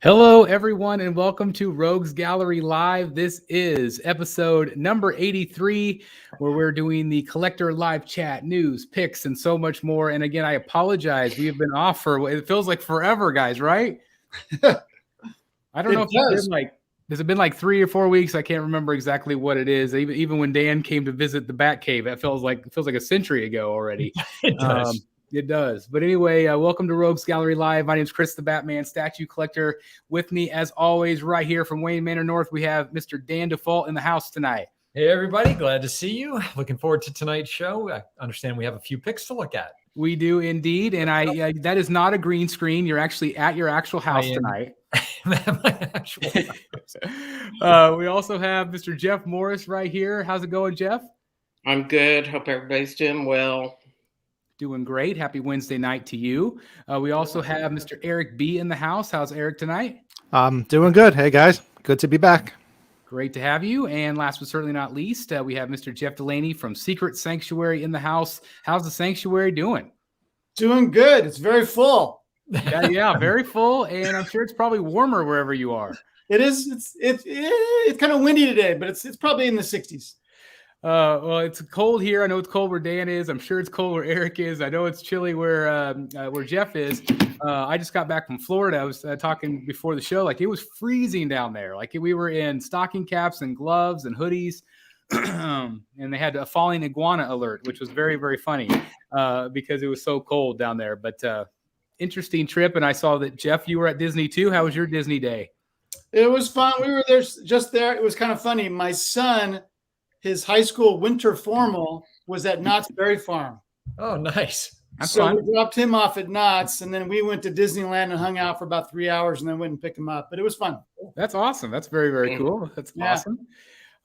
Hello, everyone, and welcome to Rogues Gallery Live. This is episode number 83, where we're doing the collector live chat, news, picks, and so much more. And again, I apologize. We have been off for, it feels like forever, guys, right? I don't know if it's been like, has it been like 3 or 4 weeks? I can't remember exactly what it is. Even when Dan came to visit the Batcave, it feels like a century ago already. It does. It does. But anyway, welcome to Rogues Gallery Live. My name is Chris the Batman Statue Collector. With me, as always, right here from Wayne Manor North, we have Mr. Dan Default in the house tonight. Hey, everybody. Glad to see you. Looking forward to tonight's show. I understand we have a few picks to look at. We do indeed. And that is not a green screen. You're actually at your actual house tonight. My actual house. We also have Mr. Jeff Morris right here. How's it going, Jeff? I'm good. Hope everybody's doing well. Doing great. Happy Wednesday night to you. We also have Mr. Eric B in the house. How's Eric tonight? Doing good. Hey, guys. Good to be back. Great to have you. And last but certainly not least, we have Mr. Jeff Delaney from Secret Sanctuary in the house. How's the Sanctuary doing? Doing good. It's very full. Yeah, very full. And I'm sure it's probably warmer wherever you are. It is. It's kind of windy today, but it's probably in the 60s. Well, it's cold here. I know it's cold where Dan is. I'm sure it's cold where Eric is. I know it's chilly where Jeff is. I just got back from Florida. I was talking before the show. Like, it was freezing down there. Like, we were in stocking caps and gloves and hoodies. And they had a falling iguana alert, which was very, very funny because it was so cold down there. But interesting trip. And I saw that, Jeff, you were at Disney too. How was your Disney day? It was fun. We were there just there. It was kind of funny. My son, his high school winter formal was at Knott's Berry Farm. Oh, nice. That's so fun. we dropped him off at Knott's, and then we went to Disneyland and hung out for about 3 hours, and then went and picked him up. But it was fun. That's awesome. That's very, very cool. That's awesome.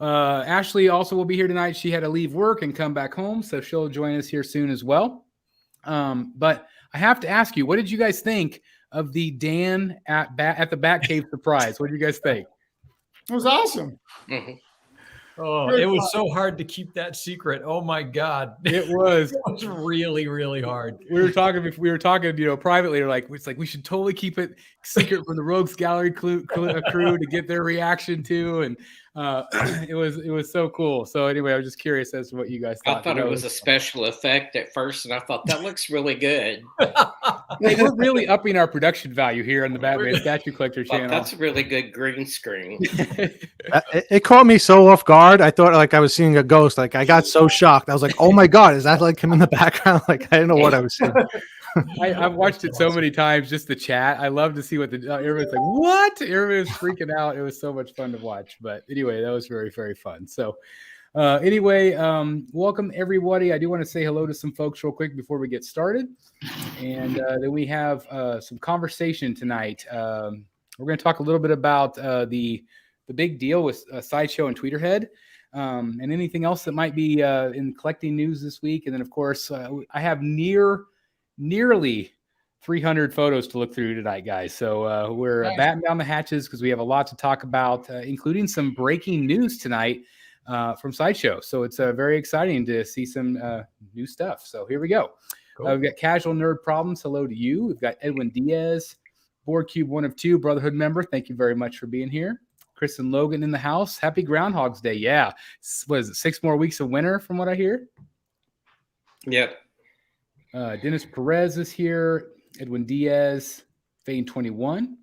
Ashley also will be here tonight. She had to leave work and come back home, so she'll join us here soon as well. But I have to ask you, what did you guys think of the Dan at the Batcave surprise? What did you guys think? It was awesome. Mm-hmm. Oh, it was so hard to keep that secret. Oh my God. It was really, really hard. We were talking, privately. It's like we should totally keep it secret from the Rogues Gallery crew to get their reaction too. And it was so cool. So anyway, I was just curious as to what you guys thought. I thought it was a special effect at first, and I thought that looks really good. We're really upping our production value here on the Batman Statue Collector channel. That's a really good green screen. It caught me so off guard. I thought like I was seeing a ghost. Like I got so shocked. I was like, "Oh my God, is that like him in the background?" Like I didn't know what I was seeing. I've watched it so many times, just the chat. I love to see what everybody's like, what? Everybody's freaking out. It was so much fun to watch. But anyway, that was very, very fun. So anyway, welcome everybody. I do want to say hello to some folks real quick before we get started. And then we have some conversation tonight. We're going to talk a little bit about the big deal with Sideshow and Tweeterhead. And anything else that might be in collecting news this week. And then, of course, I have nearly 300 photos to look through tonight, guys. So we're batting down the hatches because we have a lot to talk about, including some breaking news tonight from Sideshow. So it's very exciting to see some new stuff. So here we go. Cool. We've got Casual Nerd Problems. Hello to you. We've got Edwin Diaz, Board Cube 1 of 2, Brotherhood member. Thank you very much for being here. Chris and Logan in the house. Happy Groundhog's Day. Yeah. What is it? 6 more weeks of winter from what I hear? Yep. Dennis Perez is here. Edwin Diaz, Fane 21.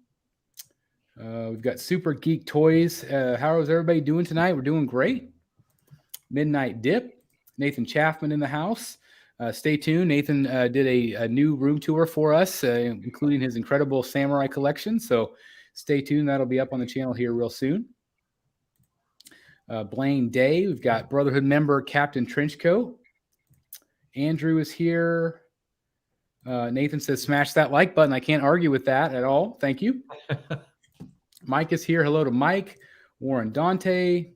We've got Super Geek Toys. How is everybody doing tonight? We're doing great. Midnight Dip. Nathan Chaffman in the house. Stay tuned. Nathan did a new room tour for us, including his incredible samurai collection. So stay tuned. That'll be up on the channel here real soon. Blaine Day. We've got Brotherhood member Captain Trenchcoat. Andrew is here. Nathan says, smash that like button. I can't argue with that at all. Thank you. Mike is here. Hello to Mike. Warren Dante.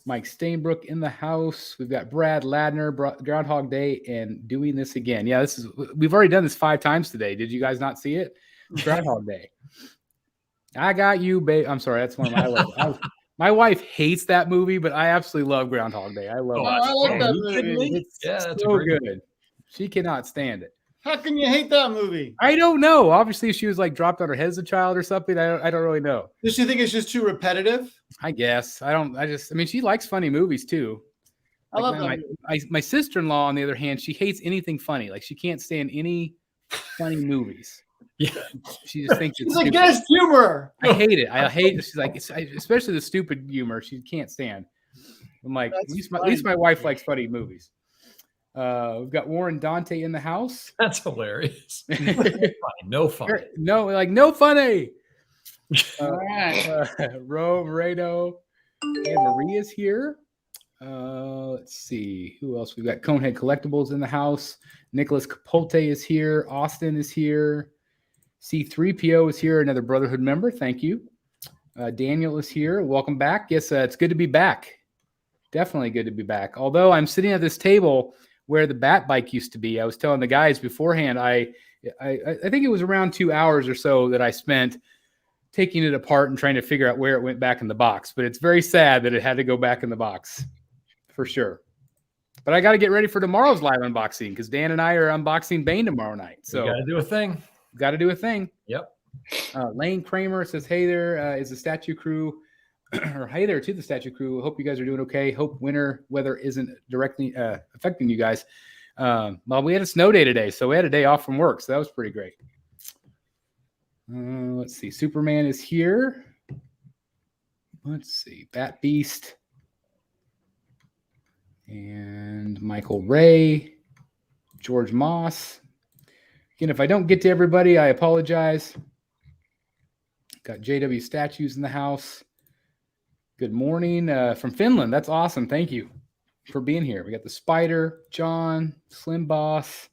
Mike Stainbrook in the house. We've got Brad Ladner, Groundhog Day, and Doing This Again. Yeah, we've already done this 5 times today. Did you guys not see it? Groundhog Day. I got you, babe. I'm sorry. That's one of my wife. My wife hates that movie, but I absolutely love Groundhog Day. I love it. I like that movie. It's so good. She cannot stand it. How can you hate that movie? I don't know. Obviously, she was like dropped on her head as a child or something. I don't really know. Does she think it's just too repetitive? I guess. I mean, she likes funny movies too. I love Like, that. my sister-in-law, on the other hand, she hates anything funny. Like she can't stand any funny movies. Yeah. She just thinks it's It's stupid. against humor. I hate it. I hate it. She's like, especially the stupid humor. She can't stand. I'm like, at least my wife likes funny movies. We've got Warren Dante in the house. That's hilarious. No fun. No funny. All right. Ro Moreno and Maria's here. Let's see who else we've got. KohnHead Collectibles in the house. Nicholas Capote is here. Austin is here. C3PO is here. Another Brotherhood member. Thank you. Daniel is here. Welcome back. Yes, it's good to be back. Definitely good to be back. Although I'm sitting at this table where the bat bike used to be. I was telling the guys beforehand, I think it was around 2 hours or so that I spent taking it apart and trying to figure out where it went back in the box. But it's very sad that it had to go back in the box, for sure. But I got to get ready for tomorrow's live unboxing because Dan and I are unboxing Bane tomorrow night. So got to do a thing. Got to do a thing. Yep. Lane Kramer says, hey there, is the statue crew, or hey there to the statue crew. Hope you guys are doing okay. Hope winter weather isn't directly affecting you guys. Well, we had a snow day today, so we had a day off from work, so that was pretty great. Let's see. Superman is here. Let's see. Bat Beast. And Michael Ray. George Moss. Again, if I don't get to everybody, I apologize. Got JW Statues in the house. Good morning from Finland. That's awesome. Thank you for being here. We got the Spider, John, Slim Boss,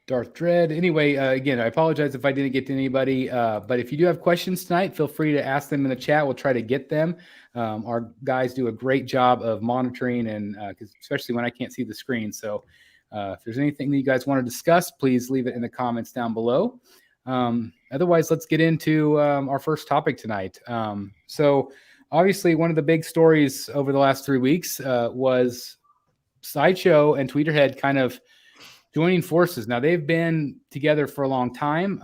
Darth Dread. Anyway, again, I apologize if I didn't get to anybody. But if you do have questions tonight, feel free to ask them in the chat. We'll try to get them. Our guys do a great job of monitoring, and especially when I can't see the screen. So if there's anything that you guys want to discuss, please leave it in the comments down below. Otherwise, let's get into our first topic tonight. So obviously, one of the big stories over the last 3 weeks was Sideshow and Tweeterhead kind of joining forces. Now, they've been together for a long time.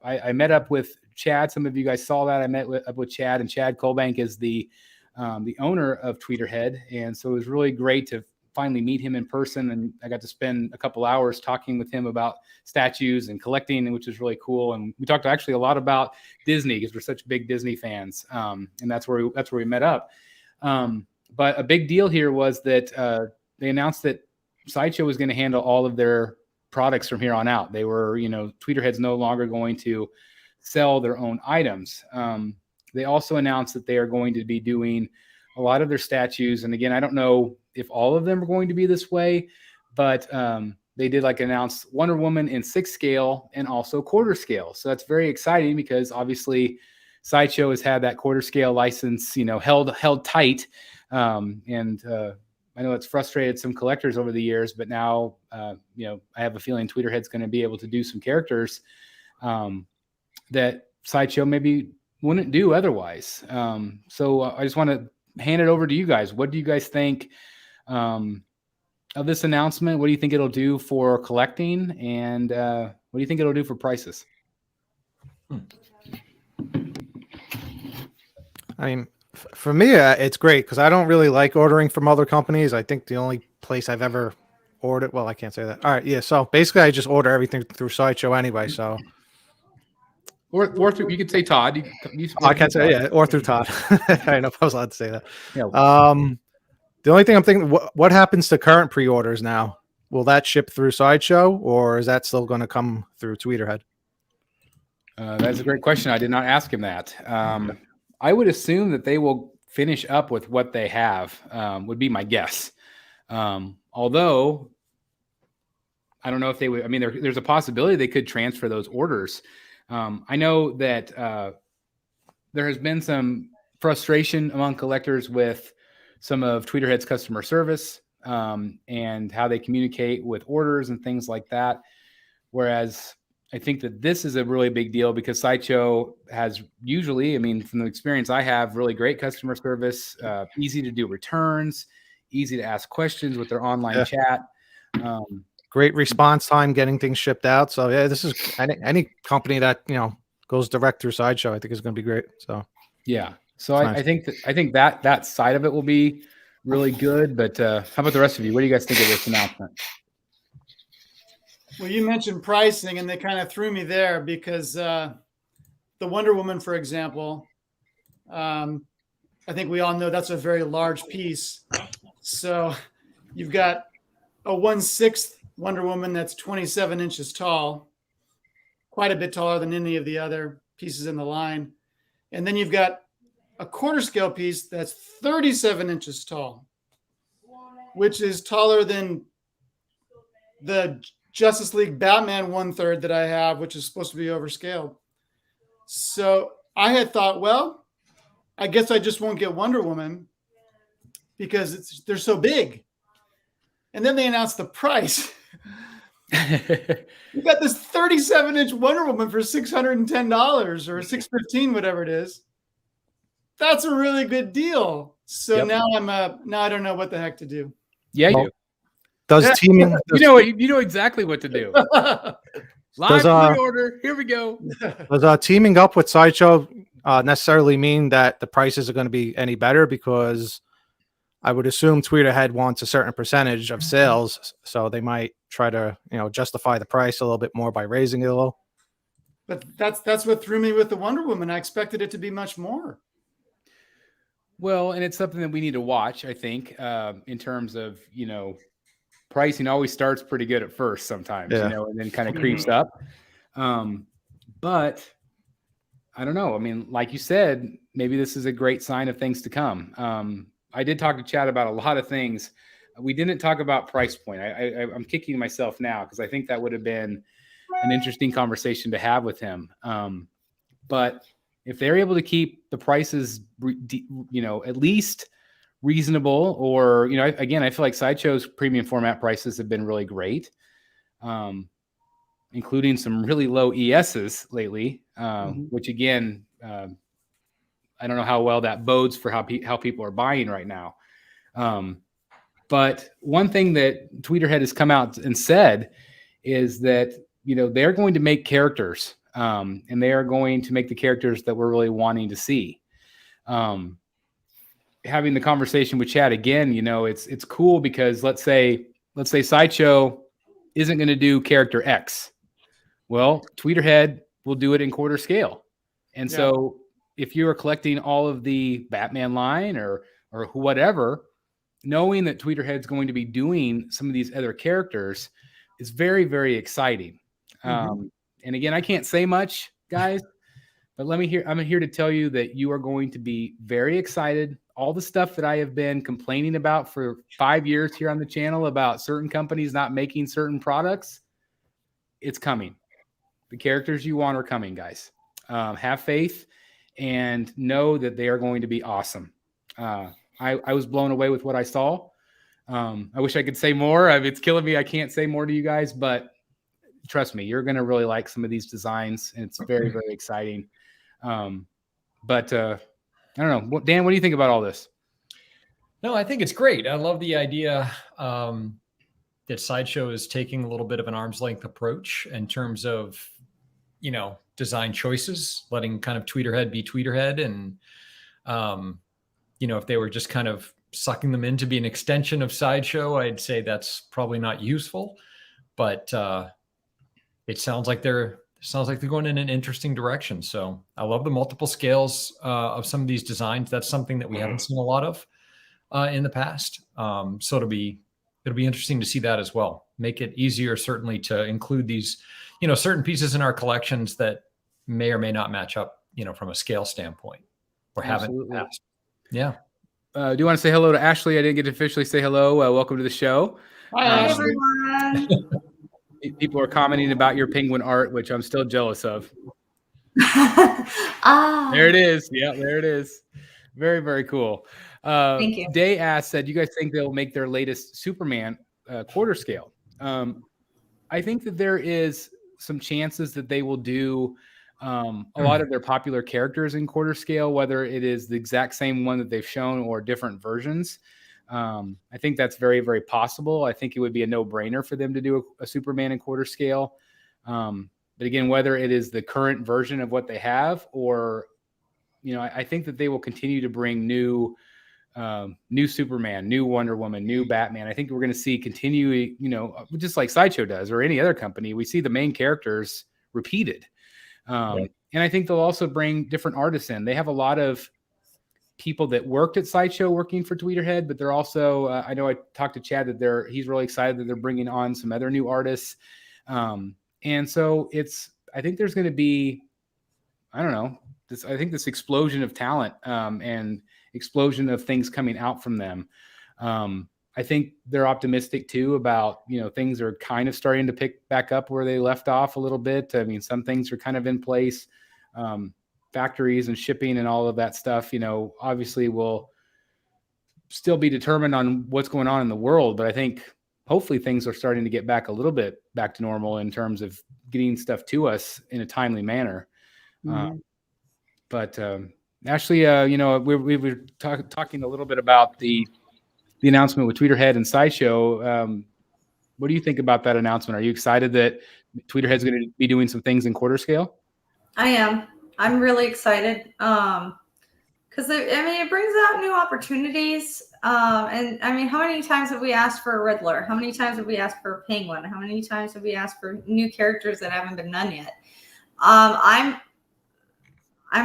I met up with Chad. Some of you guys saw that. I met up with Chad, and Chad Colbank is the owner of Tweeterhead. And so it was really great to finally meet him in person. And I got to spend a couple hours talking with him about statues and collecting, which is really cool. And we talked actually a lot about Disney because we're such big Disney fans. And that's where we met up. But a big deal here was that they announced that Sideshow was going to handle all of their products from here on out. They were, Tweeterhead's no longer going to sell their own items. They also announced that they are going to be doing a lot of their statues. And again, I don't know if all of them are going to be this way, but they did announce Wonder Woman in 6 scale and also quarter scale. So that's very exciting because obviously Sideshow has had that quarter scale license, held tight. I know it's frustrated some collectors over the years, but now, I have a feeling Tweeterhead's going to be able to do some characters that Sideshow maybe wouldn't do otherwise. So I just want to hand it over to you guys. What do you guys think of this announcement? What do you think it'll do for collecting? And what do you think it'll do for prices? I mean, for me, it's great because I don't really like ordering from other companies. I think the only place I've ever ordered, well, I can't say that. All right, yeah. So basically, I just order everything through Sideshow anyway. So, or through, you could say Todd. I can't say or through Todd. I don't know if I was allowed to say that. Yeah. The only thing I'm thinking, what happens to current pre-orders now? Will that ship through Sideshow, or is that still going to come through Tweeterhead? That's a great question. I did not ask him that. I would assume that they will finish up with what they have, would be my guess. Although, I don't know if they would. I mean, there's a possibility they could transfer those orders. I know that there has been some frustration among collectors with some of Tweeterhead's customer service and how they communicate with orders and things like that. Whereas I think that this is a really big deal because Sideshow has usually, from the experience I have, really great customer service, easy to do returns, easy to ask questions with their online chat. Great response time getting things shipped out. So yeah, this is any company that goes direct through Sideshow, I think is going to be great. So yeah, so I think that side of it will be really good. But how about the rest of you? What do you guys think of this announcement? Well, you mentioned pricing, and they kind of threw me there because the Wonder Woman, for example, I think we all know that's a very large piece. So you've got a 1/6 Wonder Woman that's 27 inches tall, quite a bit taller than any of the other pieces in the line. And then you've got a quarter scale piece that's 37 inches tall, which is taller than the Justice League Batman 1/3 that I have, which is supposed to be overscaled. So I had thought, well, I guess I just won't get Wonder Woman because they're so big. And then they announced the price. You got this 37-inch Wonder Woman for $610 or $615, whatever it is. That's a really good deal. So now I don't know what the heck to do. Yeah, you do. Does teaming? You know exactly what to do. Live pre-order. Here we go. Does teaming up with Sideshow necessarily mean that the prices are going to be any better? Because I would assume Tweeterhead wants a certain percentage of sales, so they might try to justify the price a little bit more by raising it a little. But that's what threw me with the Wonder Woman. I expected it to be much more. Well, and it's something that we need to watch, I think, in terms of, pricing always starts pretty good at first sometimes, and then kind of creeps up. But I don't know. I mean, like you said, maybe this is a great sign of things to come. I did talk to Chad about a lot of things. We didn't talk about price point. I'm kicking myself now because I think that would have been an interesting conversation to have with him. But if they're able to keep the prices, at least reasonable, or, again, I feel like Sideshow's premium format prices have been really great, including some really low ESs lately, which again, I don't know how well that bodes for how people are buying right now. But one thing that Tweeterhead has come out and said is that, they're going to make characters, and they are going to make the characters that we're really wanting to see. Having the conversation with Chad again, it's cool because let's say Sideshow isn't going to do character X. Well, Tweeterhead will do it in quarter scale. And so if you're collecting all of the Batman line or whatever, knowing that Tweeterhead's going to be doing some of these other characters is very, very exciting. And again, I can't say much, guys, but I'm here to tell you that you are going to be very excited. All the stuff that I have been complaining about for 5 years here on the channel about certain companies not making certain products, it's coming. The characters you want are coming, guys. Have faith and know that they are going to be awesome. I was blown away with what I saw. I wish I could say more. It's killing me. I can't say more to you guys, but trust me, you're going to really like some of these designs, and it's very, very exciting. But I don't know. Dan, what do you think about all this? No, I think it's great. I love the idea that Sideshow is taking a little bit of an arm's length approach in terms of, design choices, letting kind of Tweeterhead be Tweeterhead. And, if they were just kind of sucking them in to be an extension of Sideshow, I'd say that's probably not useful. But it sounds like they're going in an interesting direction. So I love the multiple scales of some of these designs. That's something that we haven't seen a lot of in the past. So it'll be interesting to see that as well. Make it easier, certainly, to include these, certain pieces in our collections that may or may not match up, from a scale standpoint, or haven't in the past. Yeah. Do you want to say hello to Ashley? I didn't get to officially say hello. Welcome to the show. Hi, Hi, everyone. People are commenting about your penguin art, which I'm still jealous of. There it is. Yeah, there it is. Very, very cool. Thank you. Day asked, said, you guys think they'll make their latest Superman quarter scale? I think that there is some chances that they will do a lot of their popular characters in quarter scale, whether it is the exact same one that they've shown or different versions. I think that's very, very possible. I think it would be a no-brainer for them to do a Superman in quarter scale. But again, whether it is the current version of what they have, or, I think that they will continue to bring new Superman, new Wonder Woman, new Batman. I think we're going to see continue, just like Sideshow does or any other company, we see the main characters repeated. And I think they'll also bring different artists in. They have a lot of people that worked at Sideshow working for Tweeterhead, but they're also, I know I talked to Chad that he's really excited that they're bringing on some other new artists. And so I think there's going to be, I don't know, I think this explosion of talent and explosion of things coming out from them. I think they're optimistic too about, things are kind of starting to pick back up where they left off a little bit. I mean, some things are kind of in place. Factories and shipping and all of that stuff, obviously will still be determined on what's going on in the world. But I think hopefully things are starting to get back a little bit back to normal in terms of getting stuff to us in a timely manner. But Ashley, we were talking a little bit about the announcement with Tweeterhead and Sideshow. What do you think about that announcement? Are you excited that Tweeterhead's going to be doing some things in quarter scale? I am. I'm really excited because it brings out new opportunities. And I mean, how many times have we asked for a Riddler? How many times have we asked for a Penguin? How many times have we asked for new characters that haven't been done yet? I'm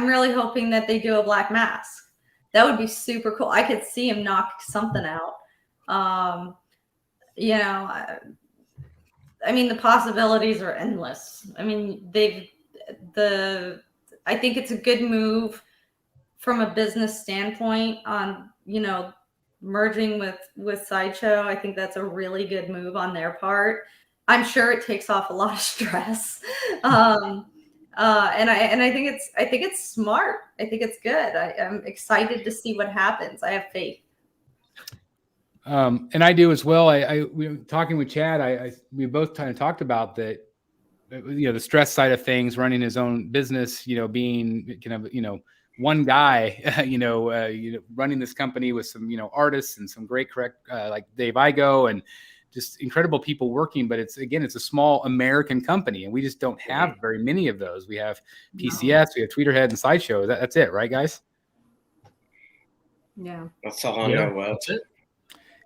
really hoping that they do a Black Mask. That would be super cool. I could see him knock something out. I mean, the possibilities are endless. I mean, I think it's a good move from a business standpoint on, merging with Sideshow. I think that's a really good move on their part. I'm sure it takes off a lot of stress. And I think it's smart. I think it's good. I'm excited to see what happens. I have faith. And I do as well. We were talking with Chad. We both kind of talked about that. The stress side of things, running his own business. Being kind of one guy. Running this company with some artists and some great like Dave Igo and just incredible people working. But it's a small American company, and we just don't have very many of those. We have PCS, we have Tweeterhead, and Sideshow. That's it, right, guys? Yeah, that's all I know. That's it.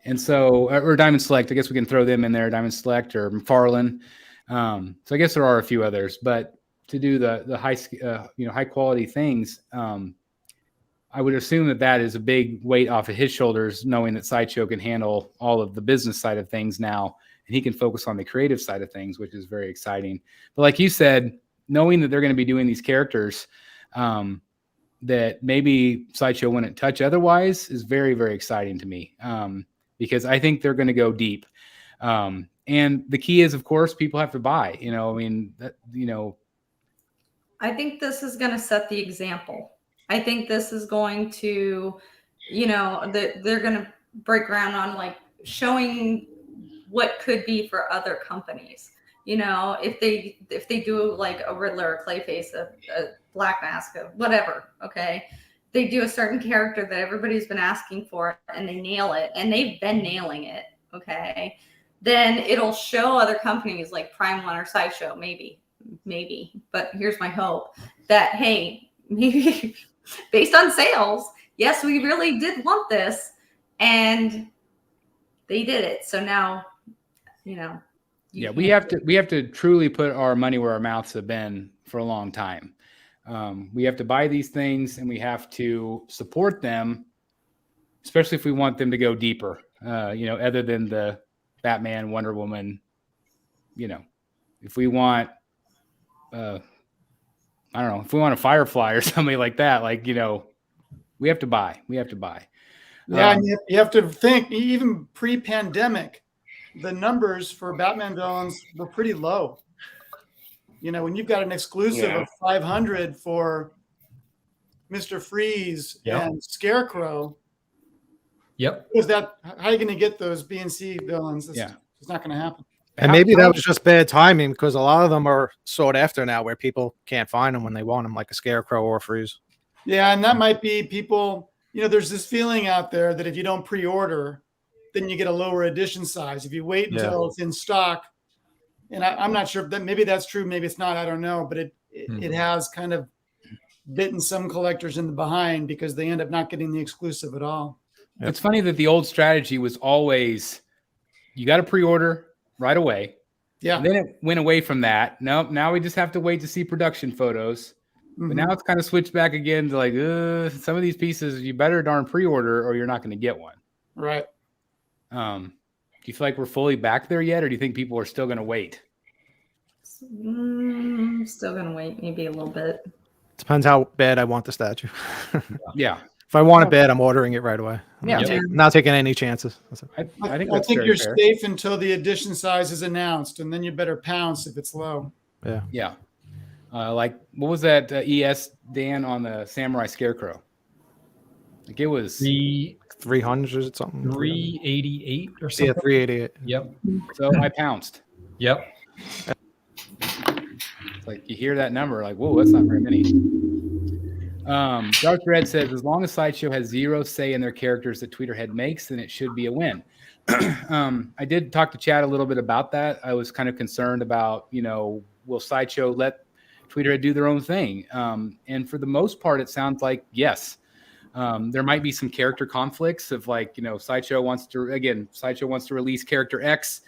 And so, or Diamond Select, I guess we can throw them in there. Diamond Select or McFarlane. So I guess there are a few others, but to do the high quality things, I would assume that is a big weight off of his shoulders, knowing that Sideshow can handle all of the business side of things now, and he can focus on the creative side of things, which is very exciting. But like you said, knowing that they're going to be doing these characters that maybe Sideshow wouldn't touch otherwise is very, very exciting to me, because I think they're going to go deep. And the key is, of course, people have to buy. I think this is going to set the example. I think this is going to, they're going to break ground on like showing what could be for other companies. If they do like a Riddler, a Clayface, a Black Mask, whatever. Okay. They do a certain character that everybody's been asking for and they nail it, and they've been nailing it. Okay. Then it'll show other companies like Prime One or Sideshow, maybe, but here's my hope that, hey, maybe based on sales, yes, we really did want this, and they did it. So now, we have to truly put our money where our mouths have been for a long time. We have to buy these things, and we have to support them, especially if we want them to go deeper, other than the Batman, Wonder Woman. If we want, I don't know, if we want a Firefly or somebody like that, we have to buy. Yeah, and you have to think, even pre-pandemic, the numbers for Batman villains were pretty low. When you've got an exclusive of 500 for Mr. Freeze and Scarecrow. Yep. How are you going to get those B and C villains? It's not going to happen. And maybe that was just bad timing, because a lot of them are sought after now, where people can't find them when they want them, like a Scarecrow or a Freeze. Yeah, and that might be people. There's this feeling out there that if you don't pre-order, then you get a lower edition size. If you wait Yeah. until it's in stock, and I'm not sure if that maybe that's true, maybe it's not. I don't know, but it has kind of bitten some collectors in the behind because they end up not getting the exclusive at all. Yep. It's funny that the old strategy was always you got to pre-order right away. Yeah. And then it went away from that. Now we just have to wait to see production photos. Mhm. But now it's kind of switched back again to like some of these pieces you better darn pre-order or you're not going to get one. Right. Do you feel like we're fully back there yet, or do you think people are still going to wait? Still gonna wait maybe a little bit. Depends how bad I want the statue. Yeah, If I want it bad, I'm ordering it right away. I'm Yeah. not taking any chances. I think I that's think very you're fair. safe until the edition size is announced, and then you better pounce if it's low. Yeah. Like what was that ES Dan on the Samurai Scarecrow? Like it was 300 or something. 388 or Yeah, something. 388. Yep. So I pounced. Yep. It's like you hear that number, like, whoa, that's not very many. Dark Red says, as long as Sideshow has zero say in their characters that Tweeterhead makes, then it should be a win. I did talk to Chad a little bit about that. I was kind of concerned about, will Sideshow let Tweeterhead do their own thing? And for the most part, it sounds like yes. There might be some character conflicts of like, Sideshow wants to release character X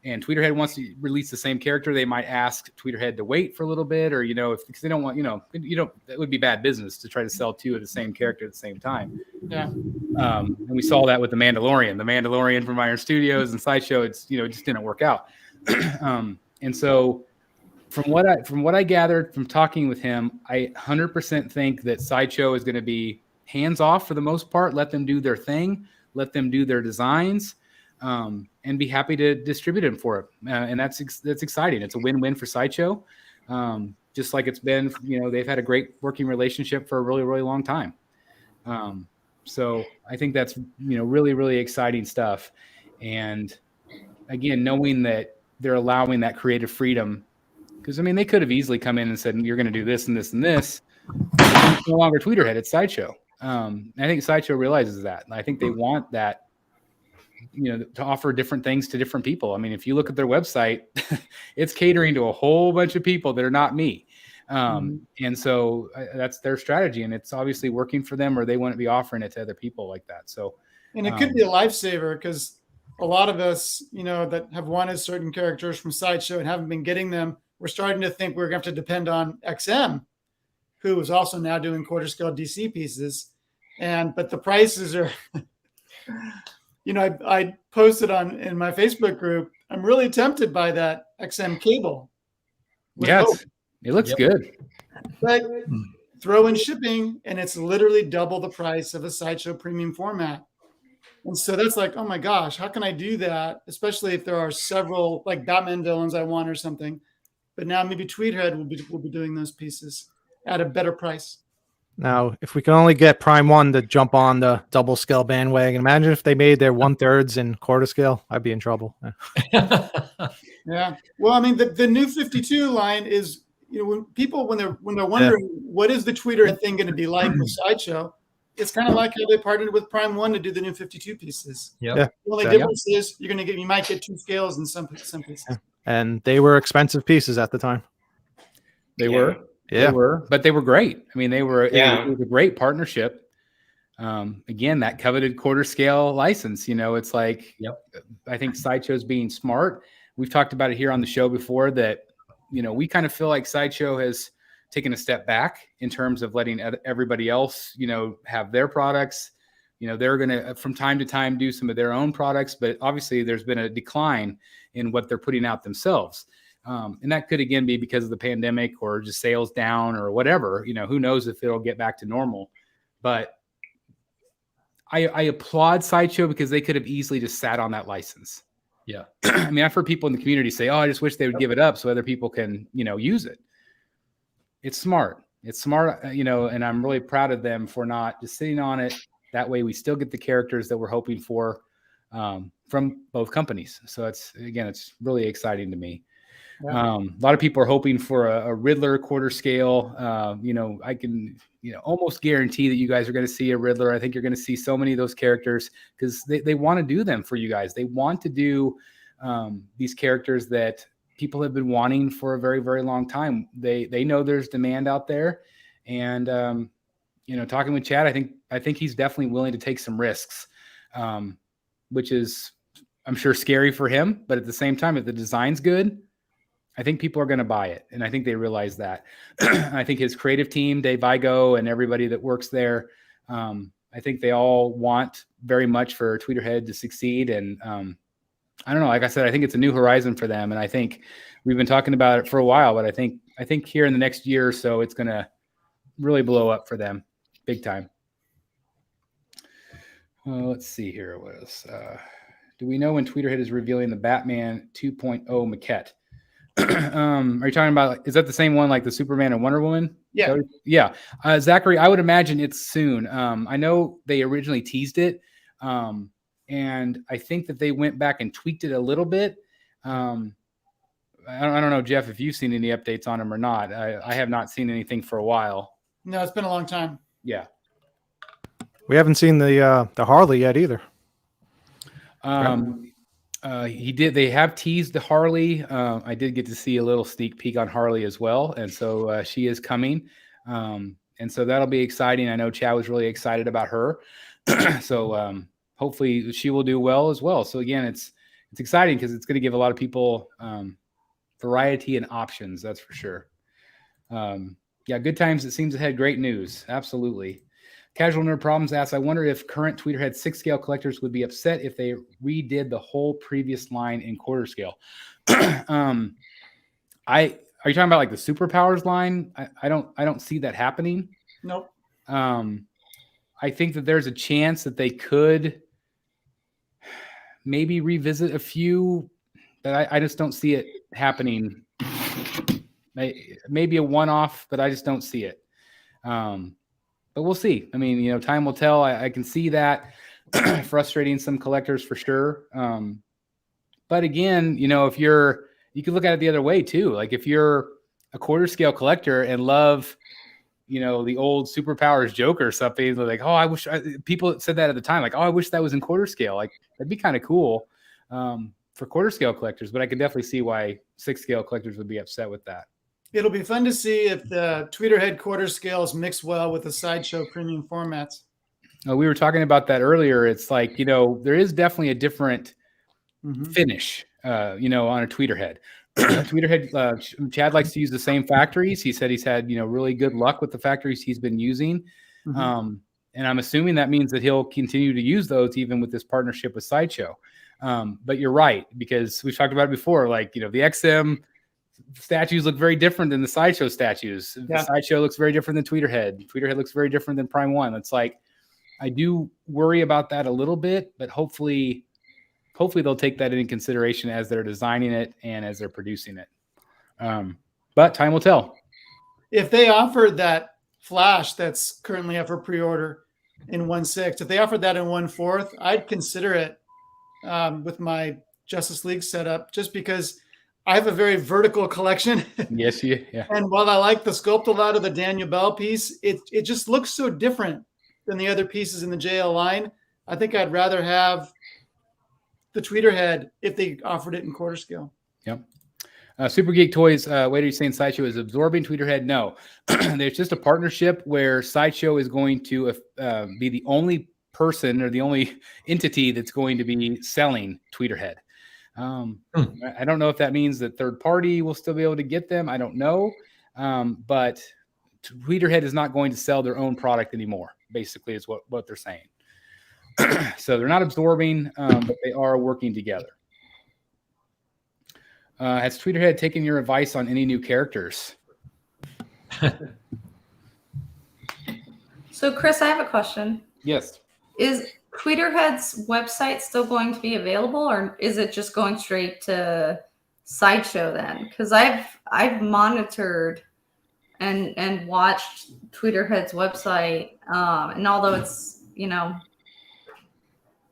and Tweeterhead wants to release the same character. They might ask Tweeterhead to wait for a little bit, or, because they don't want, that would be bad business to try to sell two of the same character at the same time. Yeah. And we saw that with the Mandalorian from Iron Studios and Sideshow. It just didn't work out. And so from what I gathered from talking with him, I 100% think that Sideshow is going to be hands off for the most part. Let them do their thing, let them do their designs, and be happy to distribute them for it. And that's exciting. It's a win-win for Sideshow. Just like it's been, they've had a great working relationship for a really, really long time. So I think that's, really, really exciting stuff. And again, knowing that they're allowing that creative freedom, because they could have easily come in and said, you're going to do this and this and this. It's no longer Tweeterhead, it's Sideshow. I think Sideshow realizes that. And I think they want that, to offer different things to different people. If you look at their website, it's catering to a whole bunch of people that are not me. And so that's their strategy, and it's obviously working for them, or they wouldn't be offering it to other people like that. So, and it could be a lifesaver because a lot of us, that have wanted certain characters from Sideshow and haven't been getting them, we're starting to think we're going to have to depend on XM, who is also now doing quarter scale DC pieces. But the prices are, I posted in my Facebook group, I'm really tempted by that XM cable. Yes, it looks good. But throw in shipping and it's literally double the price of a Sideshow premium format. And so that's like, oh my gosh, how can I do that? Especially if there are several like Batman villains I want or something. But now maybe Tweeterhead will be doing those pieces at a better price. Now, if we can only get Prime 1 to jump on the double scale bandwagon, imagine if they made their 1/3 in quarter scale. I'd be in trouble. Yeah. Well, the new 52 line is, when they're wondering what is the Tweeterhead thing going to be like with Sideshow, it's kind of like how they partnered with Prime 1 to do the new 52 pieces. Yep. Yeah. The only difference is you might get 2 scales in some pieces. Yeah. And they were expensive pieces at the time. They were. Yeah. They were, but they were great. It was a great partnership. Again, that coveted quarter scale license, it's like, I think Sideshow's being smart. We've talked about it here on the show before that, we kind of feel like Sideshow has taken a step back in terms of letting everybody else, have their products. They're going to, from time to time, do some of their own products, but obviously there's been a decline in what they're putting out themselves. And that could, again, be because of the pandemic or just sales down or whatever. Who knows if it'll get back to normal. But I applaud Sideshow because they could have easily just sat on that license. Yeah. I've heard people in the community say, oh, I just wish they would give it up so other people can, use it. It's smart. It's smart, and I'm really proud of them for not just sitting on it. That way we still get the characters that we're hoping for from both companies. So it's really exciting to me. Yeah. A lot of people are hoping for a Riddler quarter scale. I can almost guarantee that you guys are going to see a Riddler. I think you're going to see so many of those characters because they want to do them for you guys. They want to do these characters that people have been wanting for a very, very long time. They know there's demand out there, and talking with Chad, I think he's definitely willing to take some risks, which is, I'm sure, scary for him. But at the same time, if the design's good, I think people are going to buy it. And I think they realize that. I think his creative team, Dave Vigo, and everybody that works there, I think they all want very much for Tweeterhead to succeed. And I don't know, like I said, I think it's a new horizon for them. And I think we've been talking about it for a while, but I think here in the next year or so, it's going to really blow up for them big time. Let's see here. What else? Do we know when Tweeterhead is revealing the Batman 2.0 maquette? Are you talking about, is that the same one like the Superman and Wonder Woman? Yeah. Yeah. Zachary, I would imagine it's soon. I know they originally teased it. And I think that they went back and tweaked it a little bit. I don't know, Jeff, if you've seen any updates on them or not. I have not seen anything for a while. No, it's been a long time. Yeah. We haven't seen the Harley yet either. They have teased the Harley. I did get to see a little sneak peek on Harley as well. And so she is coming. And so that'll be exciting. I know Chad was really excited about her. So hopefully she will do well as well. So again, it's exciting because it's going to give a lot of people variety and options. That's for sure. Yeah, good times. It seems ahead. Great news. Absolutely. Casual Nerd Problems asks, I wonder if current Tweeterhead 6-scale collectors would be upset if they redid the whole previous line in quarter scale. Are you talking about like the Superpowers line? I don't see that happening. Nope. I think that there's a chance that they could maybe revisit a few, but I just don't see it happening. Maybe a one-off, but I just don't see it. But we'll see. I mean, time will tell. I can see that frustrating some collectors for sure. But again, if you can look at it the other way too. Like if you're a quarter scale collector and love, the old Superpowers Joker or something, they're like, oh, I wish people said that at the time. Like, oh, I wish that was in quarter scale. Like that'd be kind of cool for quarter scale collectors. But I can definitely see why 6-scale collectors would be upset with that. It'll be fun to see if the Tweeterhead quarter scales mix well with the Sideshow premium formats. We were talking about that earlier. It's like, there is definitely a different finish, on a Tweeterhead. Tweeterhead, Chad likes to use the same factories. He said he's had, really good luck with the factories he's been using. And I'm assuming that means that he'll continue to use those even with this partnership with Sideshow. But you're right, because we've talked about it before, like, the XM statues look very different than the Sideshow statues. Yeah. The Sideshow looks very different than Tweeterhead. Tweeterhead looks very different than Prime 1. It's like, I do worry about that a little bit, but hopefully they'll take that into consideration as they're designing it and as they're producing it. But time will tell. If they offered that Flash that's currently up for pre-order in 1/6, if they offered that in 1/4, I'd consider it with my Justice League setup, just because I have a very vertical collection. Yes, yeah. And while I like the sculpt a lot of the Daniel Bell piece, it just looks so different than the other pieces in the JL line. I think I'd rather have the Tweeterhead if they offered it in quarter scale. Yep. Super Geek Toys, wait, are you saying Sideshow is absorbing Tweeterhead? No. There's just a partnership where Sideshow is going to be the only person or the only entity that's going to be selling Tweeterhead. I don't know if that means that third party will still be able to get them. I don't know. But Tweeterhead is not going to sell their own product anymore, basically is what they're saying. So they're not absorbing, but they are working together. Has Tweeterhead taken your advice on any new characters? So, Chris, I have a question. Yes. Is Tweeterhead's website still going to be available, or is it just going straight to Sideshow then? Because I've monitored and watched Tweeterhead's website, and although it's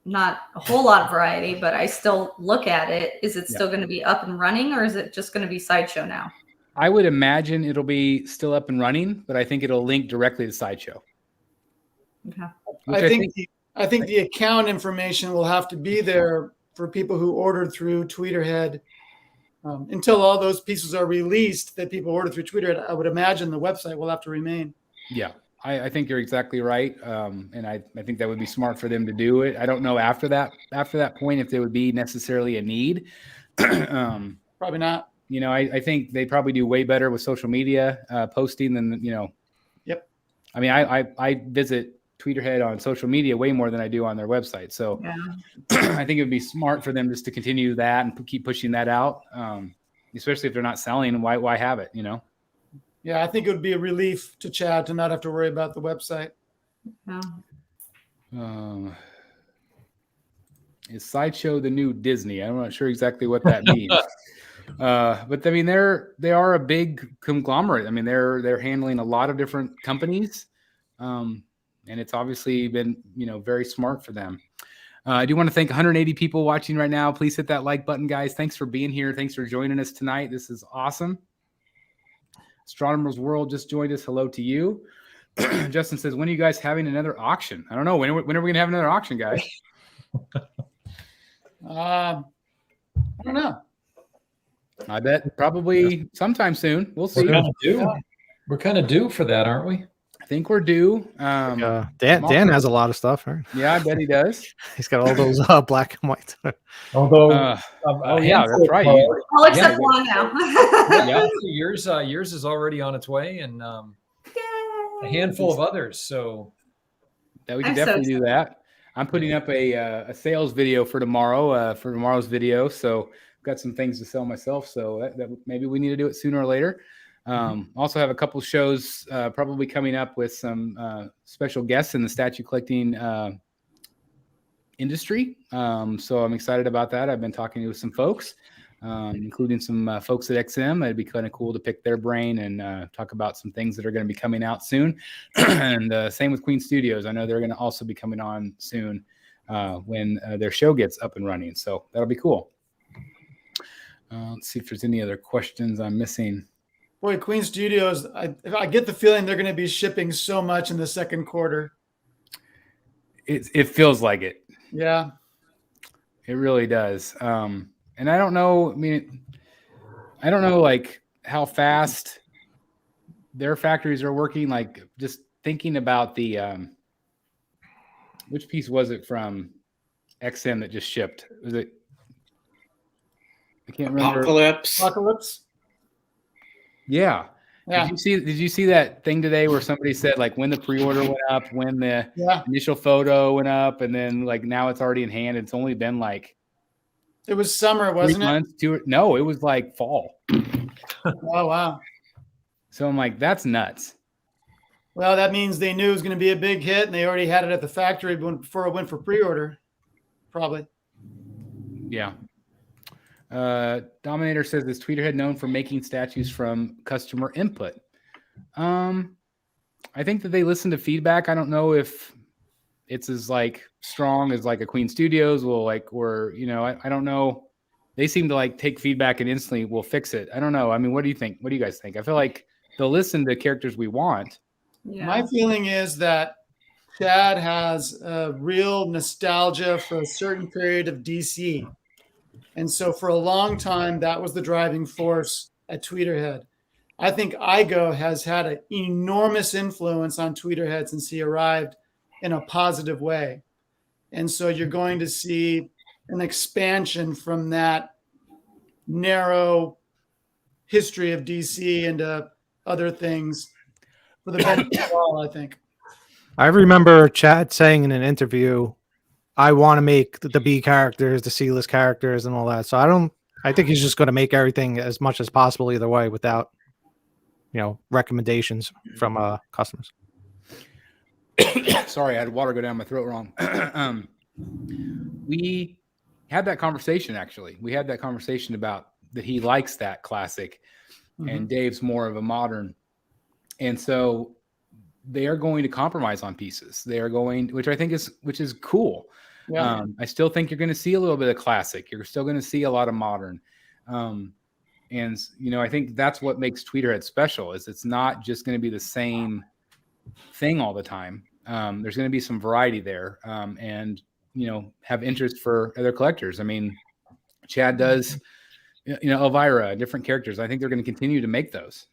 not a whole lot of variety, but I still look at it. Is it still going to be up and running, or is it just going to be Sideshow now? I would imagine it'll be still up and running, but I think it'll link directly to Sideshow. Okay. I think the account information will have to be there for people who ordered through Tweeterhead. Until all those pieces are released that people order through Tweeterhead, I would imagine the website will have to remain. Yeah, I think you're exactly right. And I think that would be smart for them to do it. I don't know after that point if there would be necessarily a need. Probably not. You know, I think they probably do way better with social media posting than, you know. Yep. I mean, I visit Tweeterhead on social media way more than I do on their website. So I think it would be smart for them just to continue that and keep pushing that out, especially if they're not selling. Why have it, you know? Yeah, I think it would be a relief to Chad to not have to worry about the website. Is Sideshow the new Disney? I'm not sure exactly what that means. But I mean, they are a big conglomerate. I mean, they're handling a lot of different companies. And it's obviously been, you know, very smart for them. I do want to thank 180 people watching right now. Please hit that like button, guys. Thanks for being here. Thanks for joining us tonight. This is awesome. Astronomer's World just joined us. Hello to you. Justin says, when are you guys having another auction? I don't know. When are we going to have another auction, guys? I don't know. I bet probably sometime soon. We'll see. We're kind of due for that, aren't we? I think we're due. Dan has a lot of stuff, right? Yeah, I bet he does. He's got all those black and white. Although, yeah, that's right. All except one now. yours is already on its way, and a handful of others. So that we can definitely do that. I'm putting up a sales video for tomorrow, for tomorrow's video. So I've got some things to sell myself. So that maybe we need to do it sooner or later. Also have a couple shows probably coming up with some special guests in the statue collecting industry. So I'm excited about that. I've been talking with some folks, including some folks at XM. It'd be kind of cool to pick their brain and talk about some things that are going to be coming out soon. And same with Queen Studios. I know they're going to also be coming on soon when their show gets up and running. So that'll be cool. Let's see if there's any other questions I'm missing. Boy, Queen Studios, I get the feeling they're going to be shipping so much in the second quarter. It feels like it. Yeah. It really does. And I don't know, I don't know like how fast their factories are working. Like just thinking about the, which piece was it from XM that just shipped? Was it? I can't remember. Apocalypse. Yeah. Did you see that thing today where somebody said like when the pre-order went up, when the initial photo went up, and then like now it's already in hand. It's only been like it was summer, wasn't 3 months, no, it was like fall. Oh wow. So I'm like, that's nuts. Well, that means they knew it was going to be a big hit, and they already had it at the factory before it went for pre-order. Probably. Yeah. Dominator says, is Tweeterhead known for making statues from customer input? I think that they listen to feedback. I don't know if it's as like strong as like a Queen Studios will like, or, you know, I don't know. They seem to like take feedback and instantly will fix it. I don't know. I mean, what do you think? What do you guys think? I feel like they'll listen to characters we want. Yeah. My feeling is that Chad has a real nostalgia for a certain period of DC. And so for a long time, that was the driving force at Tweeterhead. I think Igo has had an enormous influence on Tweeterhead since he arrived in a positive way. And so you're going to see an expansion from that narrow history of DC into other things for the benefit of all, I think. I remember Chad saying in an interview, I want to make the B characters, the C-list characters, and all that. So I think he's just going to make everything as much as possible either way without, you know, recommendations from customers. Sorry, I had water go down my throat wrong. We had that conversation, actually. We had that conversation about that he likes that classic, and Dave's more of a modern. And so they are going to compromise on pieces. They are going, which I think is cool. Yeah. I still think you're going to see a little bit of classic. You're still going to see a lot of modern. And, you know, I think that's what makes Tweeterhead special is it's not just going to be the same thing all the time. There's going to be some variety there and, you know, have interest for other collectors. I mean, Chad does, you know, Elvira, different characters. I think they're going to continue to make those.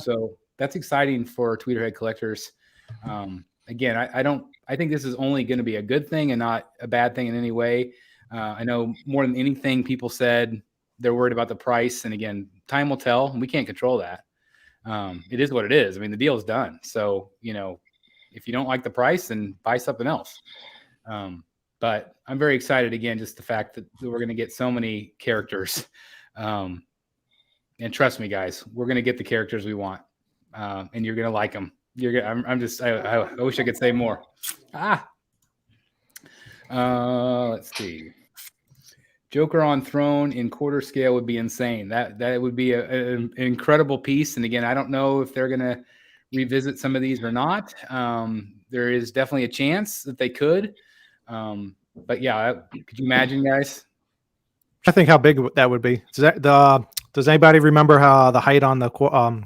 So that's exciting for Tweeterhead collectors. Again, I think this is only going to be a good thing and not a bad thing in any way. I know more than anything, people said they're worried about the price. And again, time will tell. And we can't control that. It is what it is. I mean, the deal is done. So, you know, if you don't like the price, then buy something else. But I'm very excited again, just the fact that we're going to get so many characters. And trust me, guys, we're going to get the characters we want. And you're going to like them. I wish I could say more. Let's see. Joker on throne in quarter scale would be insane. That would be an incredible piece. And again, I don't know if they're going to revisit some of these or not. There is definitely a chance that they could. But yeah, could you imagine, guys? I think how big that would be. Does anybody remember how the height on the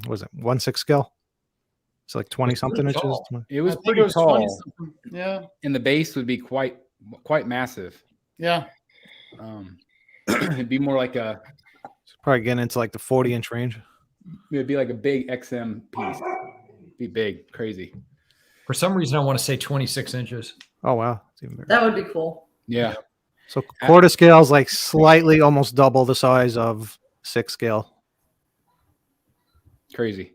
was it 1/6 scale? It's like 20 something inches. It was pretty tall. Yeah. And the base would be quite massive. Yeah. It'd be more like probably getting into like the 40-inch range. It'd be like a big XM piece. It'd be big, crazy. For some reason, I want to say 26 inches. Oh wow, it's even bigger. That would be cool. Yeah. So quarter scale is like slightly almost double the size of 6 scale. Crazy.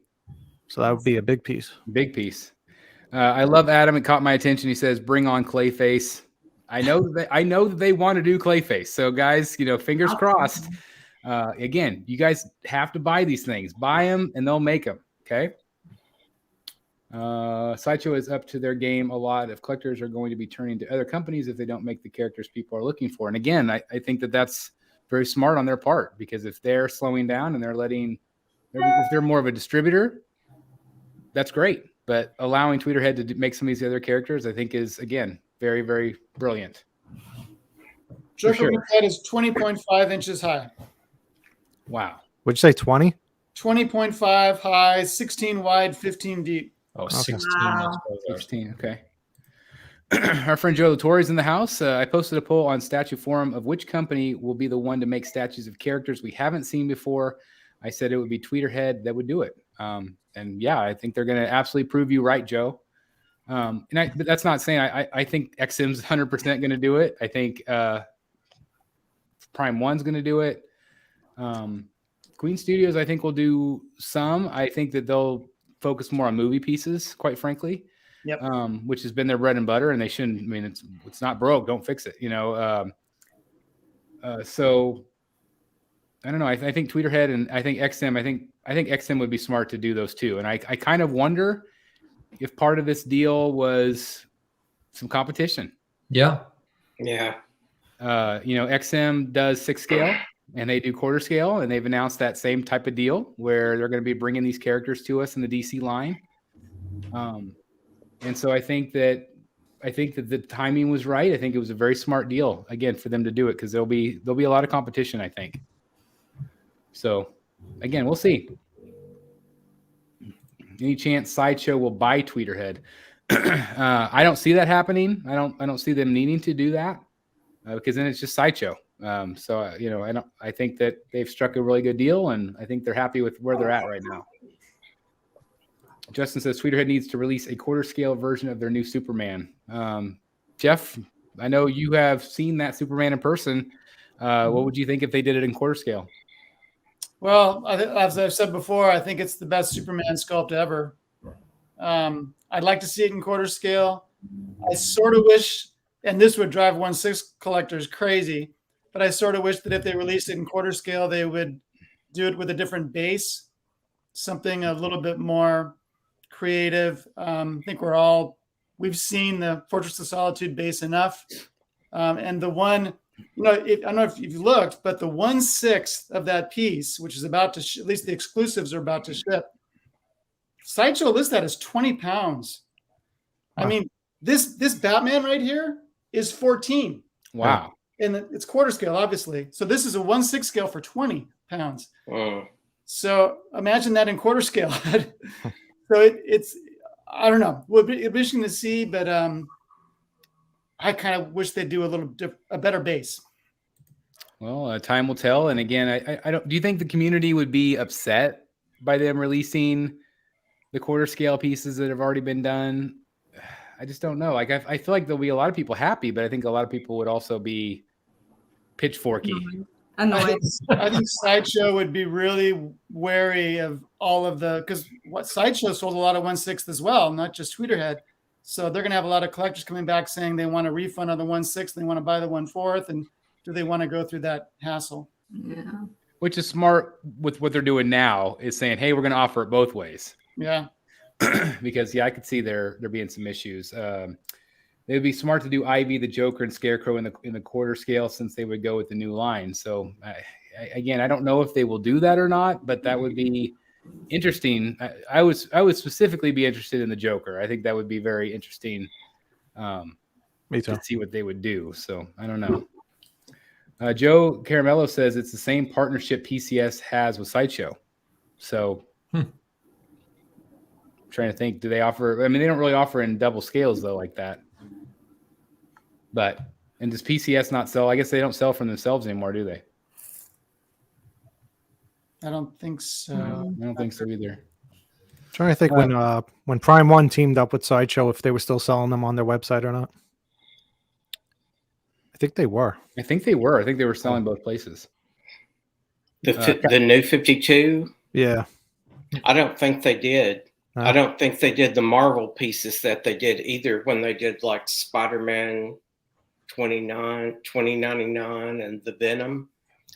So that would be a big piece. Big piece. I love Adam. It caught my attention. He says, "Bring on Clayface." I know that they want to do Clayface. So guys, you know, fingers crossed. Again, you guys have to buy these things. Buy them, and they'll make them. Okay. Sideshow is up to their game a lot. If collectors are going to be turning to other companies if they don't make the characters people are looking for. And again, I think that that's very smart on their part, because if they're slowing down and if they're more of a distributor, that's great. But allowing Tweeterhead to make some of these other characters, I think is, again, very, very brilliant. Joker head is 20.5 inches high. Wow. Would you say 20? 20.5 high, 16 wide, 15 deep. Oh, Okay. 16. Wow. 16. Okay. Our friend Joe Latore is in the house. I posted a poll on Statue Forum of which company will be the one to make statues of characters we haven't seen before. I said it would be Tweeterhead that would do it. And yeah, I think they're going to absolutely prove you right, Joe. But that's not saying I think XM's 100% going to do it. I think Prime 1's going to do it. Queen Studios, I think, will do some. I think that they'll focus more on movie pieces, quite frankly. Yep. Which has been their bread and butter, and they shouldn't. I mean, it's not broke. Don't fix it. You know. So I don't know. I think Tweeterhead and I think XM. I think XM would be smart to do those too. And I kind of wonder if part of this deal was some competition. Yeah. XM does 6 scale and they do quarter scale, and they've announced that same type of deal where they're going to be bringing these characters to us in the DC line. And so I think that the timing was right. I think it was a very smart deal, again, for them to do it, because there'll be a lot of competition, I think. So again, we'll see. Any chance Sideshow will buy Tweeterhead? I don't see that happening. I don't see them needing to do that because then it's just Sideshow. I think that they've struck a really good deal, and I think they're happy with where they're at right now. Justin says Tweeterhead needs to release a quarter scale version of their new Superman. Jeff, I know you have seen that Superman in person. What would you think if they did it in quarter scale? Well, as I've said before, I think it's the best Superman sculpt ever. I'd like to see it in quarter scale. I sort of wish, and this would drive 1/6 collectors crazy, but I sort of wish that if they released it in quarter scale, they would do it with a different base, something a little bit more creative. I think we've seen the Fortress of Solitude base enough. And the one, I don't know if you've looked, but the 1/6 of that piece, which is about to, at least the exclusives are about to ship, Sideshow lists that as 20 pounds. Wow. I mean, this Batman right here is 14. Wow. And it's quarter scale, obviously. So this is a 1/6 scale for 20 pounds. Mm. So imagine that in quarter scale. So it's, I don't know. It'd be interesting to see, but I kind of wish they'd do a better base. Well, time will tell. And again, I don't. Do you think the community would be upset by them releasing the quarter scale pieces that have already been done? I just don't know. Like I feel like there'll be a lot of people happy, but I think a lot of people would also be pitchforky. Annoyed. I think Sideshow would be really wary of all of because what Sideshow sold a lot of 1/6 as well, not just Tweeterhead. So they're going to have a lot of collectors coming back saying they want a refund on the 1/6, they want to buy the 1/4, and do they want to go through that hassle? Yeah. Which is smart with what they're doing now, is saying, hey, we're going to offer it both ways. Yeah. Because I could see there being some issues. It'd be smart to do Ivy, the Joker, and Scarecrow in the quarter scale, since they would go with the new line. So again, I don't know if they will do that or not, but that would be interesting. I would specifically be interested in the Joker. I think that would be very interesting. Me too. To see what they would do. So I don't know. Joe Caramello says it's the same partnership PCS has with Sideshow. So I'm trying to think, do they offer? I mean, they don't really offer in double scales though, like that. But and does PCS not sell? I guess they don't sell from themselves anymore, do they? I don't think so. No, I don't think so either. Trying to think when Prime One teamed up with Sideshow, if they were still selling them on their website or not. I think they were. I think they were selling both places. The new 52? Yeah. I don't think they did. I don't think they did the Marvel pieces that they did either when they did like Spider-Man 2099 and the Venom.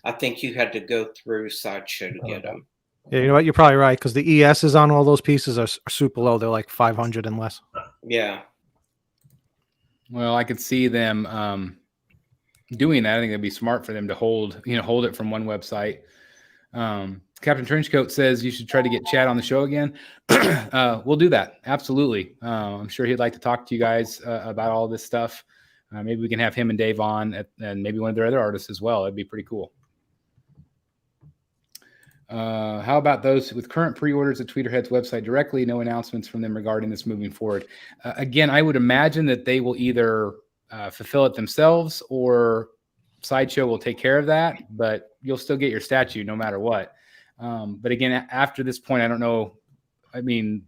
I think you had to go through Sideshow to get them. Yeah, you know what? You're probably right, because the ESs on all those pieces are super low. They're like 500 and less. Yeah. Well, I could see them doing that. I think it'd be smart for them to hold it from one website. Captain Trenchcoat says you should try to get Chad on the show again. We'll do that. Absolutely. I'm sure he'd like to talk to you guys about all this stuff. Maybe we can have him and Dave on, and maybe one of their other artists as well. It'd be pretty cool. How about those with current pre-orders at Tweeterhead's website directly? No announcements from them regarding this moving forward. Again, I would imagine that they will either fulfill it themselves or Sideshow will take care of that, but you'll still get your statue no matter what. But again, after this point, I don't know. I mean,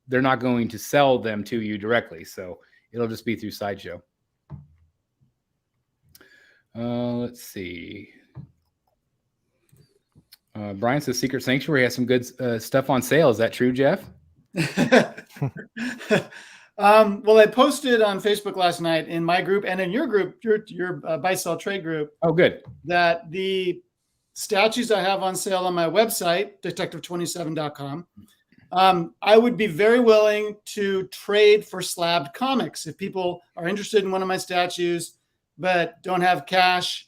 they're not going to sell them to you directly, so it'll just be through Sideshow. Let's see. Brian says Secret Sanctuary has some good stuff on sale. Is that true, Jeff? Well, I posted on Facebook last night in my group and in your group, your buy sell trade group. Oh, good. That the statues I have on sale on my website, detective27.com, I would be very willing to trade for slabbed comics. If people are interested in one of my statues but don't have cash,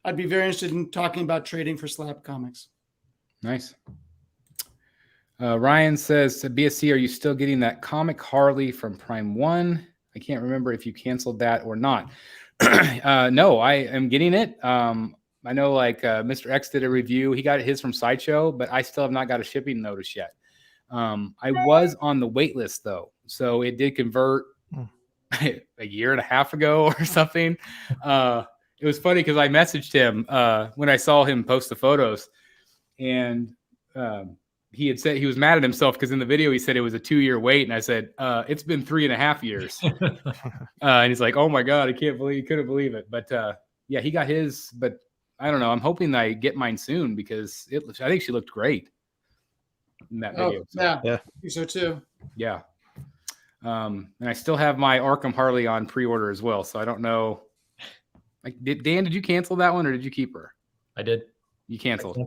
I'd be very interested in talking about trading for slabbed comics. Nice. Ryan says, BSC, are you still getting that comic Harley from Prime 1? I can't remember if you canceled that or not. No, I am getting it. I know Mr. X did a review. He got his from Sideshow, but I still have not got a shipping notice yet. I was on the wait list, though. So it did convert a year and a half ago or something. It was funny because I messaged him when I saw him post the photos. And he had said he was mad at himself because in the video he said it was a 2-year wait, and I said it's been 3.5 years. And he's like, "Oh my god, he couldn't believe it." But yeah, he got his. But I don't know. I'm hoping I get mine soon because I think she looked great in that video. Yeah, yeah, I think so too. Yeah. And I still have my Arkham Harley on pre-order as well, so I don't know. Dan, did you cancel that one or did you keep her? I did. You canceled.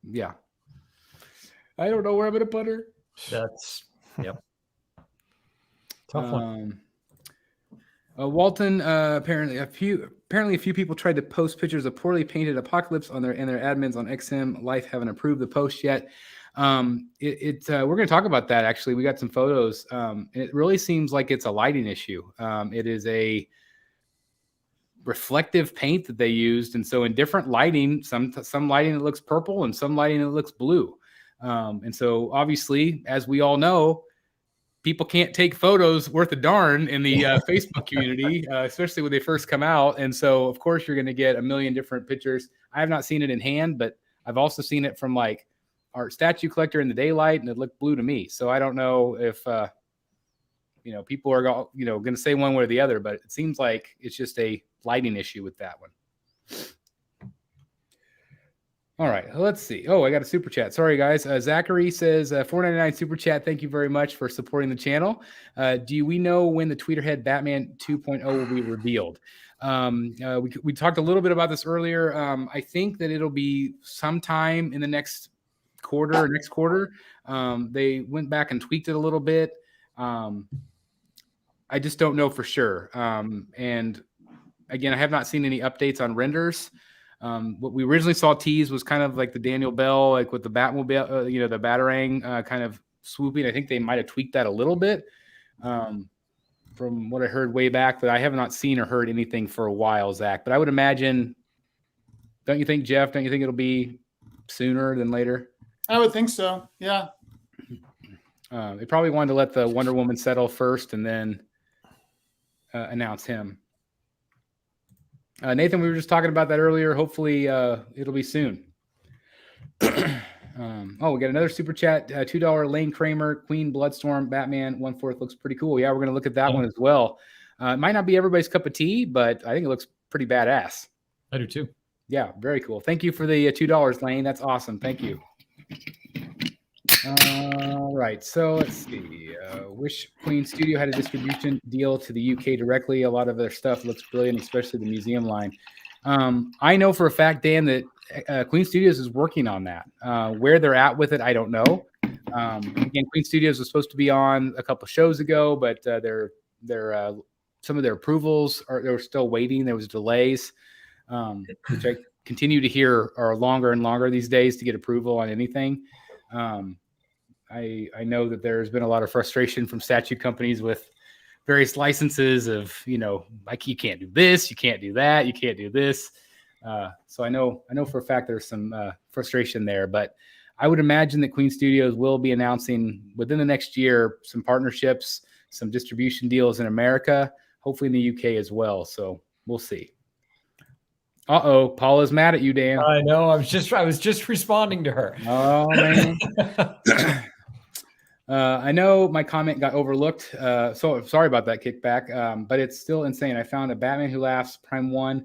Yeah. I don't know where I'm going to put her. That's, yep. Tough one. Walton, apparently a few people tried to post pictures of poorly painted Apocalypse on their admins on XM Life haven't approved the post yet. We're going to talk about that. Actually, we got some photos. It really seems like it's a lighting issue. It is reflective paint that they used, and so in different lighting, some lighting that looks purple and some lighting that looks blue. And so obviously, as we all know, people can't take photos worth a darn in the Facebook community, especially when they first come out. And so, of course, you're going to get a million different pictures. I have not seen it in hand, but I've also seen it from like Art Statue Collector in the daylight, and it looked blue to me. So I don't know if, people are going to say one way or the other, but it seems like it's just a lighting issue with that one. All right, let's see. Oh, I got a super chat. Sorry, guys. Zachary says, $4.99 super chat. Thank you very much for supporting the channel. Do we know when the Tweeterhead Batman 2.0 will be revealed? We talked a little bit about this earlier. I think that it'll be sometime in the next quarter. They went back and tweaked it a little bit. I just don't know for sure. And again, I have not seen any updates on renders. What we originally saw teased was kind of like the Daniel Bell, like with the Batmobile, the Batarang kind of swooping. I think they might have tweaked that a little bit from what I heard way back, but I have not seen or heard anything for a while, Zach. But I would imagine, don't you think, Jeff? Don't you think it'll be sooner than later? I would think so. Yeah. They probably wanted to let the Wonder Woman settle first and then announce him. Nathan, we were just talking about that earlier. Hopefully it'll be soon. We got another super chat. $2 Lane Kramer, Queen Bloodstorm, Batman 1/4 looks pretty cool. Yeah, we're going to look at that one as well. It might not be everybody's cup of tea, but I think it looks pretty badass. I do too. Yeah, very cool. Thank you for the $2, Lane. That's awesome. Thank you. All right, so let's see. Wish Queen Studio had a distribution deal to the UK directly. A lot of their stuff looks brilliant, especially the museum line. I know for a fact, Dan, that Queen Studios is working on that. Where they're at with it, I don't know. Again, Queen Studios was supposed to be on a couple of shows ago, but some of their approvals they're still waiting. There was delays, which I continue to hear are longer and longer these days to get approval on anything. I know that there's been a lot of frustration from statue companies with various licenses of, like you can't do this, you can't do that, you can't do this. So I know for a fact there's some frustration there, but I would imagine that Queen Studios will be announcing within the next year some partnerships, some distribution deals in America, hopefully in the UK as well. So we'll see. Paula's mad at you, Dan. I know. I was just responding to her. Oh man. I know my comment got overlooked. So sorry about that kickback. But it's still insane. I found a Batman Who Laughs Prime 1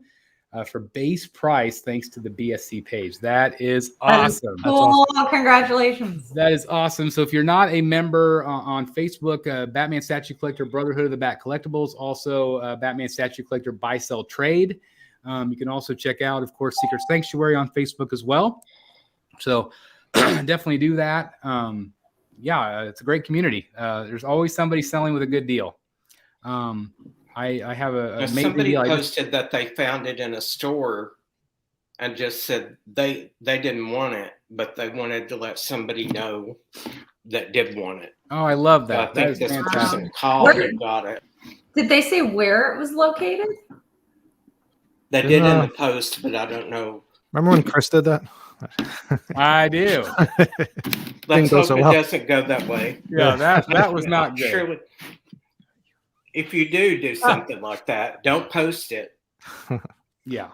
for base price thanks to the BSC page. That is awesome. That is cool. That's awesome. Congratulations. That is awesome. So if you're not a member on Facebook, Batman Statue Collector Brotherhood of the Bat Collectibles, also Batman Statue Collector Buy Sell Trade. You can also check out, of course, Secret Sanctuary on Facebook as well. So definitely do that. It's a great community. There's always somebody selling with a good deal. I have a somebody posted that they found it in a store and just said they didn't want it, but they wanted to let somebody know that did want it. Oh, I love that. I think this person called and got it. Did they say where it was located? They did in the post, but I don't know. Remember when Chris did that? I do. Let's hope it doesn't go that way. Yeah, that was not good. Surely, if you do something like that, don't post it. Yeah.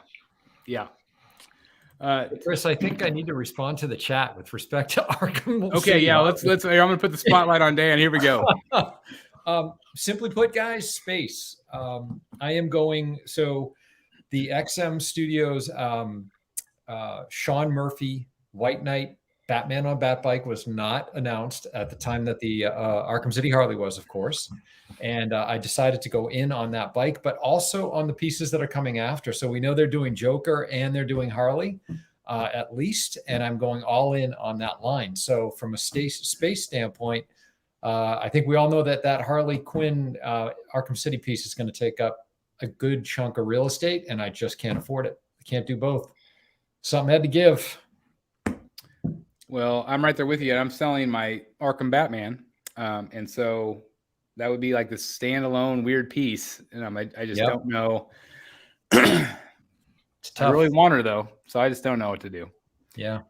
Chris, I think I need to respond to the chat with respect to Arkham. Okay, yeah, let's. I'm going to put the spotlight on Dan. Here we go. Simply put, guys, space. I am going. So the XM Studios, Sean Murphy, White Knight, Batman on Batbike was not announced at the time that the Arkham City Harley was, of course. And I decided to go in on that bike, but also on the pieces that are coming after. So we know they're doing Joker and they're doing Harley at least, and I'm going all in on that line. So from a space standpoint, I think we all know that Harley Quinn Arkham City piece is going to take up a good chunk of real estate, and I just can't afford it. I can't do both. Something had to give. Well, I'm right there with you. I'm selling my Arkham Batman, and so that would be like the standalone weird piece. And I just don't know It's tough. I really want her though, so I just don't know what to do. Yeah.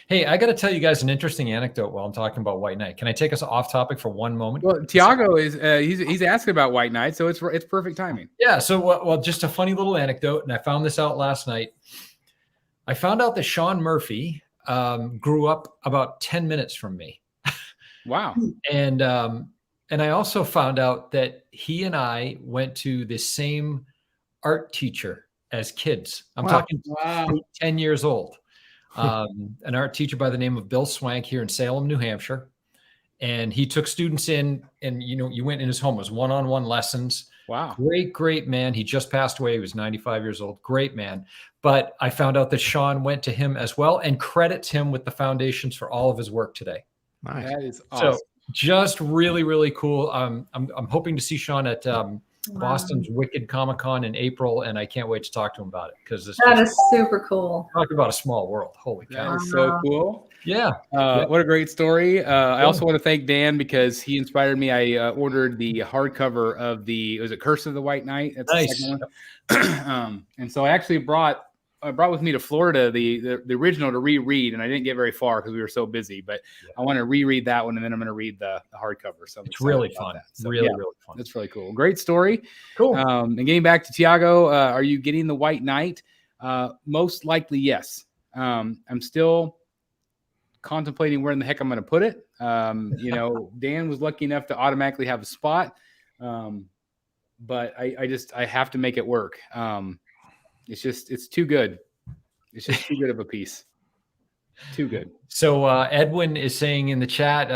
Hey, I got to tell you guys an interesting anecdote while I'm talking about White Knight. Can I take us off topic for one moment? Well, Tiago is he's asking about White Knight, so it's perfect timing. Yeah. So, well, just a funny little anecdote, and I found this out last night. I found out that Sean Murphy grew up about 10 minutes from me. Wow. And I also found out that he and I went to the same art teacher as kids. I'm talking 10 years old. An art teacher by the name of Bill Swank here in Salem, New Hampshire. And he took students in, and you went in his home. It was one-on-one lessons. Wow. Great man. He just passed away. He was 95 years old. Great man. But I found out that Sean went to him as well and credits him with the foundations for all of his work today. Nice. That is awesome. So just really, really cool. I'm hoping to see Sean at Boston's Wicked Comic-Con in April, and I can't wait to talk to him about it because that is super cool. Talk about a small world. Holy cow. That is so cool. Yeah. What a great story. I also want to thank Dan because he inspired me. I ordered the hardcover of was it Curse of the White Knight? That's Nice. the second one. And so I actually brought with me to Florida the original to reread, and I didn't get very far because we were so busy. But I want to reread that one, and then I'm going to read the hardcover. So it's really fun. So, really fun. It's really cool. Great story. Cool. And getting back to Tiago, are you getting the White Knight? Most likely, yes. I'm still contemplating where in the heck I'm going to put it. Dan was lucky enough to automatically have a spot, but I have to make it work. It's too good. It's just too good of a piece. Too good. So Edwin is saying in the chat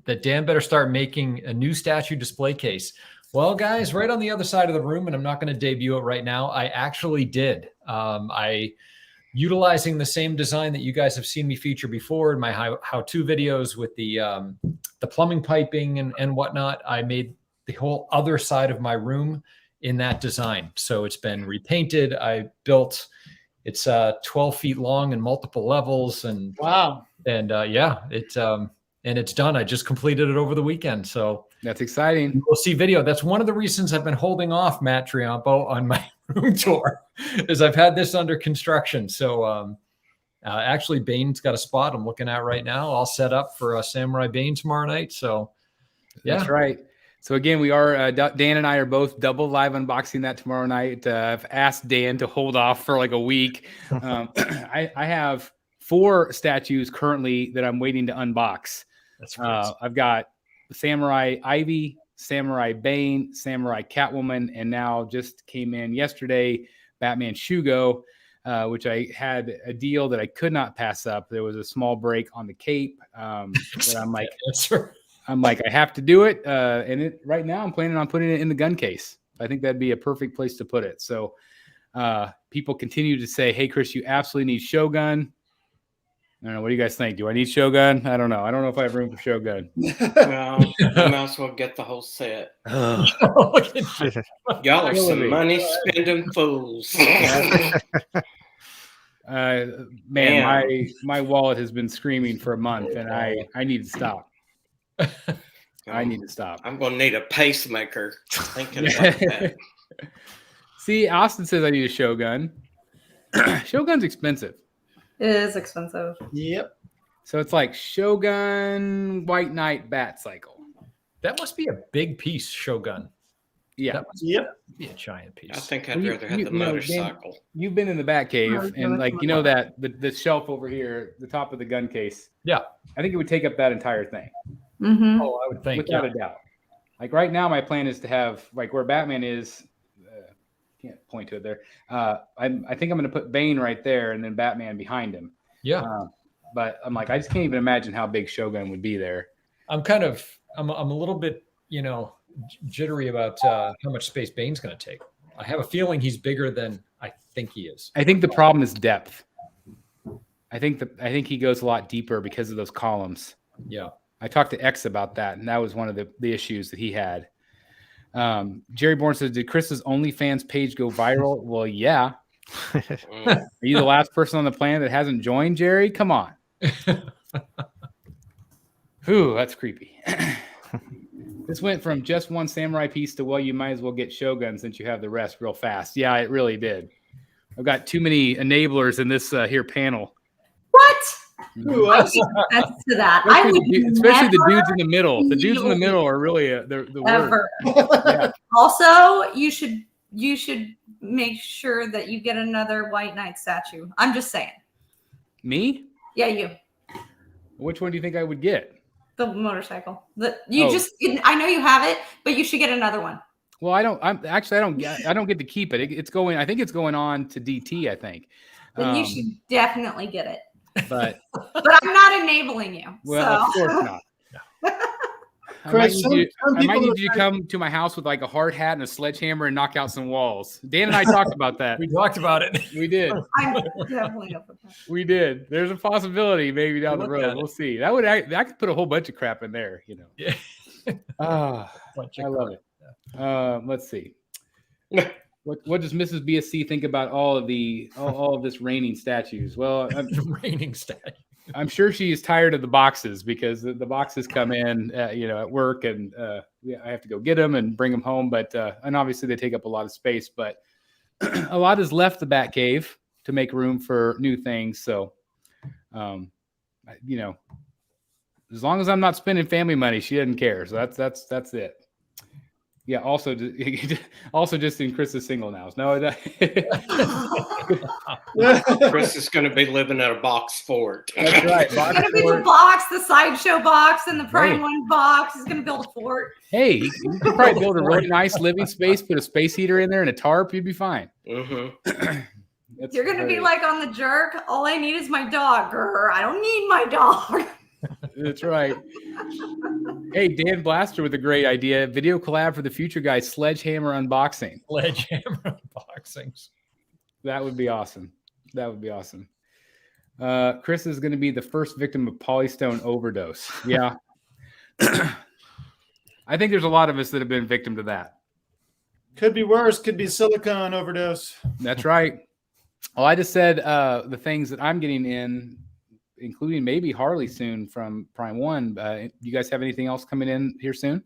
that Dan better start making a new statue display case. Well, guys, right on the other side of the room, and I'm not going to debut it right now. I actually did. Utilizing the same design that you guys have seen me feature before in my how-to videos with the plumbing piping and whatnot. I made the whole other side of my room in that design. So it's been repainted. I built, it's 12 feet long and multiple levels. And wow. And it's done. I just completed it over the weekend. So that's exciting. We'll see video. That's one of the reasons I've been holding off Matt Triampo on my room tour is I've had this under construction. So actually Bane's got a spot I'm looking at right now. All set up for Samurai Bane tomorrow night. So yeah. That's right. So again, we are Dan and I are both double live unboxing that tomorrow night. I've asked Dan to hold off for like a week. I have 4 statues currently that I'm waiting to unbox. That's crazy. I've got Samurai Ivy, Samurai Bane, Samurai Catwoman, and now just came in yesterday, Batman Shugo, which I had a deal that I could not pass up. There was a small break on the cape. But I'm like, I have to do it. And right now I'm planning on putting it in the gun case. I think that'd be a perfect place to put it. So people continue to say, hey, Chris, you absolutely need Shogun. I don't know. What do you guys think? Do I need Shogun? I don't know. I don't know if I have room for Shogun. Well, you might as well get the whole set. Y'all are some money spending fools. Man, my wallet has been screaming for a month, and I need to stop. I need to stop. I'm going to need a pacemaker thinking about that. See, Austin says I need a Shogun. Shogun's expensive. It is expensive. Yep. So it's like Shogun, White Knight, Bat Cycle. That must be a big piece, Shogun. Yeah. That must be a giant piece. I think I'd rather have the motorcycle. Dan, you've been in the Bat Cave, and like that the shelf over here, the top of the gun case. Yeah. I think it would take up that entire thing. Mm-hmm. Oh, I would think. Without a doubt. Like right now, my plan is to have like where Batman is. Can't point to it there. I think I'm going to put Bane right there and then Batman behind him. Yeah. But I'm like, I just can't even imagine how big Shogun would be there. I'm a little bit, jittery about how much space Bane's going to take. I have a feeling he's bigger than I think he is. I think the problem is depth. I think he goes a lot deeper because of those columns. Yeah. I talked to X about that, and that was one of the issues that he had. Jerry Bourne says, did Chris's OnlyFans page go viral? Well, yeah. Are you the last person on the planet that hasn't joined, Jerry? Come on. Ooh, that's creepy. This went from just one samurai piece to, well, you might as well get Shogun since you have the rest real fast. Yeah, it really did. I've got too many enablers in this here panel. What? Ooh, I take offense to that. I would Especially the dudes never in the middle. The dudes in the enable middle are really the word. ever. Yeah. Also, you should make sure that you get another White Knight statue. I'm just saying. Me? Yeah, you. Which one do you think I would get? The motorcycle. I know you have it, but you should get another one. Well, I don't get to keep it. It's going. I think it's going on to DT. I think. Then you should definitely get it. But I'm not enabling you. well, so. of course not. Chris, I might need you to come to my house with like a hard hat and a sledgehammer and knock out some walls. Dan and I talked about that. We talked about it. We did. I'm definitely up with that. We did. There's a possibility maybe down the Look road. at it. We'll see. I could put a whole bunch of crap in there. You know. Yeah. I love it. Let's see. What does Mrs. BSC think about all of this raining statues? Well, Raining statue. I'm sure she's tired of the boxes because the boxes come in, at work, and I have to go get them and bring them home. But and obviously they take up a lot of space. But a lot has left the Batcave to make room for new things. So, as long as I'm not spending family money, she doesn't care. So that's it. Yeah. Also just in Chris's single now. No, Chris is going to be living in a box fort. that's right. It's gonna be the box, the sideshow box, and the Prime One box. He's gonna build a fort. Hey, you could probably build a really nice living space, put a space heater in there and a tarp, you'd be fine. Mm-hmm. You're gonna be like on the Jerk. All I need is my dog. Grr, I don't need my dog. That's right. Hey, Dan Blaster with a great idea. Video collab for the future guys, Sledgehammer unboxing. Sledgehammer unboxings. That would be awesome. Chris is going to be the first victim of polystone overdose. Yeah. I think there's a lot of us that have been victim to that. Could be worse. Could be silicone overdose. That's right. Well, I just said the things that I'm getting in, including maybe Harley soon from Prime One. You guys have anything else coming in here soon?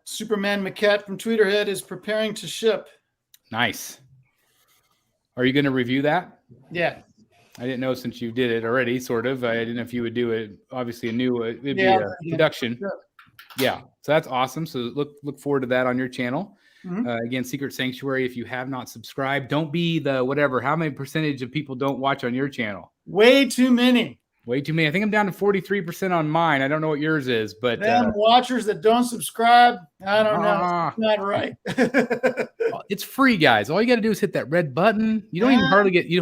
Superman Maquette from Tweeterhead is preparing to ship. Nice. Are you going to review that? Yeah. I didn't know since you did it already, sort of. I didn't know if you would do it. Obviously, it'd be a production. Sure. Yeah, so that's awesome. So look forward to that on your channel. Mm-hmm. Again, Secret Sanctuary. If you have not subscribed, don't be the whatever. How many percentage of people don't watch on your channel? Way too many. Way too many. I think I'm down to 43% on mine. I don't know what yours is, but Them watchers that don't subscribe, I don't know. It's not right. it's free, guys. All you got to do is hit that red button. You don't even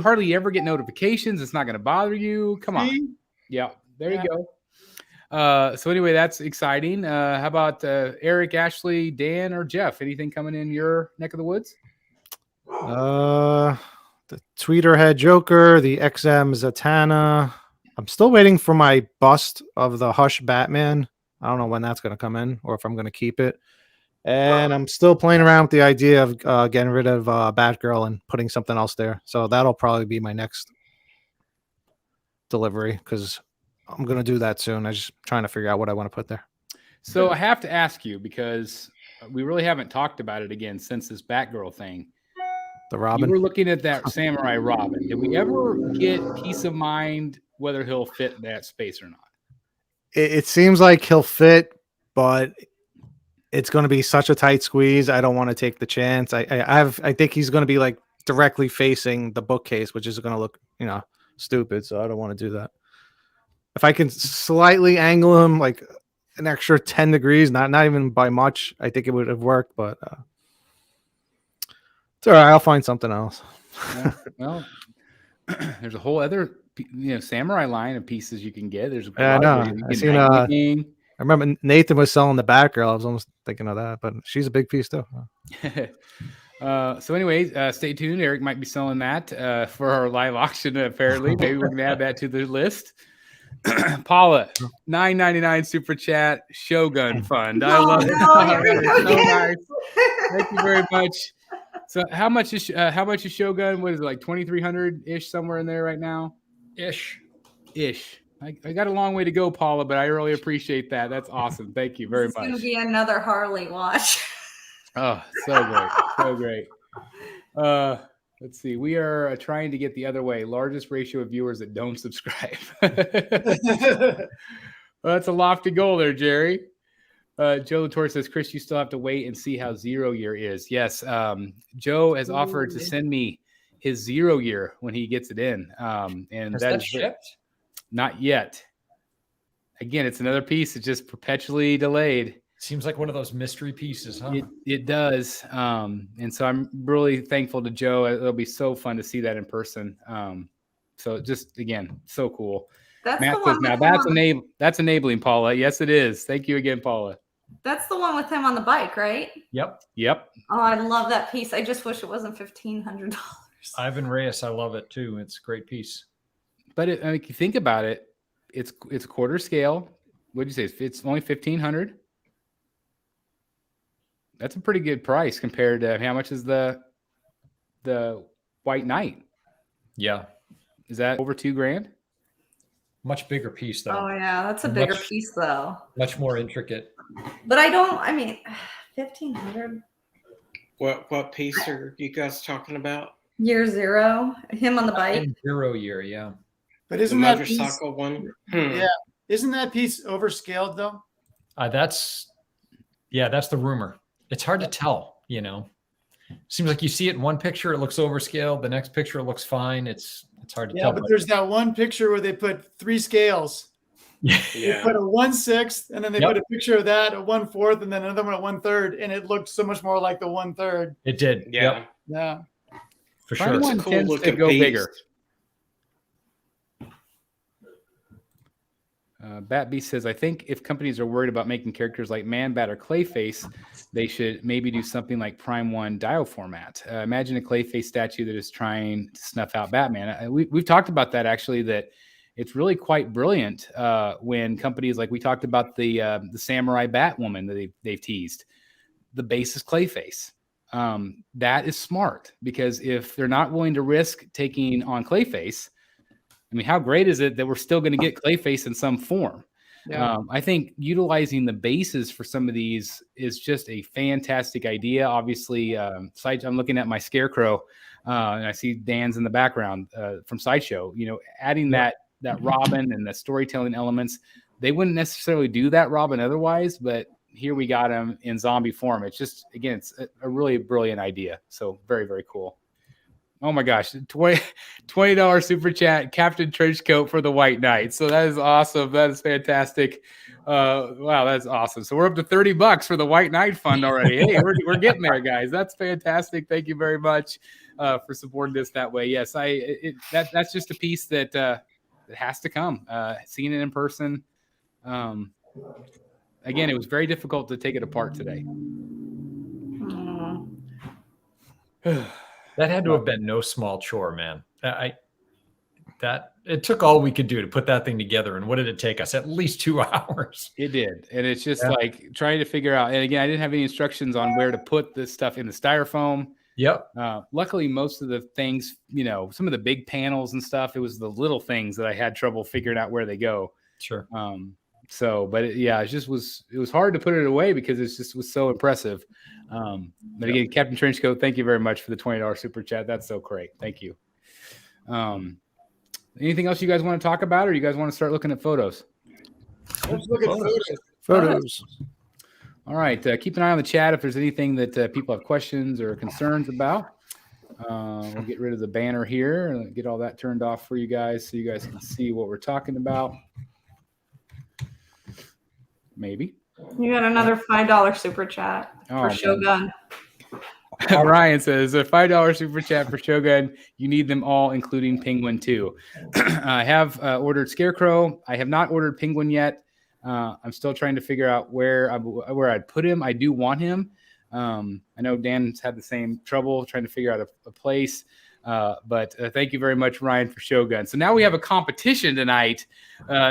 hardly ever get notifications. It's not going to bother you. Come on. Yeah, there you go. So anyway, that's exciting. How about Eric, Ashley, Dan, or Jeff? Anything coming in your neck of the woods? The Tweeterhead Joker, the XM Zatanna. I'm still waiting for my bust of the Hush Batman. I don't know when that's going to come in or if I'm going to keep it. And I'm still playing around with the idea of getting rid of Batgirl and putting something else there. So that'll probably be my next delivery because I'm going to do that soon. I'm just trying to figure out what I want to put there. So I have to ask you because we really haven't talked about it again since this Batgirl thing. The Robin. You were looking at that Samurai Robin. Did we ever get peace of mind whether he'll fit that space or not? It seems like he'll fit, but it's going to be such a tight squeeze. I don't want to take the chance. I think he's going to be like directly facing the bookcase, which is going to look, stupid. So I don't want to do that. If I can slightly angle him like an extra 10 degrees, not even by much, I think it would have worked, but it's all right. I'll find something else. Yeah, well, there's a whole other, samurai line of pieces you can get. There's I know. I remember Nathan was selling the Batgirl. I was almost thinking of that, but she's a big piece too. So anyway, stay tuned. Eric might be selling that for our live auction. Apparently, maybe we can add that to the list. Paula, $9.99 super chat, Shogun Fund. I love it. So nice. Thank you very much. So how much is Shogun? What is it, like 2,300 ish, somewhere in there right now? Ish. I got a long way to go, Paula, but I really appreciate that. That's awesome. Thank you very much. It's going to be another Harley watch. Oh, so great. Let's see. We are trying to get the other way. Largest ratio of viewers that don't subscribe. Well, that's a lofty goal there, Jerry. Joe Latour says, Chris, you still have to wait and see how 0 year is. Yes. Joe has offered to send me his 0 year when he gets it in. And Has that that is shipped? not yet. Again, it's another piece. It's just perpetually delayed. Seems like one of those mystery pieces, huh? It does. And so I'm really thankful to Joe. It'll be so fun to see that in person. So just, again, so cool. That's Matt the says, one. now that's enabling, Paula. Yes, it is. Thank you again, Paula. That's the one with him on the bike, right? Yep. Oh, I love that piece. I just wish it wasn't $1,500. Ivan Reyes, I love it too. It's a great piece. But I mean, if you think about it, it's quarter scale. What'd you say? It's only $1,500. That's a pretty good price compared to how much is the White Knight? Yeah. Is that over $2,000? Much bigger piece though. Oh yeah, that's a bigger piece though. Much more intricate. But I mean, 1,500. What piece are you guys talking about? Year 0, him on the bike. 0 year, yeah. But The isn't that piece, motorcycle one? yeah, isn't that piece overscaled though? That's the rumor. It's hard to tell, Seems like you see it in one picture, it looks overscaled. The next picture, it looks fine. It's hard to Yeah, tell. but there's that one picture where they put 3 scales. They Yeah. put a 1/6, and then they put a picture of that, a 1/4, and then another one at 1/3, and it looked so much more like the 1/3. It did. Yeah. Yep, Yeah. for Prime sure. It's a one cool tends to looking go piece. bigger. Bat Beast says, I think if companies are worried about making characters like Man-Bat or Clayface, they should maybe do something like Prime 1 dial format. Imagine a Clayface statue that is trying to snuff out Batman. We've talked about that, actually, that it's really quite brilliant when companies, like we talked about the Samurai Batwoman that they've teased. The base is Clayface. That is smart, because if they're not willing to risk taking on Clayface, I mean, how great is it that we're still going to get Clayface in some form? Yeah. I think utilizing the bases for some of these is just a fantastic idea. Obviously, I'm looking at my Scarecrow, and I see Dan's in the background from Sideshow. Adding that Robin and the storytelling elements, they wouldn't necessarily do that Robin otherwise, but here we got him in zombie form. It's just, again, it's a really brilliant idea. So very, very cool. Oh my gosh, $20 super chat, Captain Trenchcoat for the White Knight. So that is awesome. That is fantastic. Wow, that's awesome. So we're up to $30 for the White Knight fund already. Hey, we're getting there, guys. That's fantastic. Thank you very much for supporting this that way. Yes, that's just a piece that has to come. Seeing it in person. Again, it was very difficult to take it apart today. That had to have been no small chore, man. It took all we could do to put that thing together. And what did it take us? At least 2 hours. It did. And it's just like trying to figure out. And again, I didn't have any instructions on where to put this stuff in the styrofoam. Yep. Luckily, most of the things, some of the big panels and stuff, it was the little things that I had trouble figuring out where they go. Sure. But it was hard to put it away because it just was so impressive. But again, Captain Trenchcoat, thank you very much for the $20 super chat. That's so great. Thank you. Anything else you guys want to talk about, or you guys want to start looking at photos? Let's look at Photos. All right. Keep an eye on the chat if there's anything that people have questions or concerns about. We'll get rid of the banner here and get all that turned off for you guys so you guys can see what we're talking about. Maybe. You got another $5 super chat for man. Shogun. Ryan says a $5 super chat for Shogun. You need them all, including Penguin too. I have ordered Scarecrow. I have not ordered Penguin yet. I'm still trying to figure out where I'd put him. I do want him. I know Dan's had the same trouble trying to figure out a place. But thank you very much, Ryan, for Shogun. So now we have a competition tonight,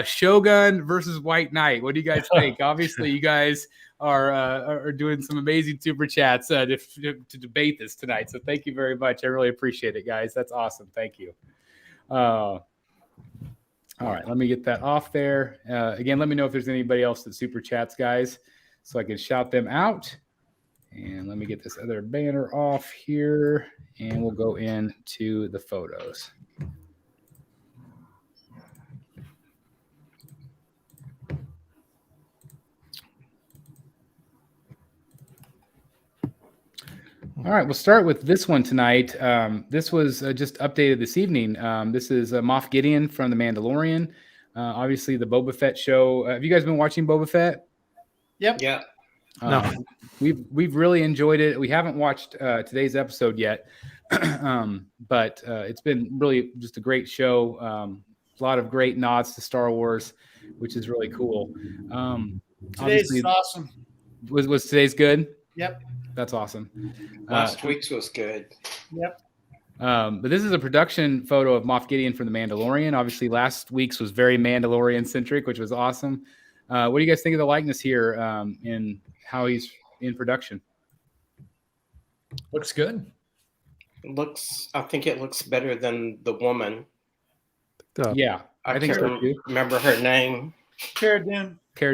Shogun versus White Knight. What do you guys think? Obviously, you guys are doing some amazing super chats to debate this tonight. So thank you very much. I really appreciate it, guys. That's awesome. Thank you. All right, let me get that off there. Again, let me know if there's anybody else that super chats, guys, so I can shout them out. And let me get this other banner off here, and we'll go into the photos. All right, we'll start with this one tonight. This was just updated this evening. This is Moff Gideon from The Mandalorian. Obviously, the Boba Fett show. Have you guys been watching Boba Fett? Yep. Yeah. No. We've really enjoyed it. We haven't watched today's episode yet, but it's been really just a great show. A lot of great nods to Star Wars, which is really cool. Today's is awesome. Was today's good? Yep. That's awesome. Last week's was good. Yep. But this is a production photo of Moff Gideon from The Mandalorian. Obviously, last week's was very Mandalorian-centric, which was awesome. What do you guys think of the likeness here and how he's in production? Looks good. I think it looks better than the woman. Yeah, I think so too. Remember her name? Cara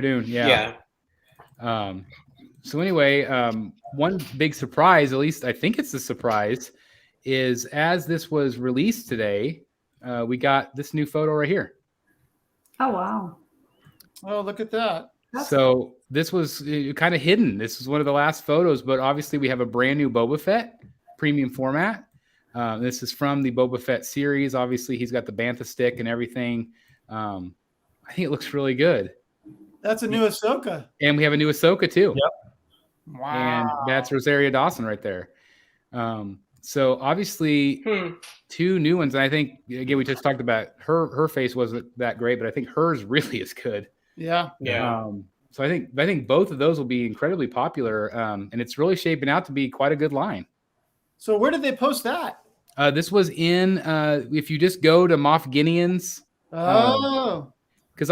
Dune. Yeah. So anyway, one big surprise, at least I think it's a surprise, is as this was released today, we got this new photo right here. Oh, wow. Oh, look at that. So this was kind of hidden. This was one of the last photos, but obviously we have a brand new Boba Fett premium format. This is from the Boba Fett series. Obviously, he's got the bantha stick and everything. I think it looks really good. That's a new Ahsoka. And we have a new Ahsoka too. Yep. Wow. And that's Rosario Dawson right there. So obviously two new ones. And I think, again, we just talked about her face wasn't that great, but I think hers really is good. Yeah. Yeah. So I think both of those will be incredibly popular. And it's really shaping out to be quite a good line. So where did they post that? This was in, if you just go to Moff Gideon's. Because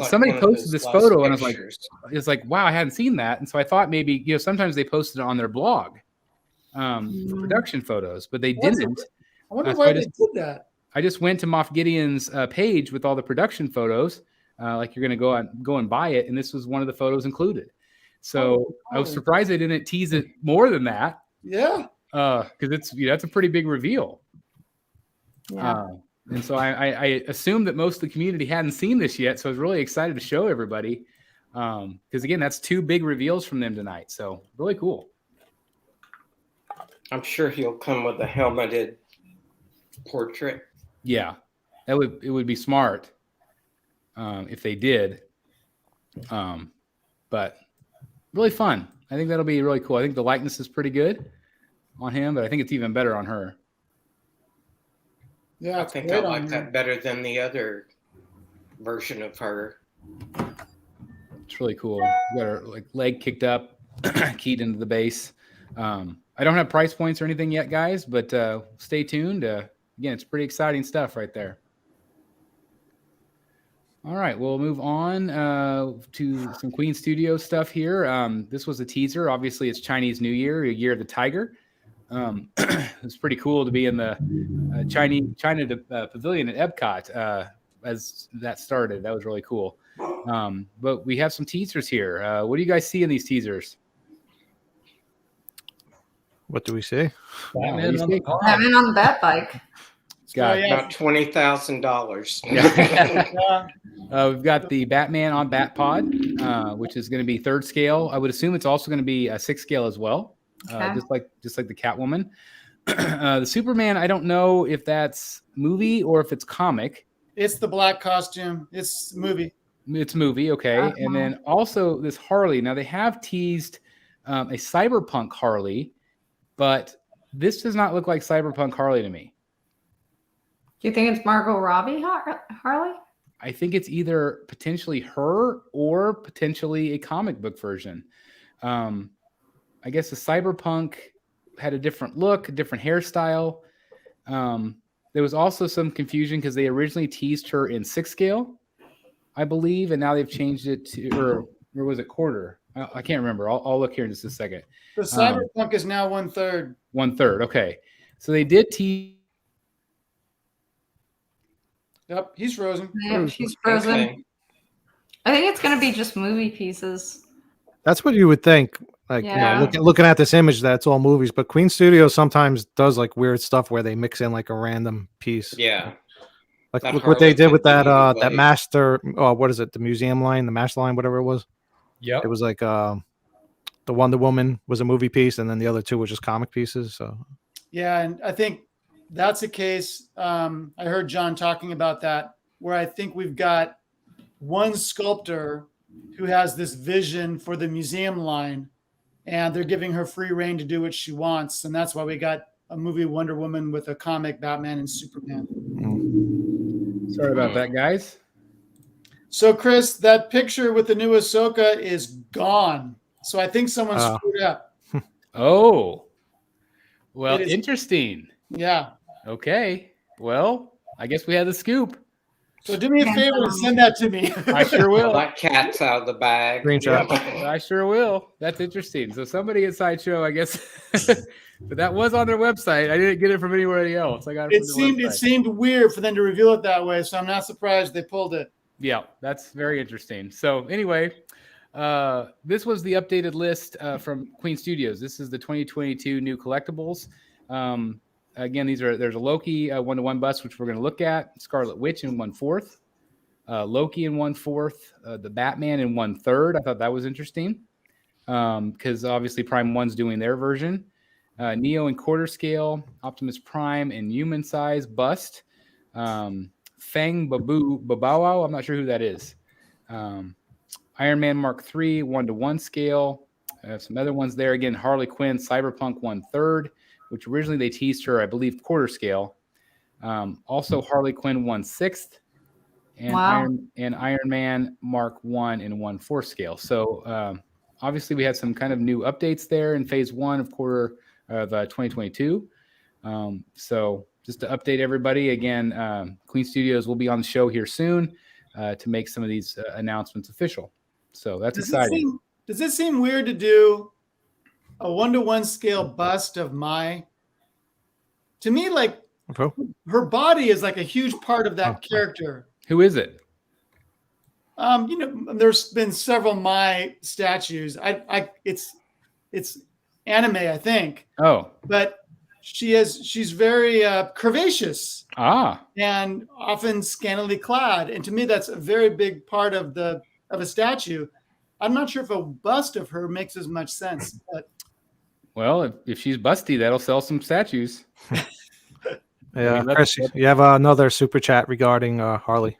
somebody posted this photo and I was like, it's like, wow, I hadn't seen that. And so I thought maybe, sometimes they posted it on their blog for production photos, but they didn't. I wonder why they did that. I just went to Moff Gideon's page with all the production photos, like you're going to go and buy it. And this was one of the photos included. So I was surprised they didn't tease it more than that. Yeah. Because that's a pretty big reveal. Yeah. And so I assumed that most of the community hadn't seen this yet. So I was really excited to show everybody. Because again, that's two big reveals from them tonight. So really cool. I'm sure he'll come with a helmeted portrait. Yeah, it would be smart if they did. But really fun. I think that'll be really cool. I think the likeness is pretty good on him, but I think it's even better on her. Yeah, I think I like that better than the other version of her. It's really cool. Got her leg kicked up, keyed into the base. I don't have price points or anything yet, guys, but stay tuned. Again, it's pretty exciting stuff right there. All right, we'll move on to some Queen Studio stuff here. This was a teaser. Obviously, it's Chinese New Year, Year of the Tiger. It's pretty cool to be in the China pavilion at Epcot as that started. That was really cool. But we have some teasers here. What do you guys see in these teasers? What do we see? Batman on the bat bike. Got about $20,000. Yeah. We've got the Batman on Bat Pod, which is going to be 3rd scale. I would assume it's also going to be a 6th scale as well, just like the Catwoman. The Superman, I don't know if that's movie or if it's comic. It's the black costume. It's movie. It's movie, okay. And then also this Harley. Now they have teased a cyberpunk Harley, but this does not look like cyberpunk Harley to me. Do you think it's Margot Robbie Harley? I think it's either potentially her or potentially a comic book version. I guess the cyberpunk had a different look, a different hairstyle. There was also some confusion because they originally teased her in 6th scale, I believe, and now they've changed it to, or was it quarter? I can't remember. I'll look here in just a second. The cyberpunk is now 1/3. 1/3. Okay, so they did tease. Yep, he's frozen. Yeah, she's frozen. Okay. I think it's going to be just movie pieces. That's what you would think. Like Yeah. looking at this image, that's all movies. But Queen Studios sometimes does like weird stuff where they mix in like a random piece. Yeah. Like That look what they did with that Harley Quinn that blade. master. Oh, what is it? The museum line, the mash line, whatever it was. Yep. It was like the Wonder Woman was a movie piece, and then the other two were just comic pieces. So Yeah, and I think that's a case. I heard John talking about that, where I think we've got one sculptor who has this vision for the museum line, and they're giving her free reign to do what she wants, and that's why we got a movie Wonder Woman with a comic Batman and Superman. Sorry about that, guys. So, Chris, that picture with the new Ahsoka is gone. So I think someone screwed up. Oh, well, It is- interesting. Yeah. Okay. Well, I guess we had the scoop. So do me a favor and send that to me. I sure Well, will. that cat's out of the bag. Screenshot. I sure will. That's interesting. So somebody at Sideshow, I guess, but that was on their website. I didn't get it from anywhere else. I got it It from seemed their it website. seemed weird for them to reveal it that way, so I'm not surprised they pulled it. Yeah, that's very interesting. So anyway, this was the updated list from Queen Studios. This is the 2022 new collectibles. Again, there's a Loki 1-to-1 bust, which we're going to look at. Scarlet Witch in 1/4. Loki in 1/4. The Batman in 1/3. I thought that was interesting because obviously Prime 1's doing their version. Neo in quarter scale. Optimus Prime in human size bust. Fang Babao. I'm not sure who that is. Iron Man Mark III 1-to-1 scale. Some other ones there. Again, Harley Quinn Cyberpunk 1/3, which originally they teased her, I believe, quarter scale. Also Harley Quinn 1/6, and Wow. Iron Man Mark I in 1/4 scale. So obviously we had some kind of new updates there in phase 1 of quarter of 2022. So just to update everybody again, Queen Studios will be on the show here soon to make some of these announcements official. So that's exciting. Does it seem weird to do a 1-to-1 scale bust of Mai? To me, like her body is like a huge part of that character. Who is it? There's been several Mai statues. It's anime, I think. Oh, But she's very curvaceous ah, and often scantily clad, and to me, that's a very big part of a statue. I'm not sure if a bust of her makes as much sense, but well, if she's busty, that'll sell some statues. Yeah, mean, Chris, you have another super chat regarding Harley.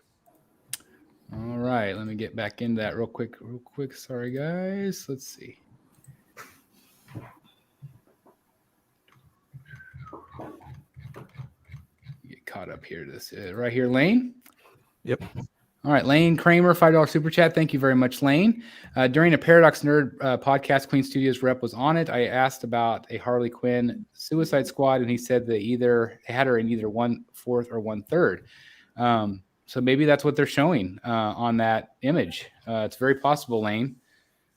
All right, let me get back into that real quick. Sorry, guys. Let's see. Get caught up here. This right here, Lane. Yep. All right, Lane Kramer, $5 super chat. Thank you very much, Lane. During a Paradox Nerd podcast, Queen Studios rep was on it. I asked about a Harley Quinn Suicide Squad, and he said they had her in either 1/4 or 1/3. So maybe that's what they're showing on that image. It's very possible, Lane.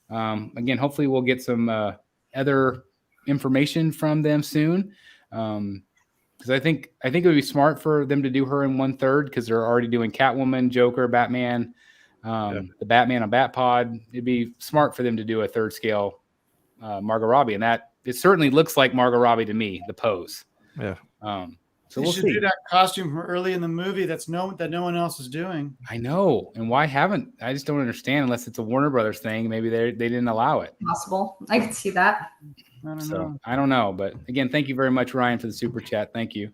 Again, hopefully we'll get some other information from them soon. Because I think it would be smart for them to do her in 1/3 because they're already doing Catwoman, Joker, Batman, the Batman on Batpod. It'd be smart for them to do a 3rd scale Margot Robbie, and that it certainly looks like Margot Robbie to me. The pose. Yeah. So you we'll should see. do that costume from early in the movie that no one else is doing. I know, and why haven't I just don't understand unless it's a Warner Brothers thing. Maybe they didn't allow it. Possible. I can see that. I don't know, but again, thank you very much, Ryan, for the super chat. Thank you.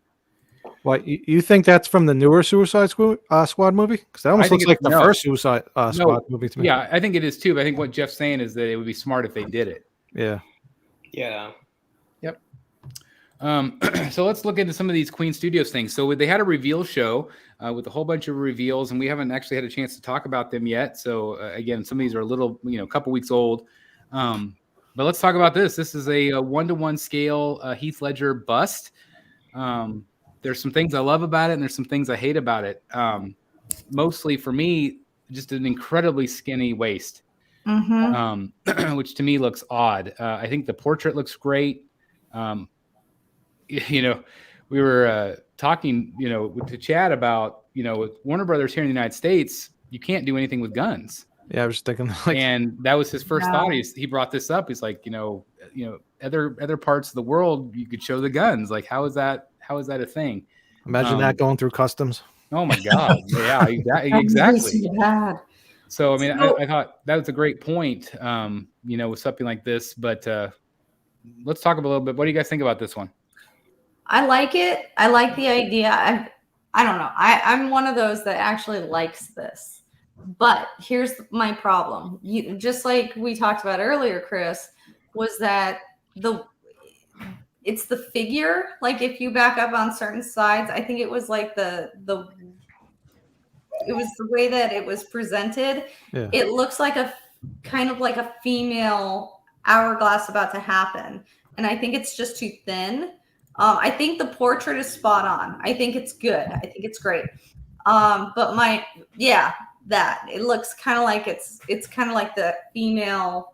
What you think that's from the newer Suicide Squad movie? Because that almost looks like the first Suicide Squad movie to me. Yeah, I think it is too. But I think what Jeff's saying is that it would be smart if they did it. Yeah. Yeah. Yep. So let's look into some of these Queen Studios things. So they had a reveal show with a whole bunch of reveals, and we haven't actually had a chance to talk about them yet. So again, some of these are a little, a couple weeks old. But let's talk about this. This is a 1-to-1 scale Heath Ledger bust. There's some things I love about it, and there's some things I hate about it. Mostly for me, just an incredibly skinny waist, which to me looks odd. I think the portrait looks great. We were talking, to Chad about, with Warner Brothers here in the United States, you can't do anything with guns. Yeah, I was just thinking like, and that was his first thought. He brought this up. He's like, other parts of the world, you could show the guns. Like, how is that a thing? imagine that going through customs. Oh my God. Yeah, exactly. So, I mean, I thought that was a great point, with something like this, but let's talk a little bit. What do you guys think about this one? I like it. I like the idea. I don't know. I'm one of those that actually likes this. But here's my problem. Just like we talked about earlier, Chris, was that it's the figure. Like if you back up on certain sides, I think it was like it was the way that it was presented. Yeah. It looks like a kind of like a female hourglass about to happen. And I think it's just too thin. I think the portrait is spot on. I think it's good. I think it's great. But that it looks kind of like it's kind of like the female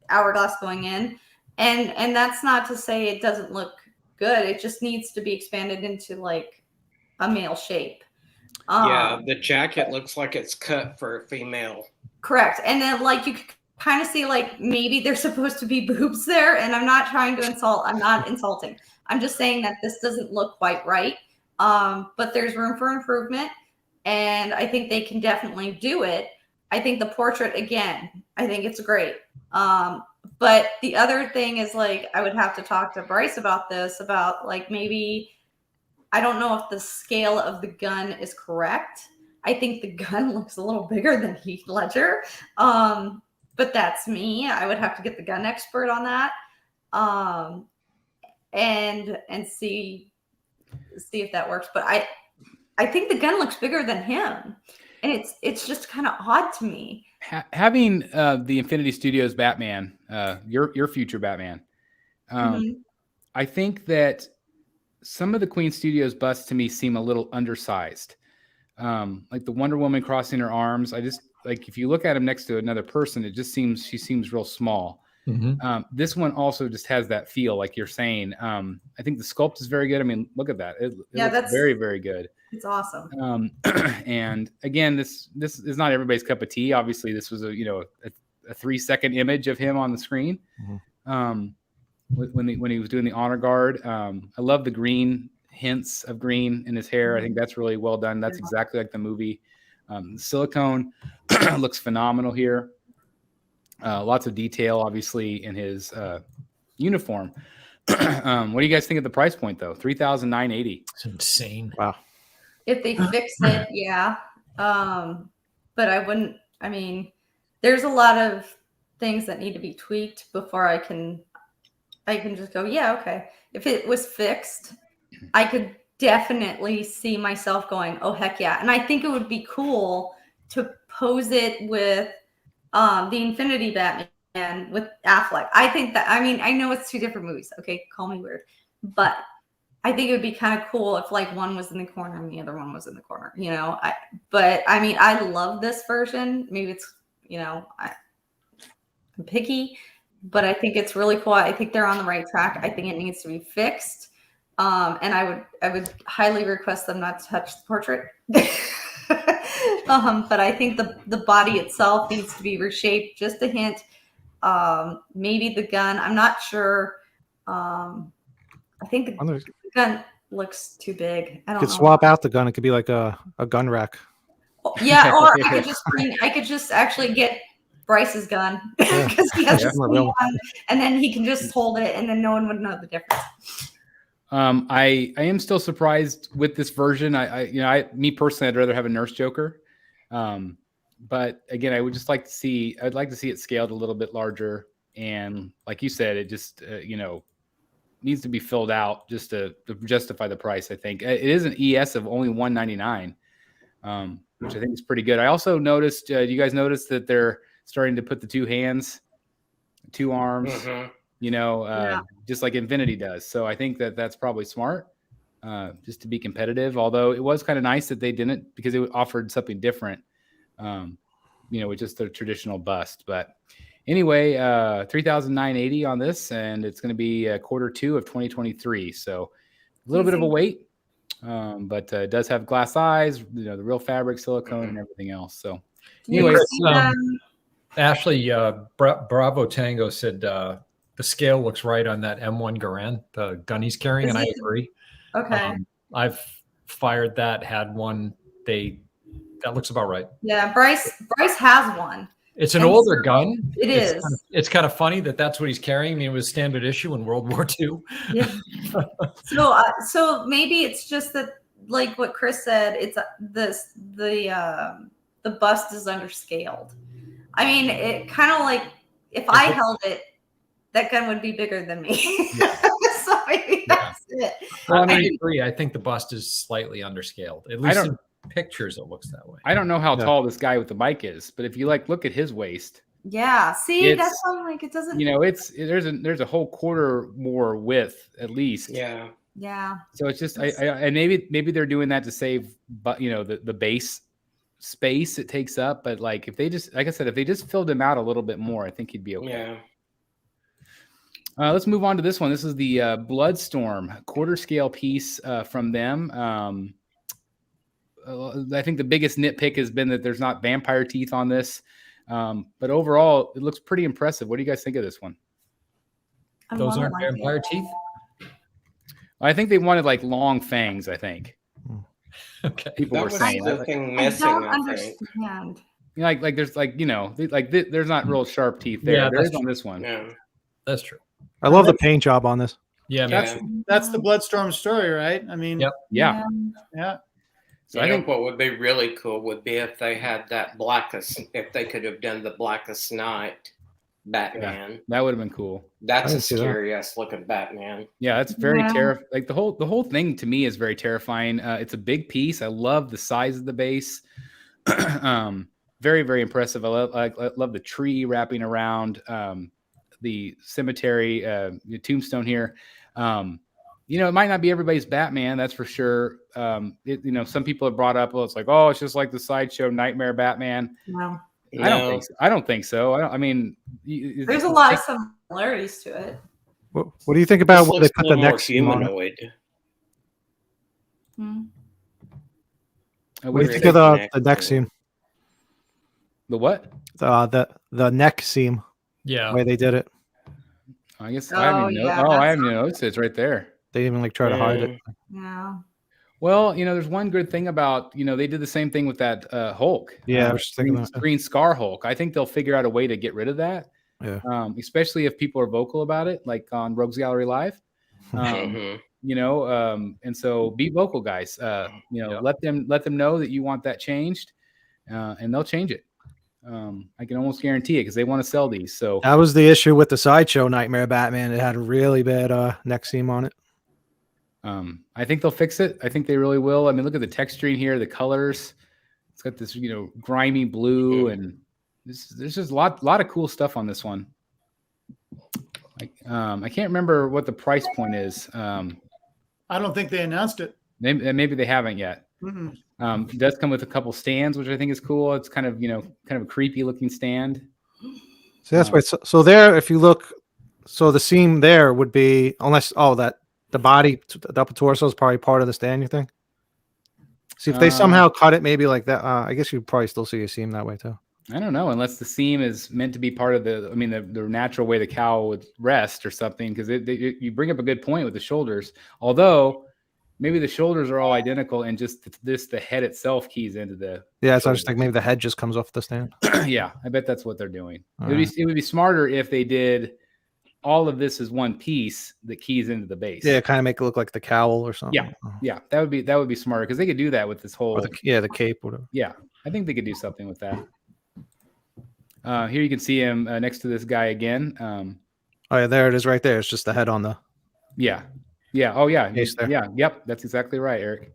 hourglass going in, and that's not to say it doesn't look good. It just needs to be expanded into like a male shape. The jacket looks like it's cut for a female. Correct, and then like you kind of see like maybe there's supposed to be boobs there, and I'm not trying to insult. I'm not insulting. I'm just saying that this doesn't look quite right. But there's room for improvement. And I think they can definitely do it. I think the portrait, again, I think it's great. But the other thing is like, I would have to talk to Bryce about this, about like maybe, I don't know if the scale of the gun is correct. I think the gun looks a little bigger than Heath Ledger. But that's me. I would have to get the gun expert on that. And see if that works. But I think the gun looks bigger than him, and it's just kind of odd to me. Having the Infinity Studios Batman, your future Batman, I think that some of the Queen Studios busts to me seem a little undersized. Like the Wonder Woman crossing her arms, I just like if you look at him next to another person, she seems real small. Mm-hmm. This one also just has that feel, like you're saying. I think the sculpt is very good. I mean, look at that. It looks very, very good. It's awesome. And again, this is not everybody's cup of tea. Obviously, this was a 3-second image of him on the screen. Mm-hmm. When he was doing the honor guard. I love the green hints of green in his hair. I think that's really well done. That's exactly like the movie. Silicone looks phenomenal here. Lots of detail, obviously, in his uniform. What do you guys think of the price point, though? $3,980. It's insane. Wow. If they fix it, yeah. But I wouldn't. I mean, there's a lot of things that need to be tweaked before I can just go, yeah, okay. If it was fixed, I could definitely see myself going, oh, heck yeah. And I think it would be cool to pose it with the Infinity Batman with Affleck. I think that, I mean, I know it's two different movies. Okay, call me weird. But I think it would be kind of cool if like one was in the corner and the other one was in the corner, But I mean, I love this version. Maybe it's, I'm picky, but I think it's really cool. I think they're on the right track. I think it needs to be fixed. And I would highly request them not to touch the portrait. But I think the body itself needs to be reshaped just a hint. Maybe the gun, I'm not sure. I think the gun looks too big. I don't know. You could swap out the gun. It could be like a gun rack. Yeah, or I could just actually get Bryce's gun because he has this one, and then he can just hold it, and then no one would know the difference. I am still surprised with this version. Me personally, I'd rather have a Nurse Joker. But again, I would just like to see. I'd like to see it scaled a little bit larger, and like you said, it just needs to be filled out just to justify the price. I think it is an ES of only $199, which I think is pretty good. I also noticed. Do you guys notice that they're starting to put the 2 hands, 2 arms? Mm-hmm. Just like Infinity does. So I think that's probably smart, just to be competitive. Although it was kind of nice that they didn't, because it offered something different, with just the traditional bust. But anyway, $3,980 on this, and it's going to be Q2 of 2023. So a little bit of a wait, but it does have glass eyes, the real fabric, silicone, and everything else. So You Anyway, see them? Ashley, Bravo Tango said the scale looks right on that M1 Garand, the gun he's carrying, and I agree. Okay. I've fired that, had one. That looks about right. Yeah, Bryce has one. It's an And older so- gun. It is. It's kind of funny that's what he's carrying. I mean, it was standard issue in World War II. Yeah. So maybe it's just that, like what Chris said, it's the bust is underscaled. I mean, it kind of like if I held it, that gun would be bigger than me. So maybe that's it. Well, I agree. I think the bust is slightly underscaled. At least in pictures, it looks that way. I don't know how tall this guy with the bike is, but if you look at his waist. Yeah. See, that's something like it doesn't. There's a whole quarter more width at least. Yeah. Yeah. So it's just and maybe they're doing that to save, but the base space it takes up. But like if they just, like I said, if they just filled him out a little bit more, I think he'd be okay. Yeah. Let's move on to this one. This is the Bloodstorm quarter scale piece from them. I think the biggest nitpick has been that there's not vampire teeth on this. But overall, it looks pretty impressive. What do you guys think of this one? Those aren't vampire teeth? I think they wanted like long fangs, I think. Okay. People were saying the that. thing missing, I don't I think. understand. Like there's there's not real sharp teeth there. Yeah, there is that's on this one. Yeah. That's true. I love the paint job on this. Yeah, That's the Bloodstorm story, right? I mean, Yep. Yeah. Yeah. So I I think think what would be really cool would be if they had that if they could have done the Blackest Night Batman. that would have been cool. That's I a can see that. scary ass looking Batman. Yeah, that's very Yeah. terrifying. Like the whole thing to me is very terrifying. It's a big piece. I love the size of the base. Very, very impressive. I love the tree wrapping around the cemetery, the tombstone here. It might not be everybody's Batman, that's for sure. Some people have brought up, well, it's like, oh, it's just like the Sideshow Nightmare Batman. No. I don't think so. I mean, There's a lot of similarities to it. What do you think about This what they looks put a the little more next seam on it? humanoid. Hmm. What do you think of the neck seam? The what? The neck seam, Yeah. the way they did it. I guess Oh, I haven't even yeah, I that's- haven't even noticed it. It's right there. They didn't even like try to hide it. Yeah. Well, there's one good thing about, they did the same thing with that Hulk. Yeah, I was just thinking that. Green Scar Hulk. I think they'll figure out a way to get rid of that. Yeah. Especially if people are vocal about it, like on Rogues Gallery Live. Mhm. And so be vocal, guys. Let them know that you want that changed, and they'll change it. I can almost guarantee it because they want to sell these. So That was the issue with the Sideshow Nightmare Batman. It had a really bad neck seam on it. I think they'll fix it. I think they really will. I mean, look at the texturing here, the colors. It's got this, grimy blue, and there's just a lot of cool stuff on this one. I can't remember what the price point is. I don't think they announced it. Maybe they haven't yet. Mm-mm. It does come with a couple stands, which I think is cool. It's kind of a creepy looking stand. So that's right. So there, if you look, so the seam there would be, that the body, the upper torso is probably part of the stand, you think? See, if they somehow cut it maybe like that, I guess you'd probably still see a seam that way too. I don't know, unless the seam is meant to be part of the natural way the cowl would rest or something, because you bring up a good point with the shoulders. Although maybe the shoulders are all identical and just the head itself keys into the. Yeah, so I just think maybe the head just comes off the stand. Yeah, I bet that's what they're doing. All It would be smarter if they did all of this as one piece that keys into the base. Yeah, kind of make it look like the cowl or something. Yeah, that would be smarter, because they could do that with this whole. Or the cape, whatever. Yeah, I think they could do something with that. Here you can see him next to this guy again. Oh yeah, there it is right there. It's just the head on the. Yeah. Oh yeah. Case there. Yeah. Yep. That's exactly right, Eric.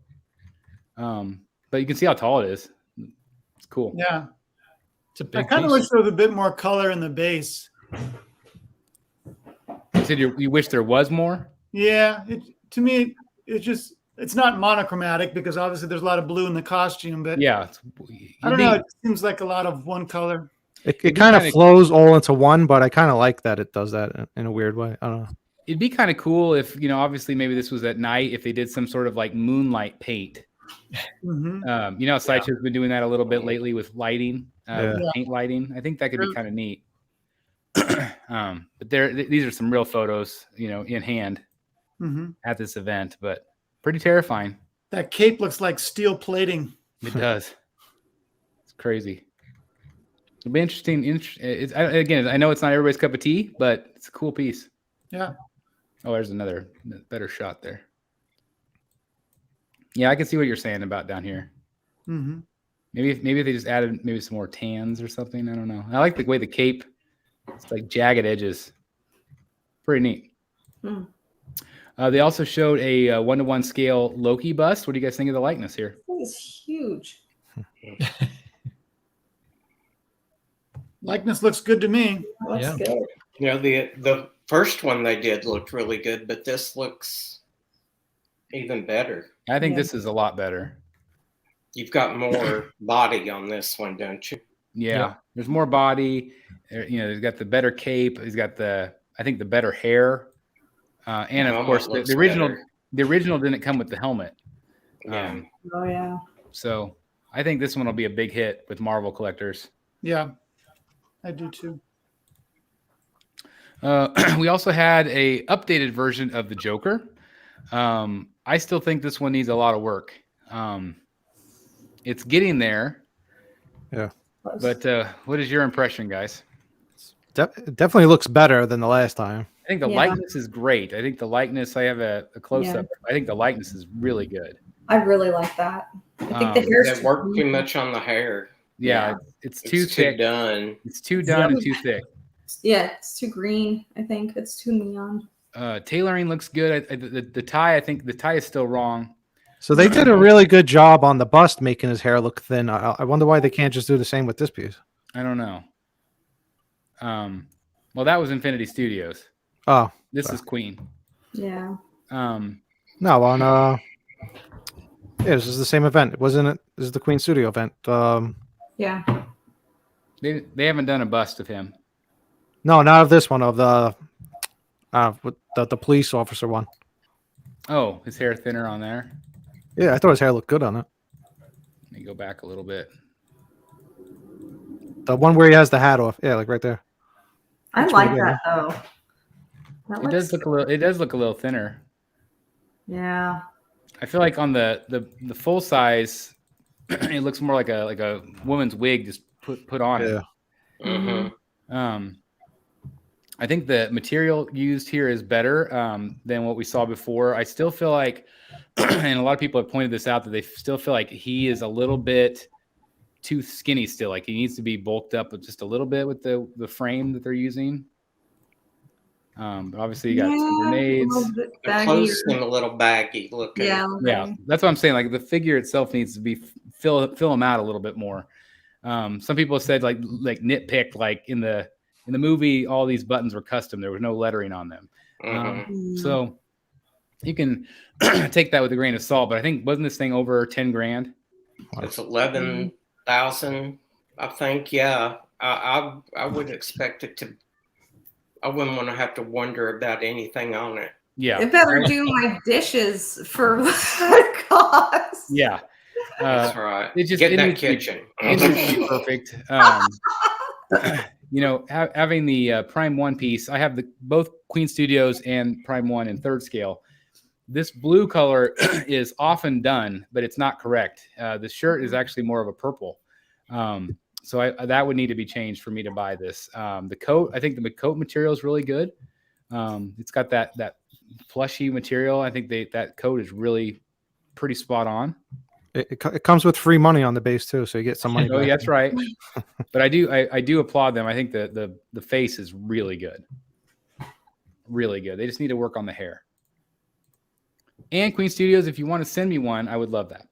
But you can see how tall it is. It's cool. Yeah. It's a I big kind of piece. wish there was a bit more color in the base. You said you wish there was more. Yeah. To me, it's not monochromatic because obviously there's a lot of blue in the costume, but Yeah. I don't know. It seems like a lot of one color. It kind of flows all into one, but I kind of like that it does that in a weird way. I don't know. It'd be kind of cool if, obviously maybe this was at night, if they did some sort of like moonlight paint. Mm-hmm. Sideshow's been doing that a little bit lately with lighting. Yeah. with paint lighting. I think that could be kind of neat. But these are some real photos, in hand at this event, but pretty terrifying. That cape looks like steel plating. It does. It's crazy. It'll be interesting. Again, I know it's not everybody's cup of tea, but it's a cool piece. Yeah. Oh, there's another better shot there. Yeah, I can see what you're saying about down here. Mm-hmm. Maybe if they just added maybe some more tans or something. I don't know. I like the way the cape, it's like jagged edges. Pretty neat. Hmm. They also showed a 1-to-1 scale Loki bust. What do you guys think of the likeness here? It's huge. Likeness looks good to me. Looks Yeah. good. The first one they did looked really good, but this looks even better. I think Yeah. this is a lot better. You've got more body on this one, don't you? Yeah, Yeah. there's more body. He's got the better cape. He's got the better hair, and of Helmet course looks the original. better. The original didn't come with the helmet. Yeah. Oh yeah. So I think this one will be a big hit with Marvel collectors. Yeah, I do too. We also had a updated version of the Joker. I still think this one needs a lot of work. It's getting there. Yeah. But what is your impression, guys? It definitely looks better than the last time. I think the Yeah. likeness is great. I think the likeness, I have a close-up. I think the likeness is really good. I really like that. I think the hair's They worked too much on the hair. Yeah, Yeah. it's too It's thick. too done. It's too done and too thick. Yeah, it's too green. I think it's too neon. Tailoring looks good. The tie, I think the tie is still wrong. So they did a really good job on the bust, making his hair look thin. I wonder why they can't just do the same with this piece. I don't know. Well, that was Infinity Studios. Oh, This is Queen. Yeah. no, on yeah, this is the same event, wasn't it? This is the Queen Studio event. Yeah. They haven't done a bust of him. No, not of this one, of with the police officer one. Oh, his hair thinner on there. Yeah, I thought his hair looked good on it. Let me go back a little bit. The one where he has the hat off. Yeah, like right there. I Looks like pretty good, that though. That It looks does look a little. It does look a little thinner. Yeah. I feel like on the full size, it looks more like a woman's wig just put on. Yeah. Mm-hmm. I think the material used here is better than what we saw before. I still feel like, and a lot of people have pointed this out, that they still feel like he is a little bit too skinny still. Like he needs to be bulked up just a little bit with the frame that they're using. But obviously you got some grenades. The clothes seem a little baggy looking. Yeah. Yeah, that's what I'm saying. Like the figure itself needs to be fill them out a little bit more. Some people have said like nitpick, like in the movie, all these buttons were custom. There was no lettering on them. Mhm. So you can take that with a grain of salt. But I think wasn't this thing over 10 grand? It's 11,000, I think. Yeah, I would expect it to. I wouldn't want to have to wonder about anything on it. Yeah. It better do my dishes for what it costs. Yeah. That's right. It just Get it that needs to be- kitchen. it needs to be perfect. Having the Prime 1 piece, I have both Queen Studios and Prime 1 in third scale. This blue color is often done, but it's not correct. The shirt is actually more of a purple. So that would need to be changed for me to buy this. The coat, I think the coat material is really good. It's got that plushy material. I think that coat is really pretty spot on. It comes with free money on the base too, so you get some money. Oh, back. that's right. But I do applaud them. I think the face is really good. Really good. They just need to work on the hair. And Queen Studios, if you want to send me one, I would love that.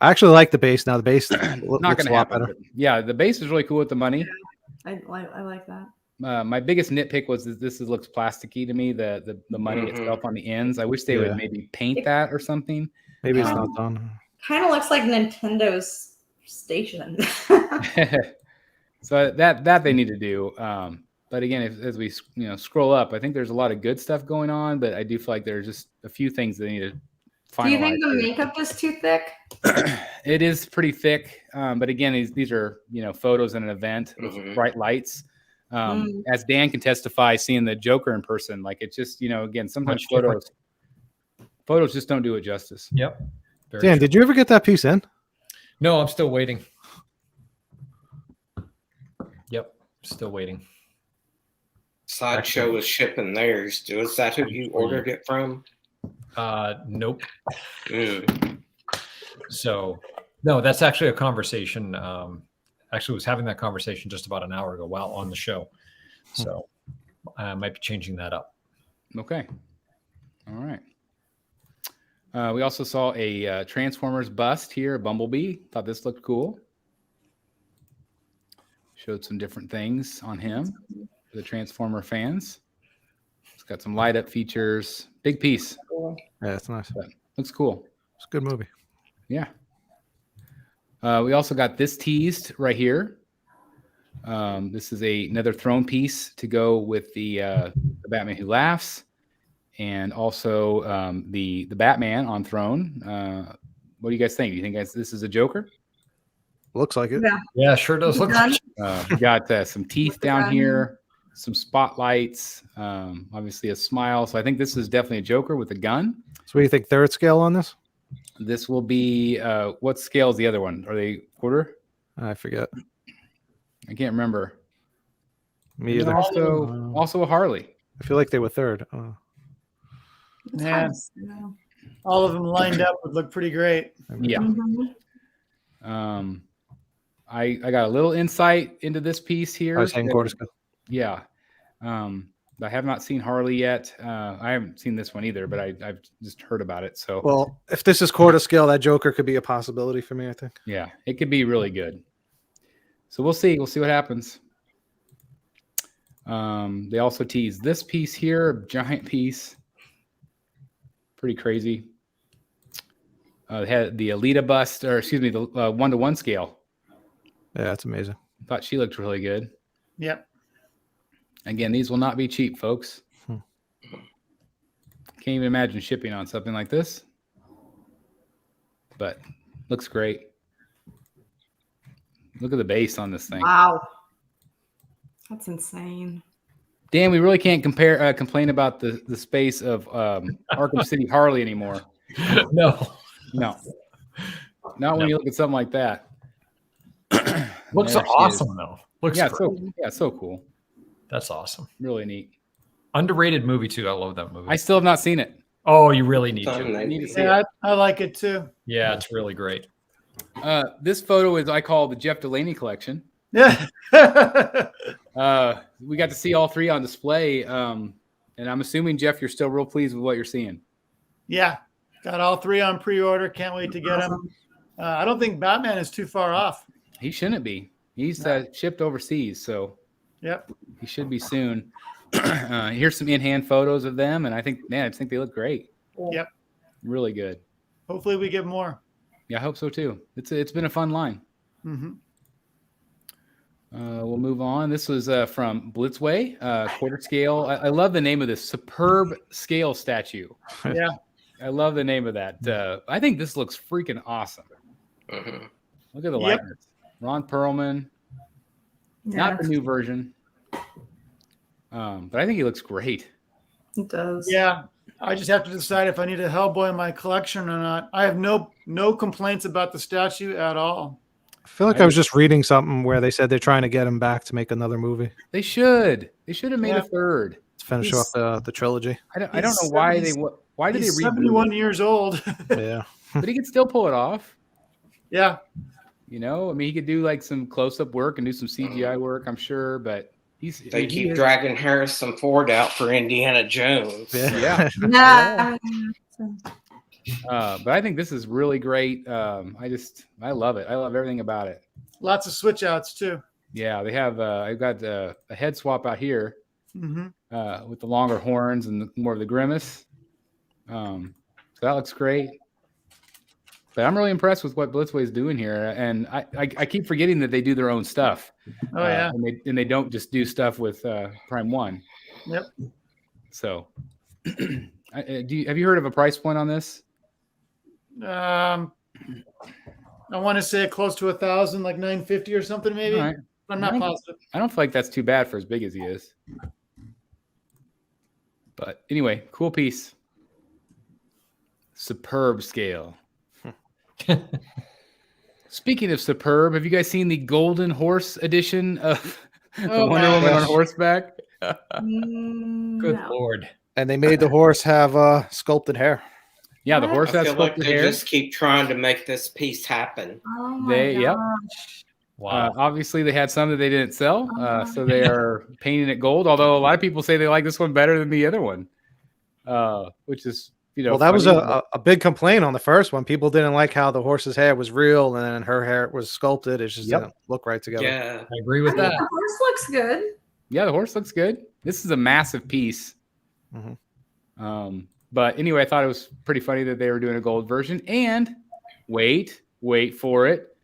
I actually like the base now. The base Not looks going a to lot happen. better. But yeah, the base is really cool with the money. I like that. My biggest nitpick was this looks plasticky to me. The money Mhm. itself on the ends. I wish they would maybe paint that or something. Maybe it's not done. Kind of looks like Nintendo's station. So that they need to do. But again, as we scroll up, I think there's a lot of good stuff going on. But I do feel like there's just a few things they need to Do you think finalized the here. makeup is too thick? It is pretty thick, but again, these are photos in an event with bright lights. As Dan can testify, seeing the Joker in person, like it's just again, sometimes photos just don't do it justice. Yep. Very Dan, true. did you ever get that piece in? No, I'm still waiting. Yep, still waiting. Sideshow is shipping theirs. Is that who you ordered it from? Nope. Mm. So no, that's actually a conversation. Actually was having that conversation just about an hour ago while on the show. So I might be changing that up. Okay. All right. We also saw a Transformers bust here, a Bumblebee. Thought this looked cool. Showed some different things on him for the Transformer fans. It's got some light up features. Big piece. Yeah, it's nice. But looks cool. It's a good movie. Yeah. We also got this teased right here. This is another throne piece to go with the Batman Who Laughs, and also the Batman on throne. What do you guys think? Do you think this is a Joker? Looks like it. Yeah. Yeah, sure does look like We got some teeth down here, some spotlights, obviously a smile. So I think this is definitely a Joker with a gun. So what do you think, third scale on this? This will be what scale is the other one? Are they quarter? I forget. I can't remember. Me either. Also a Harley. I feel like they were third. It's Yeah. hard to say. All of them lined up would look pretty great. Yeah. Mhm. I got a little insight into this piece here. I was saying quarter scale. Yeah. I have not seen Harley yet. I haven't seen this one either, but I've just heard about it. So Well, if this is quarter scale, that Joker could be a possibility for me, I think. yeah, it could be really good. So we'll see. We'll see what happens. They also teased this piece here, giant piece. Pretty crazy. They had the Alita bust, or excuse me, the 1-to-1 scale. Yeah, that's amazing. Thought she looked really good. Yep. Again, these will not be cheap, folks. Can't even imagine shipping on something like this. But looks great. Look at the base on this thing. Wow. That's insane. Dan, we really can't complain about the space of Arkham City Harley anymore. No. No. Not when you look at something like that. Looks There she awesome is. though. Looks Yeah, great. so cool. That's awesome. Really neat. Underrated movie too. I love that movie. I still have not seen it. Oh, you really need Fun, to. I need to see Yeah, it. I like it too. Yeah, it's really great. This photo is I call the Jeff Delaney collection. Yeah. We got to see all three on display. And I'm assuming, Jeff, you're still real pleased with what you're seeing. Yeah. Got all three on pre-order. Can't wait to get them. I don't think Batman is too far off. He shouldn't be. He's shipped overseas, so Yep. he should be soon. Here's some in-hand photos of them, and I think they look great. Yep. Really good. Hopefully we get more. Yeah, I hope so too. It's been a fun line. Mm-hmm. We'll move on. This was from Blitzway, quarter scale. I love the name of this, superb scale statue. Yeah. I love the name of that. I think this looks freaking awesome. Mhm. Look at the Yep. likeness. Ron Perlman, Yeah, not the new version, but I think he looks great. it does. Yeah. I just have to decide if I need a Hellboy in my collection or not. I have no complaints about the statue at all. I feel like I was just reading something where they said they're trying to get him back to make another movie They should have made Yeah. a third. to finish He's- off the trilogy. I don't He's know why why did they He's reboot 71 it? years old. Yeah. But he could still pull it off. Yeah. You know, I mean, he could do like some close-up work and do some CGI work, I'm sure. But They keep dragging Harrison Ford out for Indiana Jones. Yeah. Nah. But I think this is really great. I love it. I love everything about it. Lots of switch outs too. Yeah, they have. I've got a head swap out here Mm-hmm. with the longer horns and more of the grimace. So that looks great. But I'm really impressed with what Blitzway's doing here, and I keep forgetting that they do their own stuff. Oh yeah. and they don't just do stuff with Prime One. Yep. So, have you heard of a price point on this? I want to say close to 1,000, like 950 or something, maybe. All right. I'm not positive. I don't feel like that's too bad for as big as he is. But anyway, cool piece. Superb scale. Speaking of superb, have you guys seen the Golden Horse edition of Oh, Wonder Woman on gosh. horseback? Good No. Lord. And they made the horse have sculpted hair. Yeah, the What? horse I has feel like sculpted they hair. just keep trying to make this piece happen. Oh my Yep. gosh. Wow. Obviously, they had some that they didn't sell, Uh-huh. so they are painting it gold. Although a lot of people say they like this one better than the other one, which is Well, that was funny. a big complaint on the first one. People didn't like how the horse's hair was real and then her hair was sculpted. It just Yep. didn't look right together. Yeah. I agree I with mean, that. the horse looks good. Yeah, the horse looks good. This is a massive piece. Mhm. But anyway, I thought it was pretty funny that they were doing a gold version. And wait for it,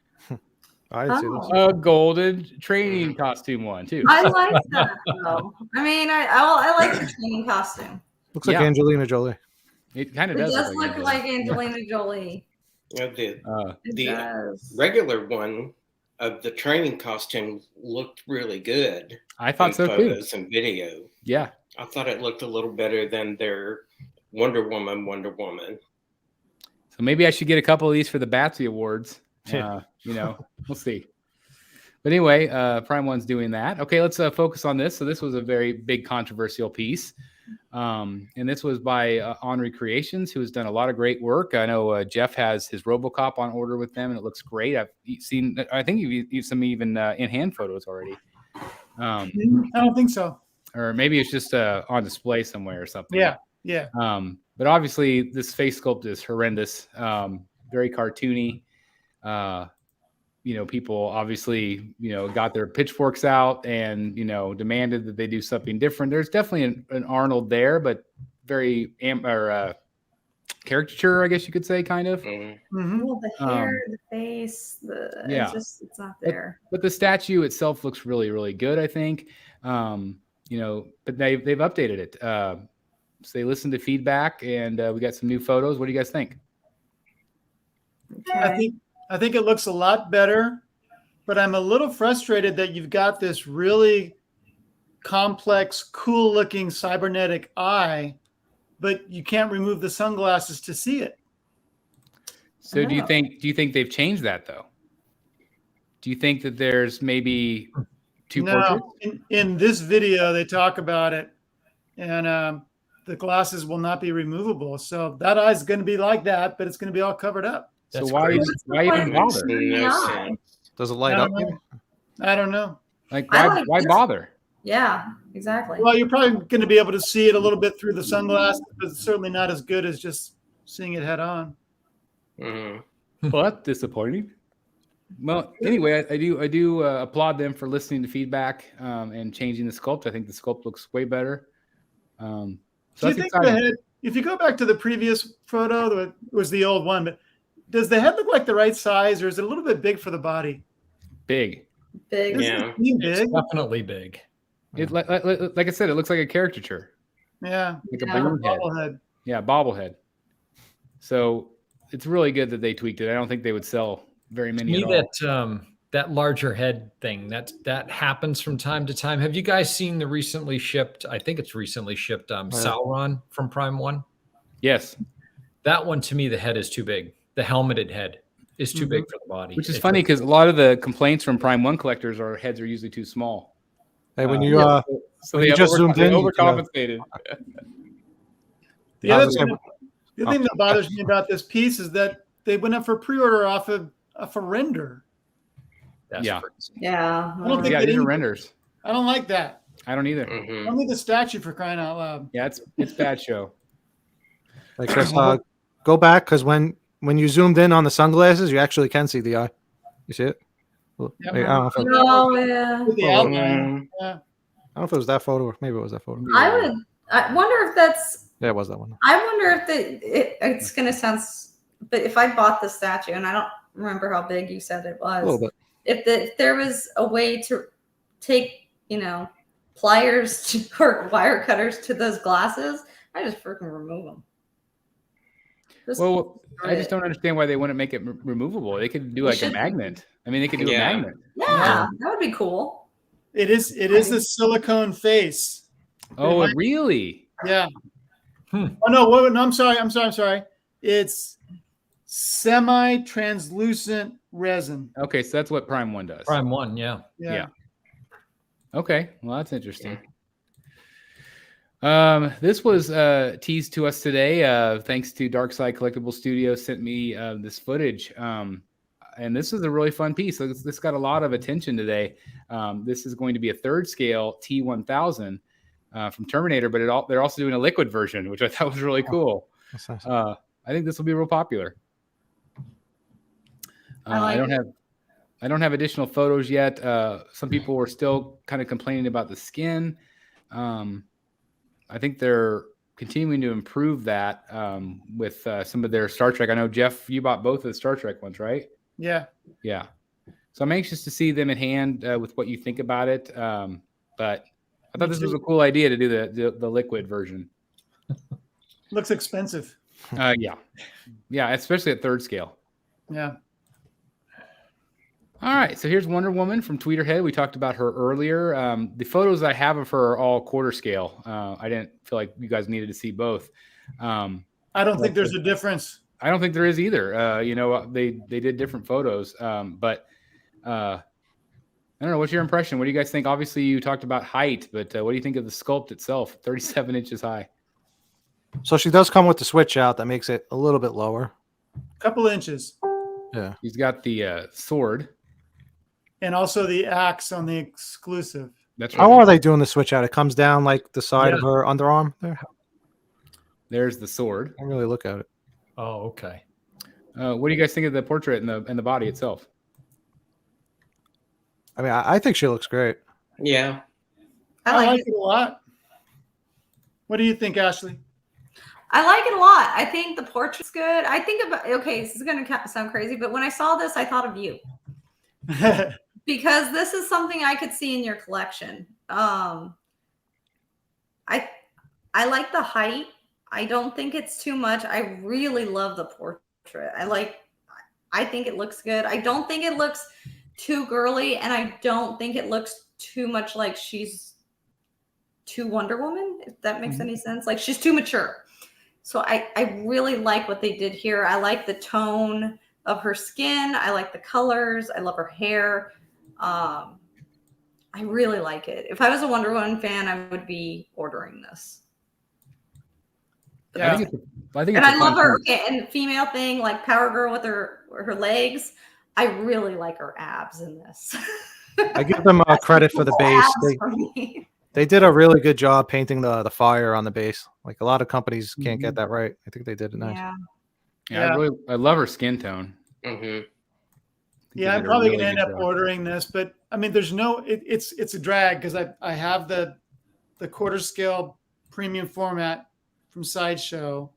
I didn't see this. Oh. a golden training costume one too. I like that though. I mean, I like the training costume. Looks like Yeah. Angelina Jolie. It kind It of does does look look like Angelina Jolie. The It The- does. regular one of the training costume looked really good. I thought in so too. photos and video. Yeah. I thought it looked a little better than their Wonder Woman. So maybe I should get a couple of these for the Batsy Awards. We'll see. But anyway, Prime One's doing that. Okay, let's focus on this. So this was a very big controversial piece. And this was by Henri Creations, who has done a lot of great work. I know Jeff has his RoboCop on order with them, and it looks great. I think you've used some even in-hand photos already. I don't think so. Or maybe it's just on display somewhere or something. Yeah. But obviously, this face sculpt is horrendous, very cartoony. People obviously, got their pitchforks out and, demanded that they do something different. There's definitely an Arnold there, but very caricature, I guess you could say, kind of. Mhm. Well, the hair, the face, it's not there. But the statue itself looks really, really good, I think. But they've updated it. So they listened to feedback, and we got some new photos. What do you guys think? Okay. I think it looks a lot better, but I'm a little frustrated that you've got this really complex, cool-looking cybernetic eye, but you can't remove the sunglasses to see it. So do you Oh. think they've changed that though? Do you think that there's maybe two portraits? No, in this video they talk about it, and the glasses will not be removable. So that eye's going to be like that, but it's going to be all covered up. So That's why crazy. even Makes bother? no sense. Does it light I up? don't know. I don't know. Like I why, like why this. bother? Yeah, exactly. Well, you're probably going to be able to see it a little bit through the sunglasses, but it's certainly not as good as just seeing it head on. Mhm. But disappointing. Well, anyway, I do applaud them for listening to feedback and changing the sculpt. I think the sculpt looks way better. So Do you that's think exciting. the head, if you go back to the previous photo, it was the old one, but does the head look like the right size, or is it a little bit big for the body? Big. Big. Doesn't Yeah. it seem big? Definitely big. It like I said, it looks like a caricature, Yeah. like a Yeah. balloon head. Bobblehead. Yeah, bobblehead. So it's really good that they tweaked it. I don't think they would sell very To many me, at all. that larger head thing that happens from time to time. Have you guys seen the recently shipped? I think it's recently shipped. Sauron from Prime One. Yes, That one, to me, the head is too big. The helmeted head is too big for the body. which is It's funny like- because a lot of the complaints from Prime One collectors are heads are usually too small. Hey, when Uh, you So when they you just zoomed they in, you can, overcompensated. The I other was thing, gonna- the thing that bothers me about this piece is that they went up for pre-order off a render. that's Yeah. crazy. Yeah. I don't think Yeah, they these are didn't- renders. I don't like that. I don't either. I Mhm. don't need the statue for crying out loud. Yeah, it's bad show. like Chris, go back because when you zoomed in on the sunglasses, you actually can see the eye. You see it? Well, Yep. I don't know if it, Oh yeah. With the Oh, outline. Yeah. I don't know if it was that photo or maybe it was that photo. I wonder if that's. Yeah, it was that one. I wonder if it's gonna sound. But if I bought the statue, and I don't remember how big you said it A little was, bit. if there was a way to take pliers or wire cutters to those glasses, I just freaking remove them. Well, I just don't understand why they wouldn't make it removable. They could do like a magnet. I mean, they could do a magnet. Yeah, that would be cool. It is a silicone face. Oh, really? Yeah. Oh no, no, I'm sorry. It's semi-translucent resin. Okay, so that's what Prime 1 does. Prime 1, yeah. Okay, well, that's interesting. This was teased to us today. Thanks to Darkside Collectible Studios sent me this footage. And this is a really fun piece. So this got a lot of attention today. This is going to be a 3rd scale T1000 from Terminator, but they're also doing a liquid version, which I thought was really cool. Nice. I think this will be real popular. I don't have additional photos yet. Some people were still kind of complaining about the skin. I think they're continuing to improve that with some of their Star Trek. I know, Jeff, you bought both of the Star Trek ones, right? Yeah. Yeah. So I'm anxious to see them in hand with what you think about it. But I thought this was a cool idea to do the liquid version. Looks expensive. Yeah, especially at 3rd scale. Yeah. All right, so here's Wonder Woman from Tweeterhead. We talked about her earlier. The photos I have of her are all quarter scale. I didn't feel like you guys needed to see both. I don't think there's a difference. I don't think there is either. They did different photos, but I don't know. What's your impression? What do you guys think? Obviously, you talked about height, but what do you think of the sculpt itself? 37 inches high. So she does come with the switch out that makes it a little bit lower. Couple inches. Yeah. He's got the sword. And also the axe on the exclusive. That's right. How are they doing the switch out? It comes down like the side of her underarm there. There's the sword. I really look at it. Oh, okay. What do you guys think of the portrait and the body itself? I mean, I think she looks great. Yeah. I like it a lot. What do you think, Ashley? I like it a lot. I think the portrait's good. I think about, okay, this is going to sound crazy, but when I saw this, I thought of you. Because this is something I could see in your collection. I like the height. I don't think it's too much. I really love the portrait. I think it looks good. I don't think it looks too girly, and I don't think it looks too much like she's too Wonder Woman, if that makes any sense. Like she's too mature. So I really like what they did here. I like the tone of her skin. I like the colors. I love her hair. I really like it. If I was a Wonder Woman fan, I would be ordering this. Yeah. I think and I love her and female thing, like Power Girl with her legs. I really like her abs in this. I give them credit for the base. They did a really good job painting the fire on the base. Like a lot of companies can't get that right. I think they did it nice. Yeah. I love her skin tone. Mm-hmm. Yeah, I'm probably going to end up ordering this, but I mean, there's no. It's a drag because I have the quarter scale premium format from Sideshow.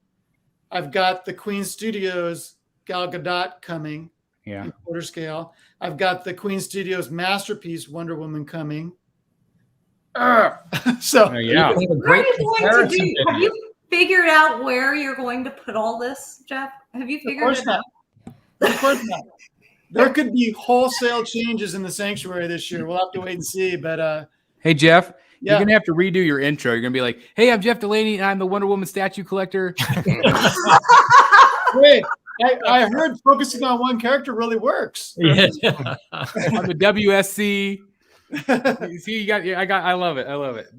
I've got the Queen Studios Gal Gadot coming. Yeah. In quarter scale. I've got the Queen Studios masterpiece Wonder Woman coming. So yeah. What are you going to do? Have you figured out where you're going to put all this, Jeff? Have you figured it out? Of course not. There could be wholesale changes in the sanctuary this year. We'll have to wait and see. But hey, Jeff, yeah. You're gonna have to redo your intro. You're gonna be like, "Hey, I'm Jeff Delaney, and I'm the Wonder Woman statue collector." Wait, I heard focusing on one character really works. Yeah. I'm the WSC. See, I love it. I love it.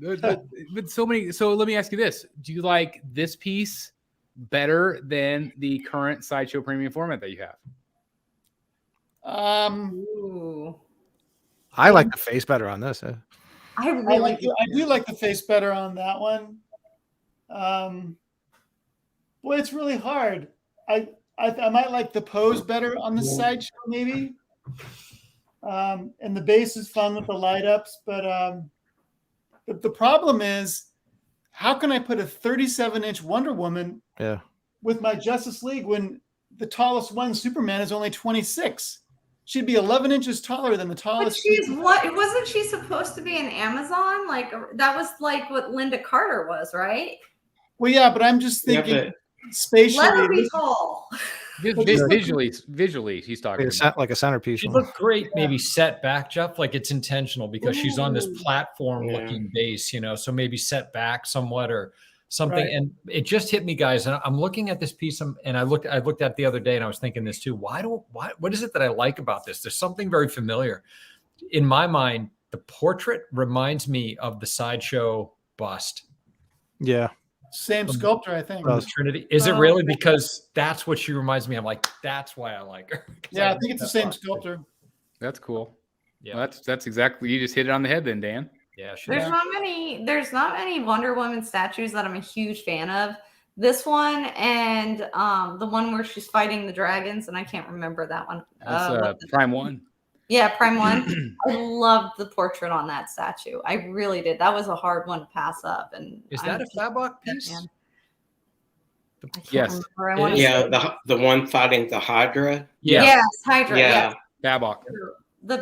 But so many. So let me ask you this: do you like this piece better than the current Sideshow premium format that you have? Ooh. I like the face better on this. I do like the face better on that one. Boy, it's really hard. I might like the pose better on the Sideshow, maybe. And the base is fun with the light ups, but the problem is, how can I put a 37-inch Wonder Woman with my Justice League when the tallest one, Superman, is only 26? She'd be 11 inches taller than the tallest. But wasn't she supposed to be an Amazon? Like that was like what Linda Carter was, right? Well, yeah, but I'm just thinking. Yeah, spatially. Let her be tall. Visually, he's talking about. Like a centerpiece. She'd look great, maybe set back, Jeff, like it's intentional because she's on this Ooh. platform looking base, so maybe set back somewhat or something. Right. And it just hit me, guys. And I'm looking at this piece and I looked at it the other day and I was thinking this too. What is it that I like about this? There's something very familiar. In my mind, the portrait reminds me of the Sideshow bust. Yeah. Same sculptor, I think. From the Trinity. Is it really? Because that's what she reminds me. I'm like, that's why I like her. Yeah, I think it's the same sculptor. That's cool. Yeah, well, that's exactly. You just hit it on the head, then, Dan. Yeah, There's not many Wonder Woman statues that I'm a huge fan of. This one and the one where she's fighting the dragons, and I can't remember that one. That's Prime 1. Yeah, Prime 1. I loved the portrait on that statue. I really did. That was a hard one to pass up. And is that a Fabok piece? Yes. The one fighting the Hydra. Yeah. Yes, Hydra. Yeah. Yes. Fabok.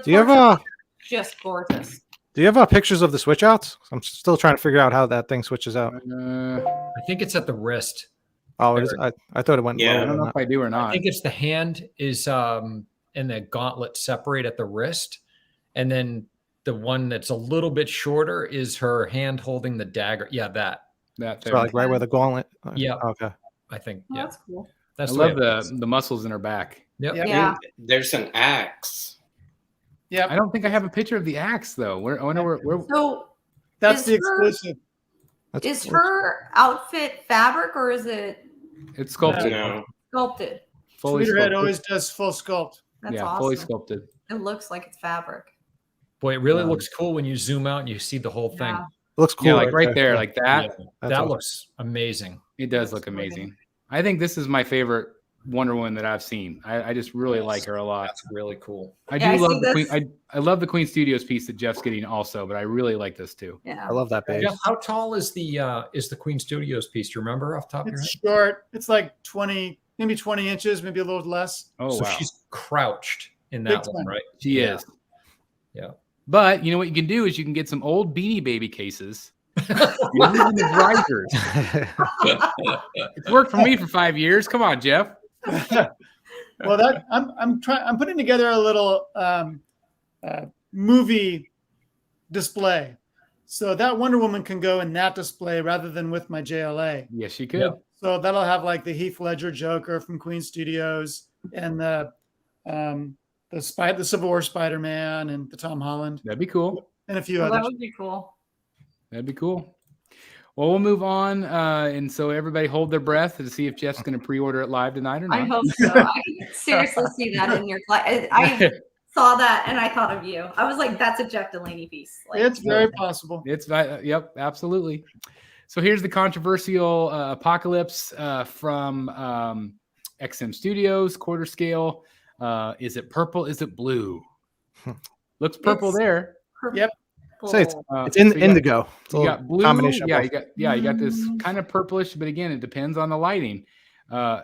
Do you have just gorgeous? Do you have pictures of the switch outs? I'm still trying to figure out how that thing switches out. I think it's at the wrist. Oh, it is. I thought it went. Yeah. I don't know if I do or not. I think it's the hand is and the gauntlet separate at the wrist, and then the one that's a little bit shorter is her hand holding the dagger. Yeah, that So like right where the gauntlet. Yeah. Okay. I think. Oh, Yeah, that's cool. that's I love the muscles in her back. Yep. Yeah. There's an axe. Yeah, I don't think I have a picture of the axe though. I wonder where. So that's is the exclusive. is her outfit fabric or is it It's sculpted. No. sculpted? Fully Tweeterhead sculpted. always does full sculpt. That's yeah, awesome. fully sculpted. It looks like it's fabric. Boy, it really looks cool when you zoom out and you see the whole thing. Yeah. Looks cool. Yeah, like right there, like that. Yeah, That's that awesome. looks amazing. It does look amazing. I think this is my favorite Wonder Woman that I've seen. I just really like her a lot. That's really cool. I Yeah, do I love see the this. Queen. I love the Queen Studios piece that Jeff's getting also, but I really like this too. Yeah. I love that page. Jeff, how tall is the Queen Studios piece? Do you remember off the top of your It's head? short. It's like 20, maybe 20 inches, maybe a little less. Oh So wow, she's crouched in Big that one, time. right? she Yeah. is. Yeah. But you know what you can do is you can get some old Beanie Baby cases. And use them as risers. It's worked for me for 5 years. Come on, Jeff. Well, that I'm putting together a little movie display, so that Wonder Woman can go in that display rather than with my JLA. Yes, you could. Yep. So that'll have like the Heath Ledger Joker from Queen Studios and the Civil War Spider-Man and the Tom Holland That'd be cool. and a few Well, that others. would be cool. That'd be cool. Well, we'll move on. And so everybody hold their breath to see if Jeff's going to pre-order it live tonight or not. I hope so. I seriously see that in your class. I saw that and I thought of you. I was like, that's a Jeff Delaney piece. Like, It's very possible. It's yep, absolutely. So here's the controversial Apocalypse from XM Studios, quarter scale. Is it purple? Is it blue? Looks purple It's there. purple. Yep. Say it's So in you got- indigo. It's a You little got blue. combination. Yeah, of both. you got this kind of purplish, but again, it depends on the lighting.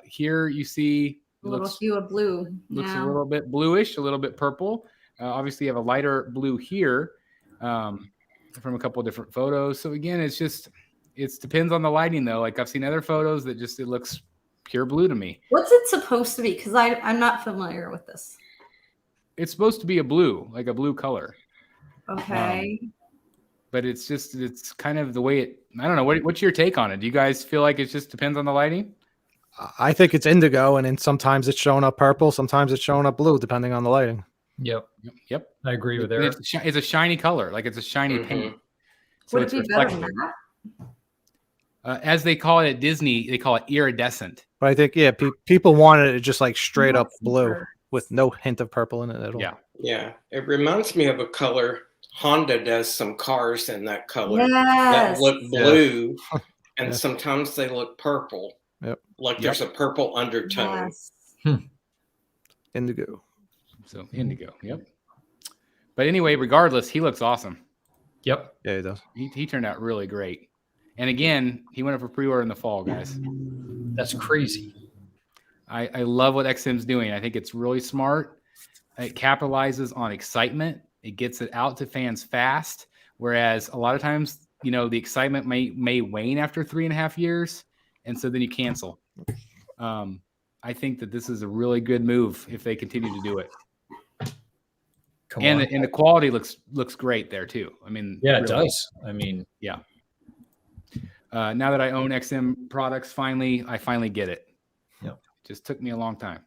Here you see A little hue of blue. looks Yeah. a little bit bluish, a little bit purple. Obviously, you have a lighter blue here from a couple of different photos. So again, it depends on the lighting though. Like I've seen other photos that it looks pure blue to me. What's it supposed to be? Because I'm not familiar with this. It's supposed to be a blue, like a blue color, Okay. but it's kind of the way it. I don't know. What's your take on it? Do you guys feel like it just depends on the lighting? I think it's indigo, and then sometimes it's showing up purple, sometimes it's showing up blue, depending on the lighting. Yep. Yep. I agree with And Eric. it's a shiny color, like it's a shiny paint. So Would it's it be better than reflective. that? As they call it at Disney, they call it iridescent. But I think people wanted it just like straight up Let's see blue first. with no hint of purple in it at all. Yeah. Yeah. It reminds me of a color. Honda does some cars in that color that Yes. look blue, and Yeah. sometimes they look purple. Yep. Like there's a purple undertone. Yes. Indigo. So indigo. Yep. But anyway, regardless, he looks awesome. Yep. Yeah, it does. He turned out really great. And again, he went up for pre-order in the fall, guys. That's crazy. I love what XM's doing. I think it's really smart. It capitalizes on excitement. It gets it out to fans fast. Whereas a lot of times, the excitement may wane after 3.5 years. And so then you cancel. I think that this is a really good move if they continue to do it. Come And on. the quality looks great there too. I mean, Yeah, it really. does. I mean, Yeah. Now that I own XM products, I finally get it. Yep. Just took me a long time.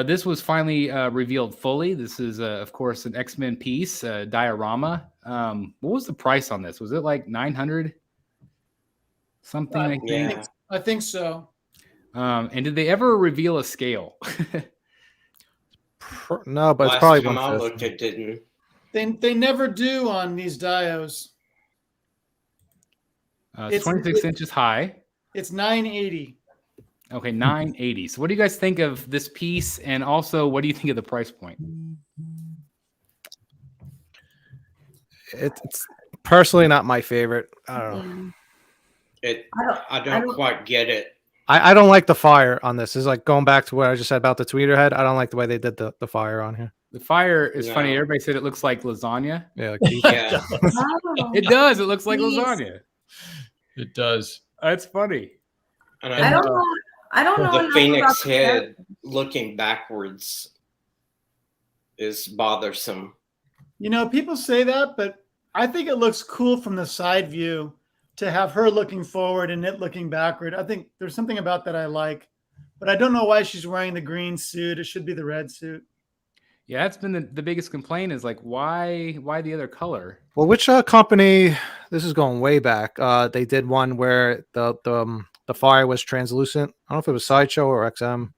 This was finally revealed fully. This is, of course, an X-Men piece, diorama. What was the price on this? Was it like 900 something? I think. Yeah. I think so. And did they ever reveal a scale? No, but it's Last probably time I 150. looked, it didn't. They never do on these dios. It's 26 inches high. It's 980. Okay, 980. So what do you guys think of this piece? And also, what do you think of the price point? It's personally not my favorite. I don't know. I don't quite get it. I don't like the fire on this. It's like going back to what I just said about the Tweeterhead. I don't like the way they did the fire on here. The fire is No. funny. Everybody said it looks like lasagna. Yeah, like Yeah. Oh, It does. It looks like Please. lasagna. it does. That's funny. And I don't know. I don't know the enough about Phoenix the head character. looking backwards is bothersome. You know, people say that, but I think it looks cool from the side view to have her looking forward and it looking backward. I think there's something about that I like, but I don't know why she's wearing the green suit. It should be the red suit. Yeah, that's been the biggest complaint is like, why the other color? Well, which company? This is going way back. They did one where the fire was translucent. I don't know if it was Sideshow or XM,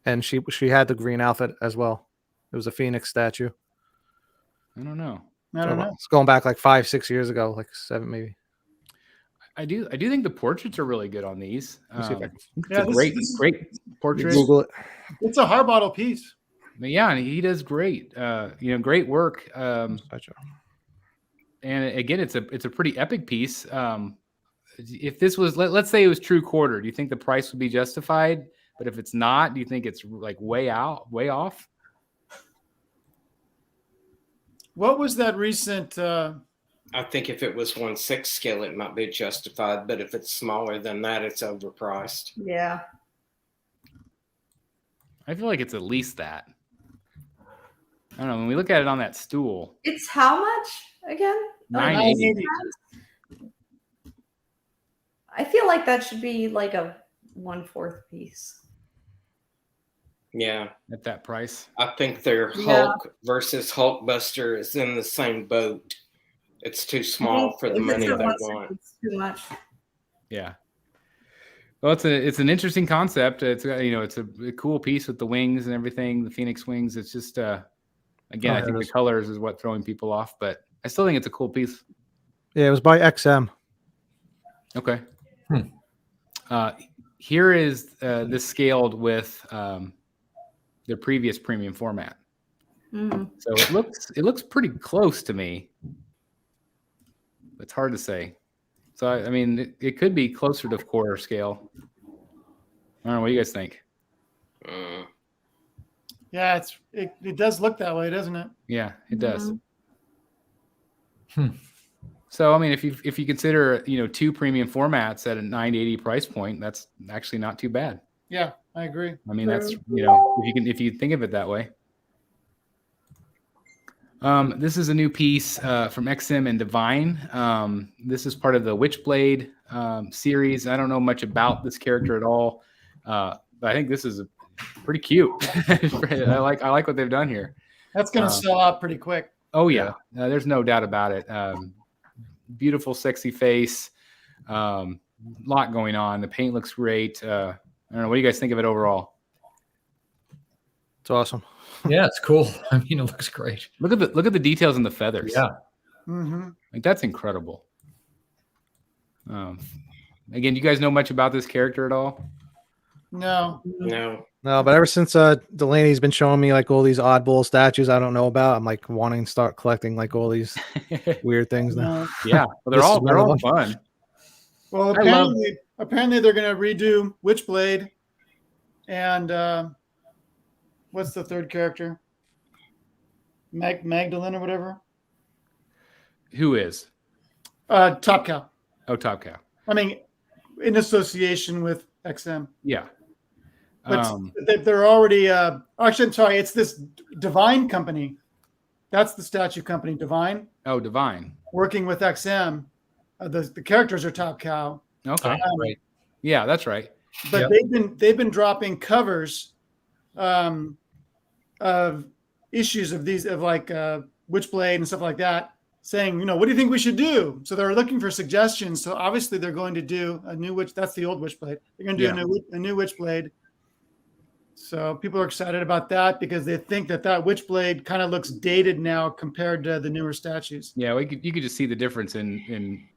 and she had the green outfit as well. It was a Phoenix statue. I don't know. I don't know. It's going back like 5-6 years ago, like 7 maybe. I do think the portraits are really good on these. Let's see if I can- It's Yeah, a this- great this- portrait. Google it. It's a Harbottle piece. But yeah, and he does great. Great work. Sideshow. And again, it's a pretty epic piece. If this was, let's say it was true quarter, do you think the price would be justified? But if it's not, do you think it's like way off? What was that recent? I think if it was 1/6 scale, it might be justified, but if it's smaller than that, it's overpriced. Yeah. I feel like it's at least that. I don't know. When we look at it on that stool, It's how much again? 980. I feel like that should be like a 1/4 piece. Yeah, At that price. I think their Yeah. Hulk versus Hulkbuster is in the same boat. It's too I small think for the if it's money a they 1/6, want. it's too much. Yeah. Well, it's an interesting concept. It's it's a cool piece with the wings and everything, the Phoenix wings. It's just again, Oh, I yeah, think it the is. colors is what throwing people off, but I still think it's a cool piece. Yeah, it was by XM. Okay. Here is this scaled with their previous premium format. Mhm. So it looks pretty close to me. It's hard to say. So I mean, it could be closer to quarter scale. I don't know. What do you guys think? Mm. Yeah, it does look that way, doesn't it? Yeah, it does. Mhm. So I mean, if you consider two premium formats at a 980 price point, that's actually not too bad. Yeah, I agree. I mean, that's if you think of it that way. This is a new piece from XM and Divine. This is part of the Witchblade series. I don't know much about this character at all, but I think this is pretty cute. I like what they've done here. That's going to sell out pretty quick. Oh yeah, there's no doubt about it. Beautiful, sexy face. Lot going on. The paint looks great. I don't know. What do you guys think of it overall? It's awesome. Yeah, it's cool. I mean, it looks great. Look at the details in the feathers. Yeah. Mm-hmm. Like that's incredible. Again, do you guys know much about this character at all? No. No. No, but ever since Delaney's been showing me like all these oddball statues I don't know about, I'm like wanting to start collecting like all these weird things now. No. Yeah, well, they're This is all one of them. fun. Well, I love- apparently they're going to redo Witchblade and what's the third character? Magdalene or whatever. Who is? Top Cow. Oh, Top Cow. I mean, in association with XM. Yeah. But they're already. Actually, I'm sorry. It's this Divine company. That's the statue company, Divine. Oh, Divine. Working with XM. The characters are Top Cow. Okay. Right. Yeah, that's right. But they've been dropping covers of issues of these of like Witchblade and stuff like that, saying, what do you think we should do? So they're looking for suggestions. So obviously they're going to do a new witch. That's the old Witchblade. They're going to do a new Witchblade. So people are excited about that because they think that Witchblade kind of looks dated now compared to the newer statues. Yeah, you could just see the difference in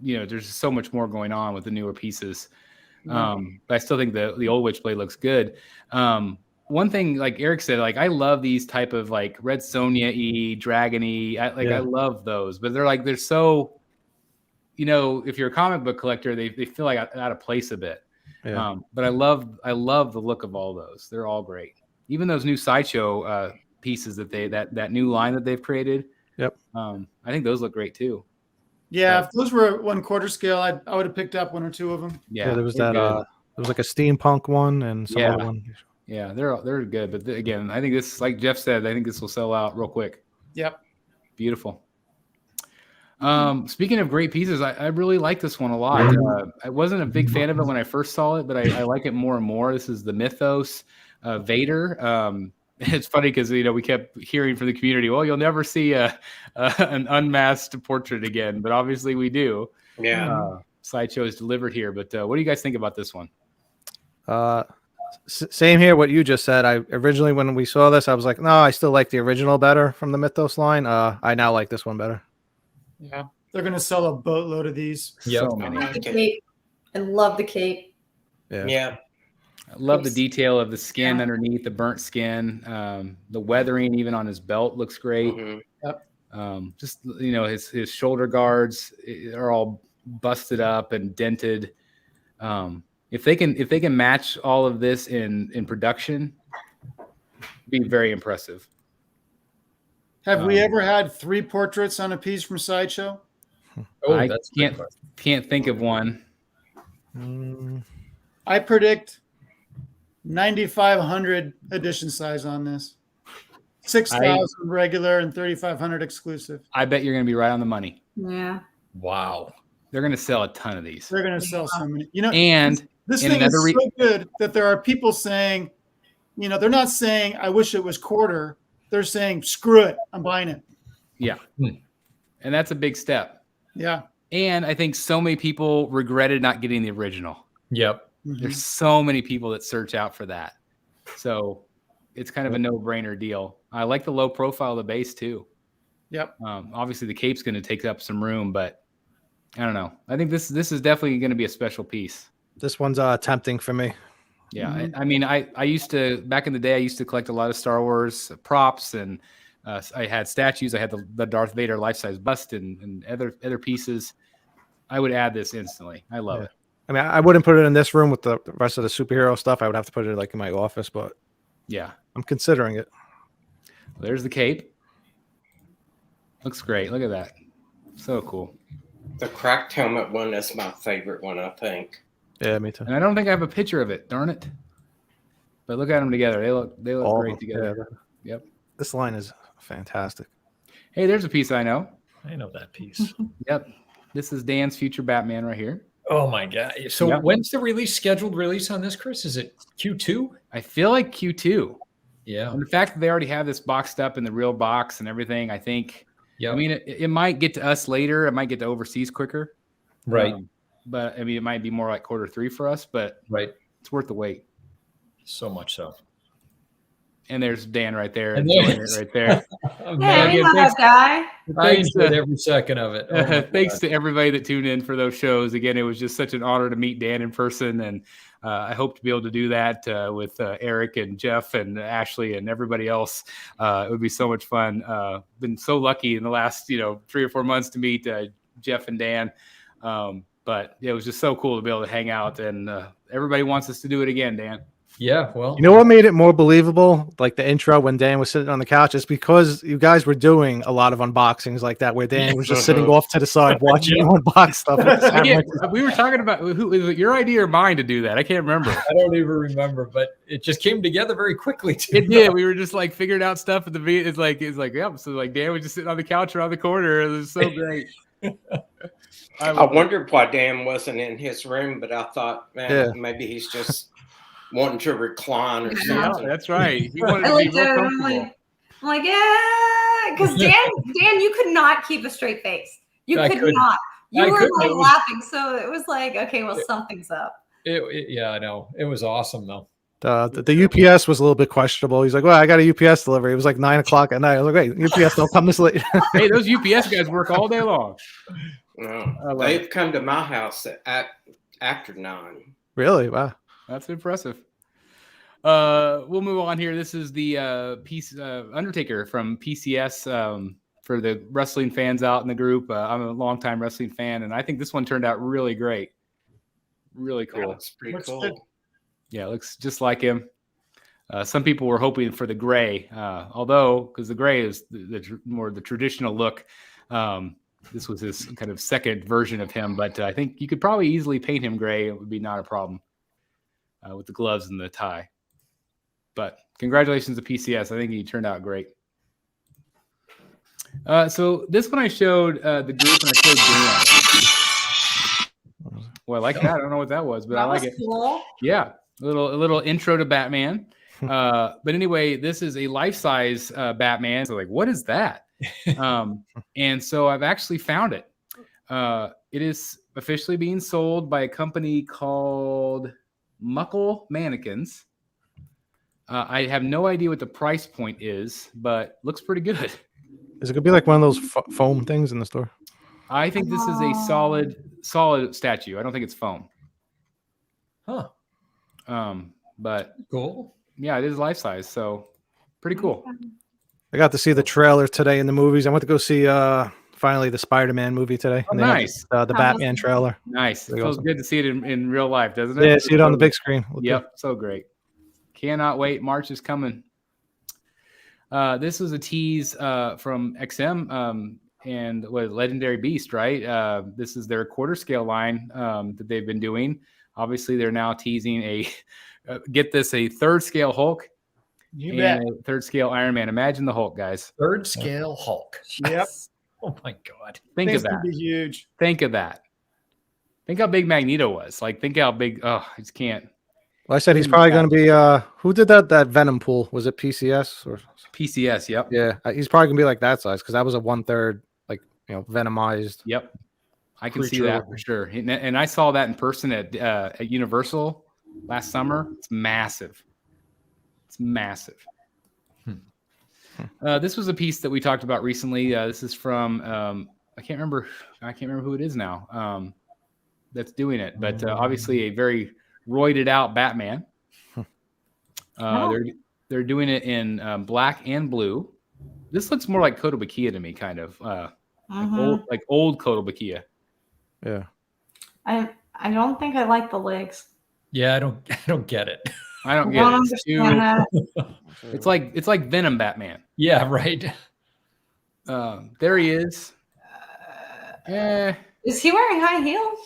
there's so much more going on with the newer pieces. But I still think the old Witchblade looks good. One thing, like Eric said, like I love these type of like Red Sonja-y, Dragon-y. I love those, but they're so, if you're a comic book collector, they feel like out of place a bit. Yeah. But I love the look of all those. They're all great. Even those new Sideshow pieces that new line that they've created. Yep. I think those look great too. Yeah, if those were 1/4 scale, I would have picked up 1 or 2 of them. Yeah, there was that. There was like a steampunk one and some other one. Yeah, they're good. But again, I think this, like Jeff said, I think this will sell out real quick. Yep. Beautiful. Speaking of great pieces, I really like this one a lot. I wasn't a big fan of it when I first saw it, but I like it more and more. This is the Mythos Vader. It's funny because we kept hearing from the community, well, you'll never see an unmasked portrait again, but obviously we do. Yeah. Sideshow is delivered here, but what do you guys think about this one? Same here. What you just said. I originally, when we saw this, I was like, no, I still like the original better from the Mythos line. I now like this one better. Yeah, they're going to sell a boatload of these. Yeah, so many. The cape. I love the cape. Yeah. I love the detail of the skin underneath, the burnt skin. The weathering even on his belt looks great. Mm-hmm. Yep. Just his shoulder guards are all busted up and dented. If they can match all of this in production, it'd be very impressive. Have we ever had 3 portraits on a piece from Sideshow? Oh, I that's can't think of one. I predict 9,500 edition size on this. 6,000 regular and 3,500 exclusive. I bet you're going to be right on the money. Yeah. Wow. They're going to sell a ton of these. They're going to sell so many. And this thing is so good that there are people saying, they're not saying, I wish it was quarter. They're saying, screw it, I'm buying it. Yeah. And that's a big step. Yeah. And I think so many people regretted not getting the original. Yep. Mm-hmm. There's so many people that search out for that. So it's kind of a no-brainer deal. I like the low profile of the base too. Yep. Obviously the cape's going to take up some room, but I don't know. I think this is definitely going to be a special piece. This one's tempting for me. Yeah. Mm-hmm. I mean, I used to, back in the day, I used to collect a lot of Star Wars props, and I had statues. I had the Darth Vader life-size bust and other pieces. I would add this instantly. I love it. I mean, I wouldn't put it in this room with the rest of the superhero stuff. I would have to put it like in my office, but yeah, I'm considering it. Well, there's the cape. Looks great. Look at that. So cool. The cracked helmet one is my favorite one, I think. Yeah, me too. And I don't think I have a picture of it. Darn it. But look at them together. They look great together. Yeah. Yep. This line is fantastic. Hey, there's a piece I know. I know that piece. Yep. This is Dan's future Batman right here. Oh my God. So when's the scheduled release on this, Chris? Is it Q2? I feel like Q2. Yeah. And the fact that they already have this boxed up in the real box and everything, I think. Yeah. I mean, it might get to us later. It might get to overseas quicker. Right. But I mean, it might be more like Q3 for us, but it's worth the wait. So much so. And there's Dan right there. And right there. Hey, we love that guy. I enjoyed every second of it. Oh thanks to everybody that tuned in for those shows. Again, it was just such an honor to meet Dan in person, and I hope to be able to do that with Eric and Jeff and Ashley and everybody else. It would be so much fun. Been so lucky in the last 3 or 4 months to meet Jeff and Dan. But it was just so cool to be able to hang out, and everybody wants us to do it again, Dan. Yeah, well, You know what made it more believable? Like the intro when Dan was sitting on the couch, is because you guys were doing a lot of unboxings like that, where Dan was just sitting off to the side watching you unbox stuff. With the sandwiches. We were talking about who was it your idea or mine to do that? I can't remember. I don't even remember, but it just came together very quickly. Too. It did. We were just like figuring out stuff at the video. It's like yep. So like Dan was just sitting on the couch around the corner. It was so great. I wondered why Dan wasn't in his room, but I thought, man, maybe he's just wanting to recline or something. That's right. He wanted to be real comfortable. I'm like, yeah, because Dan, you could not keep a straight face. You could not. You were like laughing, so it was like, okay, well, something's up. Yeah, I know. It was awesome though. The UPS was a little bit questionable. He's like, well, I got a UPS delivery. It was like 9:00 at night. I was like, wait, UPS don't come this late. Hey, those UPS guys work all day long. No, they've come to my house after 9. Really? Wow. That's impressive. We'll move on here. This is the Undertaker from PCS for the wrestling fans out in the group. I'm a longtime wrestling fan, and I think this one turned out really great. Really cool. That's pretty cool. Yeah, it looks just like him. Some people were hoping for the gray, although because the gray is more the traditional look. This was his kind of second version of him, but I think you could probably easily paint him gray. It would be not a problem with the gloves and the tie. But congratulations to PCS. I think he turned out great. So this one I showed the group and I showed Dan. Well, I like that. I don't know what that was, but I like it. Cool. Yeah, a little intro to Batman. But anyway, this is a life-size Batman. So like, what is that? And so I've actually found it. It is officially being sold by a company called Mcmullen Mannequins. I have no idea what the price point is, but looks pretty good. Is it gonna be like one of those foam things in the store? I think this is a solid statue. I don't think it's foam. Huh. But cool. Yeah, it is life size, so pretty cool. I got to see the trailer today in the movies. I went to go see finally the Spider-Man movie today. Oh, nice. The Batman trailer. Nice. It feels good to see it in real life, doesn't it? Yeah, see it on the big screen. Yep, so great. Cannot wait. March is coming. This was a tease from XM and Legendary Beast, right? This is their quarter scale line that they've been doing. Obviously, they're now teasing a third scale Hulk. You bet. A third scale Iron Man. Imagine the Hulk, guys. Third scale Hulk. Yep. Oh my God. Think of that. Be huge. Think of that. Think how big Magneto was. Like, think how big. Oh, I just can't. Well, I said he's probably going to be. Who did that Venom pool? Was it PCS or PCS? Yep. Yeah, he's probably going to be like that size because that was a 1/3, like Venomized. Yep. I can see that for sure. And I saw that in person at Universal last summer. It's massive. It's massive. This was a piece that we talked about recently. This is from I can't remember who it is now. That's doing it, but obviously a very roided out Batman. They're doing it in black and blue. This looks more like Kotobukiya to me, kind of like old Kotobukiya. Yeah. I don't think I like the legs. Yeah, I don't get it. I don't get it. It's like Venom Batman. Yeah, right. There he is. Is he wearing high heels?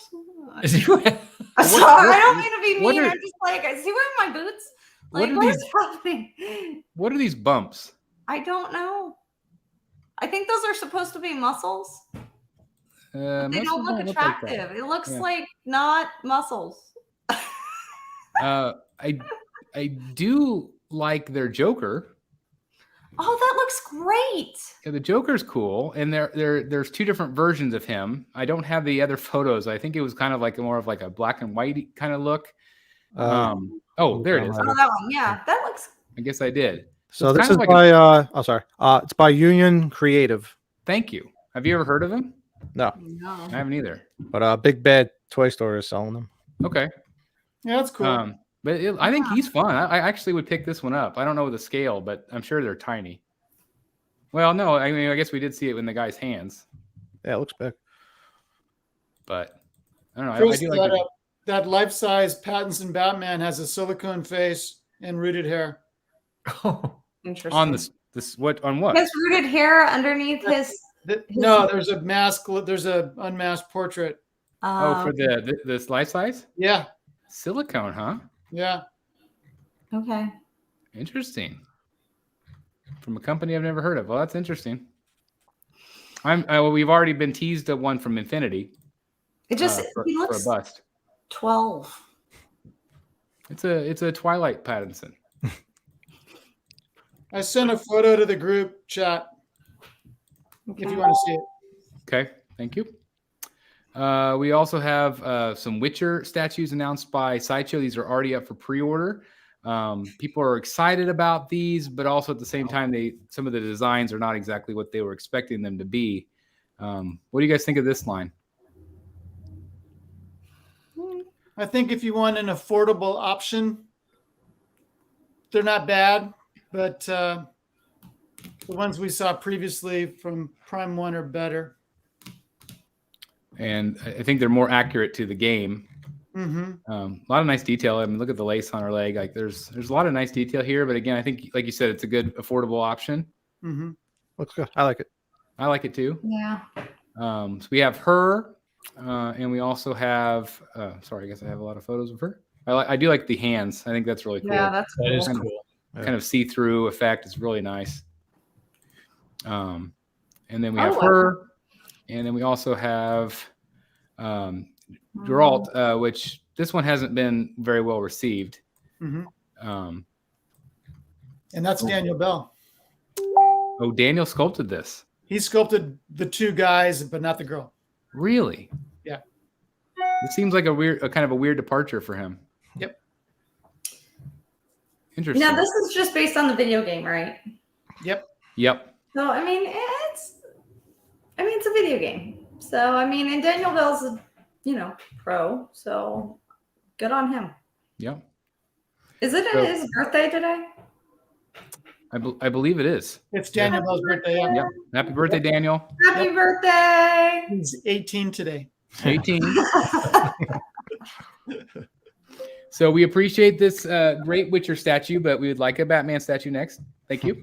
Is he wearing... Sorry, I don't mean to be mean. I'm just like, is he wearing my boots? Like, what is happening? What are these bumps? I don't know. I think those are supposed to be muscles. They don't look attractive. It looks like not muscles. I do like their Joker. Oh, that looks great. Yeah, the Joker's cool, and there's two different versions of him. I don't have the other photos. I think it was kind of like more of like a black and white kind of look. There it is. Oh, that one. Yeah, that looks. I guess I did. So this is by it's by Union Creative. Thank you. Have you ever heard of him? No, I haven't either. But Big Bad Toy Store is selling them. Okay. Yeah, that's cool. But I think he's fun. I actually would pick this one up. I don't know the scale, but I'm sure they're tiny. Well, no, I mean, I guess we did see it in the guy's hands. Yeah, it looks big. But I don't know. I do like it. that life-size Pattinson Batman has a silicone face and rooted hair. Oh, Interesting. On this what on what? His rooted hair underneath his. No, there's a mask. There's a unmasked portrait. Oh, for the life size? Yeah, Silicone, huh? yeah. Okay. Interesting. From a company I've never heard of. Well, that's interesting. We've already been teased of one from Infinity. It just for he a looks bust. 12. It's a Twilight Pattinson. I sent a photo to the group chat if you want to see it. Okay, thank you. We also have some Witcher statues announced by Sideshow. These are already up for pre-order. People are excited about these, but also at the same time, some of the designs are not exactly what they were expecting them to be. What do you guys think of this line? I think if you want an affordable option, they're not bad, but the ones we saw previously from Prime 1 are better. And I think they're more accurate to the game. Mm-hmm. A lot of nice detail. I mean, look at the lace on her leg. Like there's a lot of nice detail here. But again, I think, like you said, it's a good affordable option. Mm-hmm. Looks good. I like it. I like it too. Yeah. So we have her, and we also have. Sorry, I guess I have a lot of photos of her. I do like the hands. I think that's really cool. Yeah, that's cool. that is Kind of- cool. Kind of see-through effect. It's really nice. And then we have Oh, her, and then we also have Geralt, which this one hasn't been very well received. Mm-hmm. And that's Daniel Bell. Oh, Daniel sculpted this. He sculpted the two guys, but not the girl. Really? Yeah. It seems like a kind of a weird departure for him. Yep. Interesting. Now this is just based on the video game, right? Yep. Yep. So I mean, it's a video game. So I mean, and Daniel Bell's a pro. So good on him. Yep. Is it So- his birthday today? I believe it is. It's Daniel Bell's birthday. Yeah. Yep. Happy birthday, Daniel. Happy birthday! He's 18 today. 18. So we appreciate this great Witcher statue, but we would like a Batman statue next. Thank you.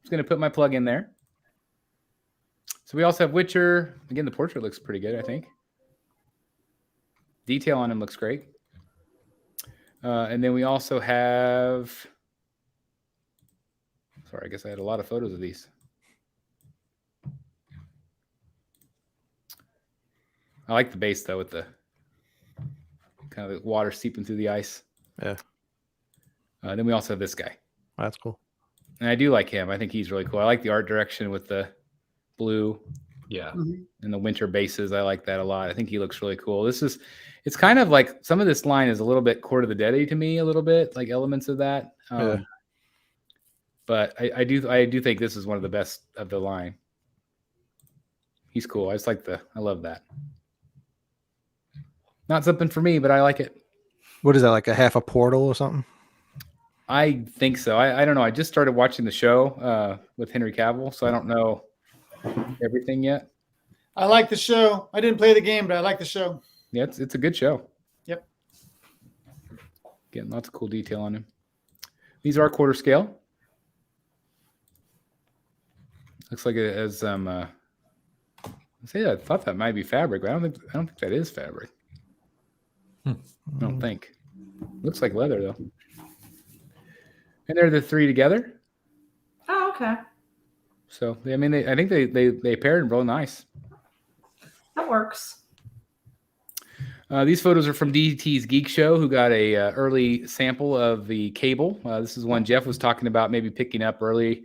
Just going to put my plug in there. So we also have Witcher. Again, the portrait looks pretty good, I think. Detail on him looks great. And then we also have... Sorry, I guess I had a lot of photos of these. I like the base, though, with the kind of the water seeping through the ice. Yeah. Then we also have this guy. That's cool. And I do like him. I think he's really cool. I like the art direction with the blue Yeah. and the winter bases. I like that a lot. I think he looks really cool. It's kind of like some of this line is a little bit Court of the Dead-y to me, a little bit, like elements of that. Yeah. But I do think this is one of the best of the line. He's cool. I love that. Not something for me, but I like it. What is that, like a half a portal or something? I think so. I don't know. I just started watching the show with Henry Cavill, so I don't know everything yet. I like the show. I didn't play the game, but I like the show. Yeah, it's a good show. Yep. Getting lots of cool detail on him. These are quarter scale. Looks like it has I thought that might be fabric, but I don't think that is fabric. I don't think. Looks like leather though. And they're the three together. Oh, okay. So I mean, I think they paired real nice. That works. These photos are from DT's Geek Show, who got a early sample of the cable. This is one Jeff was talking about maybe picking up earlier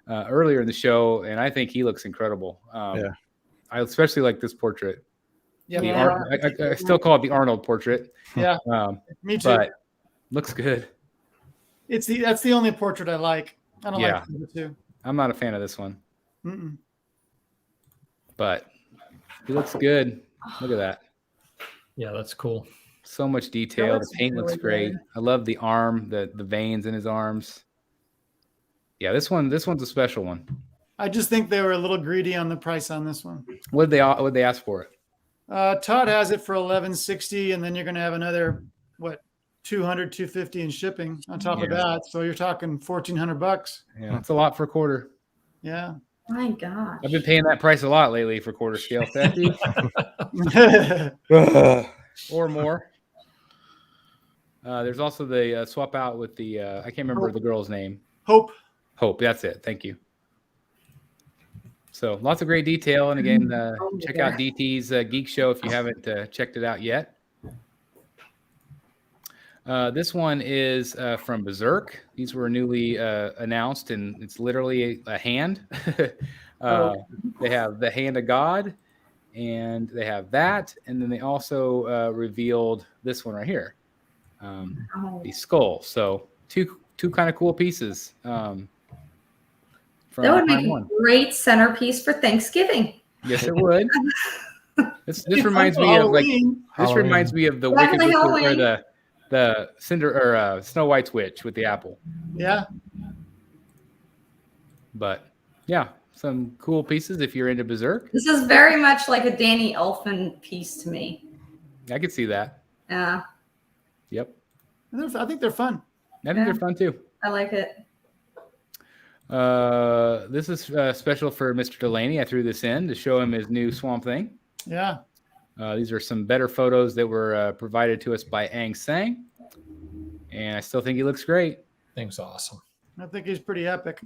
in the show, and I think he looks incredible. Yeah. I especially like this portrait. Yeah. I still call it the Arnold portrait. Yeah. Me too. But looks good. That's the only portrait I like. I don't Yeah. like the other two. I'm not a fan of this one, Mm-mm. but he looks good. Look at that. Yeah, that's cool. So much detail. The looks paint looks really great. good. I love the arm, the veins in his arms. Yeah, this one's a special one. I just think they were a little greedy on the price on this one. Would they ask for it? Todd has it for $11.60, and then you're going to have another what, $200-$250 in shipping on top of that. So you're talking $1,400. Yeah, that's a lot for a quarter. Yeah. My gosh. I've been paying that price a lot lately for quarter scale, Steffi. Or more. There's also the swap out with the I can't remember the girl's name. Hope. That's it. Thank you. So lots of great detail, and again, check out DT's Geek Show if you haven't checked it out yet. This one is from Berserk. These were newly announced, and it's literally a hand. They have the Hand of God, and they have that, and then they also revealed this one right here, the skull. So two kind of cool pieces. That would make a great centerpiece for Thanksgiving. Yes, it would. This reminds me of reminds me of the Wicked Witch or the Snow White's witch with the apple. Yeah. But yeah, some cool pieces if you're into Berserk. This is very much like a Danny Elfman piece to me. I could see that. Yeah. Yep. I think they're fun. I think they're fun too. I like it. This is special for Mr. Delaney. I threw this in to show him his new Swamp Thing. Yeah. These are some better photos that were provided to us by Ang Sang. And I still think he looks great. Thing's awesome. I think he's pretty epic.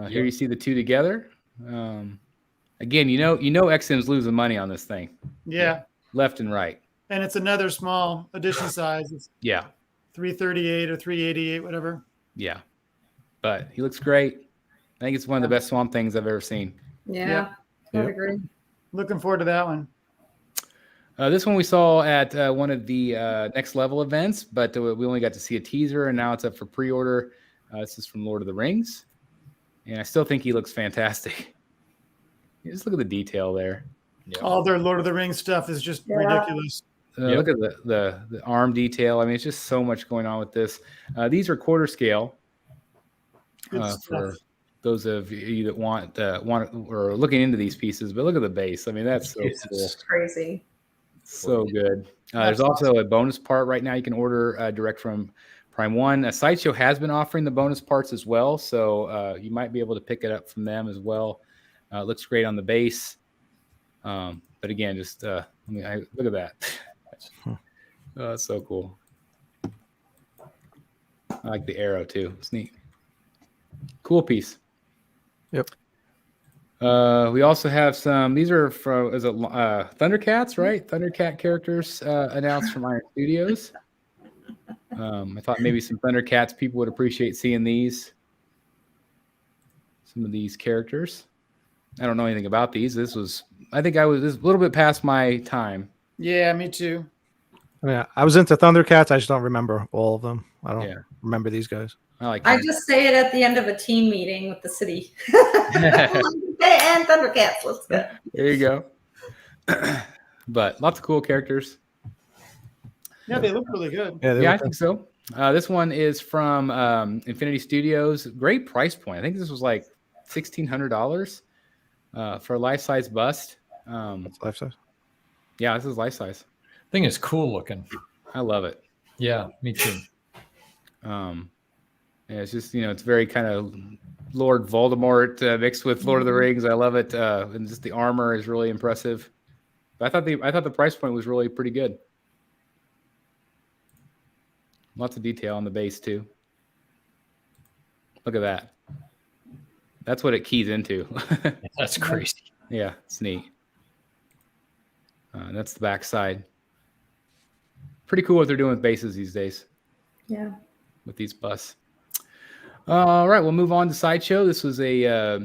Here you see the two together. Again, you know XM's losing money on this thing. Yeah. Left and right. And it's another small edition size. It's 338 or 388, whatever. Yeah. But he looks great. I think it's one of the best Swamp Things I've ever seen. Yeah. I agree. Looking forward to that one. This one we saw at one of the Next Level events, but we only got to see a teaser, and now it's up for pre-order. This is from Lord of the Rings. And I still think he looks fantastic. Just look at the detail there. Yeah. All their Lord of the Rings stuff is just ridiculous. Look at the arm detail. I mean, it's just so much going on with this. These are quarter scale. For those of you that want or looking into these pieces, but look at the base. I mean, that's so cool. Crazy. So good. There's also a bonus part right now you can order direct from Prime One. Sideshow has been offering the bonus parts as well, so you might be able to pick it up from them as well. It looks great on the base, but again, just look at that. That's so cool. I like the arrow too. It's neat. Cool piece. Yep. We also have some. These are from Thundercats, right? Thundercat characters announced from Iron Studios. I thought maybe some Thundercats people would appreciate seeing these. Some of these characters. I don't know anything about these. This was a little bit past my time. Yeah, me too. Yeah, I was into Thundercats. I just don't remember all of them. I don't remember these guys. I just say it at the end of a team meeting with the city. And Thundercats, let's go. There you go. But lots of cool characters. Yeah, they look really good. Yeah, I think so. This one is from Infinity Studios. Great price point. I think this was like $1,600 for a life-size bust. That's life-size? Yeah, this is life-size. Thing is cool looking. I love it. Yeah, me too. Yeah, it's just, it's very kind of Lord Voldemort mixed with Lord of the Rings. I love it. And just the armor is really impressive. But I thought the price point was really pretty good. Lots of detail on the base too. Look at that. That's what it keys into. That's crazy. Yeah, it's neat. That's the back side. Pretty cool what they're doing with bases these days. Yeah. With these busts. All right, we'll move on to Sideshow. This was a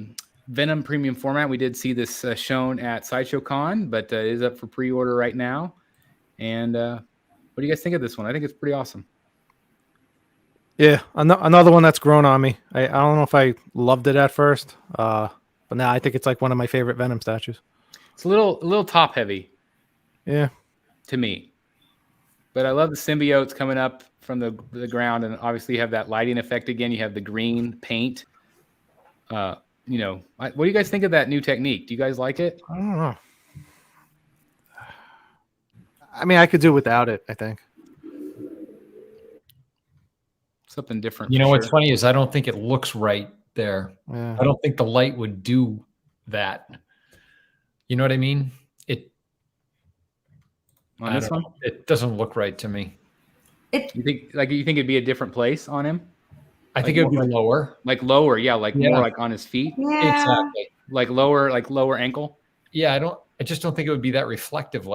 Venom premium format. We did see this shown at Sideshow Con, but it is up for pre-order right now. And what do you guys think of this one? I think it's pretty awesome. Yeah, another one that's grown on me. I don't know if I loved it at first, but now I think it's like one of my favorite Venom statues. It's a little top heavy. Yeah. To me. But I love the symbiotes coming up from the ground, and obviously you have that lighting effect again. You have the green paint. What do you guys think of that new technique? Do you guys like it? I don't know. I mean, I could do without it, I think. Something different. You for know what's sure. funny is I don't think it looks right there. Yeah. I don't think the light would do that. You know what I mean? On I this don't one? know. It doesn't look right to me. You think it'd be a different place on him? I think it would be lower. Like lower, yeah, like Yeah. more like on his feet. Yeah. Exactly. Like lower ankle. Yeah, I just don't think it would be that reflective.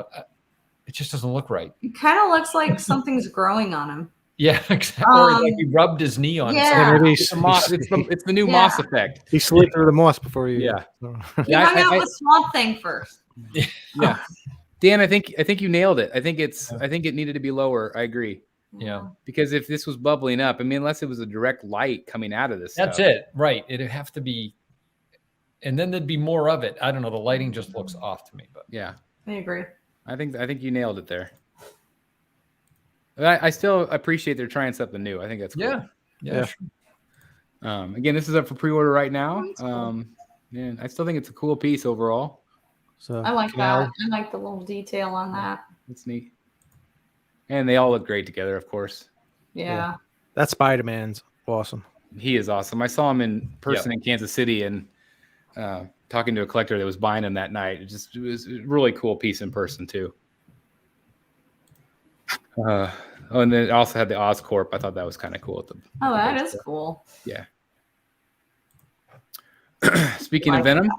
It just doesn't look right. It kind of looks like something's growing on him. Yeah, exactly. Or like he rubbed his knee on yeah. Yeah, maybe It's the new Yeah. moss effect. he slid through the moss before you. Yeah. He Yeah, hung out with Swamp Thing first. Yeah. Dan, I think you nailed it. I think it needed to be lower. I agree. Yeah. Because if this was bubbling up, I mean, unless it was a direct light coming out of this That's stuff. it. Right. It'd have to be, and then there'd be more of it. I don't know. The lighting just looks off to me, but Yeah. I agree. I think you nailed it there. I still appreciate they're trying something new. I think that's cool. yeah. Yeah. Sure. Again, this is up for pre-order right now. That's cool. And I still think it's a cool piece overall. So I like Cal, that. I like the little detail on that. It's neat. And they all look great together, of course. Yeah. that Spider-Man's awesome. He is awesome. I saw him in person in Kansas City and talking to a collector that was buying him that night. It was a really cool piece in person too. And then it also had the Oscorp. I thought that was kind of cool. Oh, that is cool. Yeah. Speaking Like of Venom,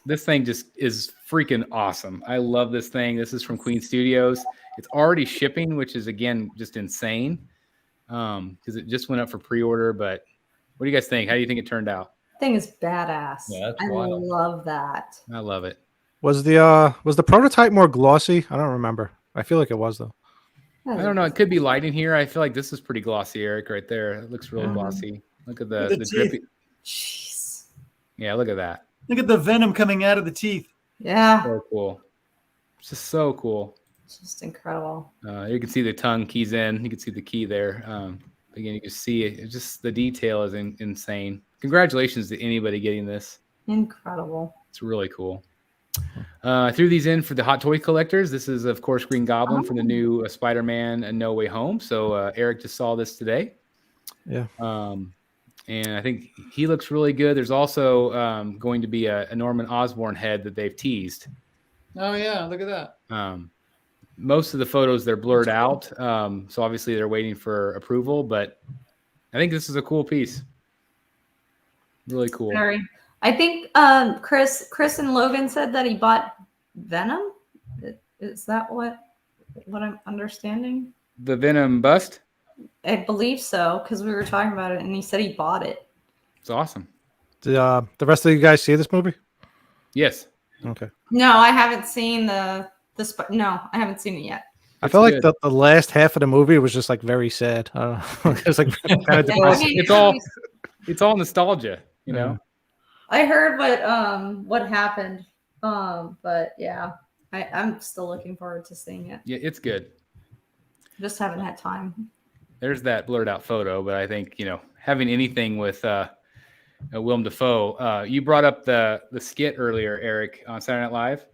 this thing just is freaking awesome. I love this thing. This is from Queen Studios. It's already shipping, which is, again, just insane because it just went up for pre-order. But what do you guys think? How do you think it turned out? Thing is badass. Yeah, that's I wild. love that. I love it. Was the prototype more glossy? I don't remember. I feel like it was though. I don't know. It could be lighting here. I feel like this is pretty glossy, Eric, right there. It looks really Mhm. glossy. Look at Look the at the drippy. Jeez. Yeah, look at that. Look at the venom coming out of the teeth. Yeah. So cool. It's just so cool. It's just incredible. You can see the tongue keys in. You can see the key there. Again, you can see it. It's just the detail is insane. Congratulations to anybody getting this. Incredible. It's really cool. I threw these in for the Hot Toy collectors. This is, of course, Green Goblin from the new Spider-Man and No Way Home. So Eric just saw this today. Yeah. And I think he looks really good. There's also going to be a Norman Osborn head that they've teased. Oh yeah, look at that. Most of the photos, they're blurred out. So obviously they're waiting for approval, but I think this is a cool piece. Really cool. Very. I think Chris and Logan said that he bought Venom. Is that what I'm understanding? The Venom bust. I believe so, because we were talking about it and he said he bought it. It's awesome. Did the rest of you guys see this movie? Yes. Okay. No, I haven't seen no, I haven't seen it yet. I It's felt like good. the last half of the movie was just like very sad. I don't know. It was like kind of Yeah, I depressing. mean, It's all nostalgia, you know. I heard what happened. But yeah, I'm still looking forward to seeing it. Yeah, it's good. Just haven't had time. There's that blurred out photo, but I think, having anything with Willem Dafoe. You brought up the skit earlier, Eric, on Saturday Night Live.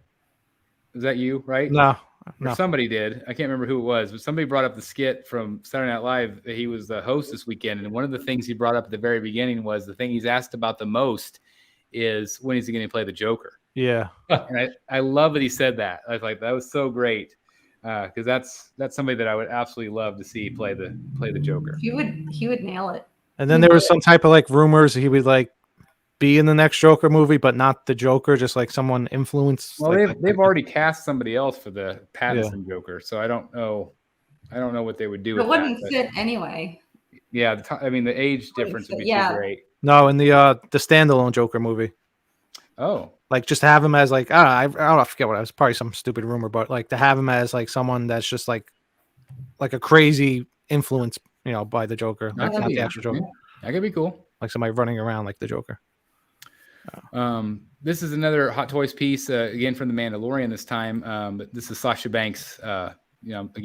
Is that you, right? No. Or somebody did. I can't remember who it was, but somebody brought up the skit from Saturday Night Live. He was the host this weekend, and one of the things he brought up at the very beginning was the thing he's asked about the most is when is he going to play the Joker? Yeah. And I love that he said that. I was like, that was so great. Because that's somebody that I would absolutely love to see play the Joker. He would nail it. And then there was some type of like rumors he would like be in the next Joker movie, but not the Joker, just like someone influenced. Well, like, they've already cast somebody else for the Pattinson Joker, so I don't know what they would do. It with wouldn't that, fit anyway. Yeah, the age difference would be too great. No, in the standalone Joker movie. Oh, like just to have him as like I don't know, I forget what it was, probably some stupid rumor, but like to have him as like someone that's just like a crazy influence, by the Joker, like not the actual Joker. That could be cool. Like somebody running around like the Joker. This is another Hot Toys piece, again from The Mandalorian this time. But this is Sasha Banks. Again,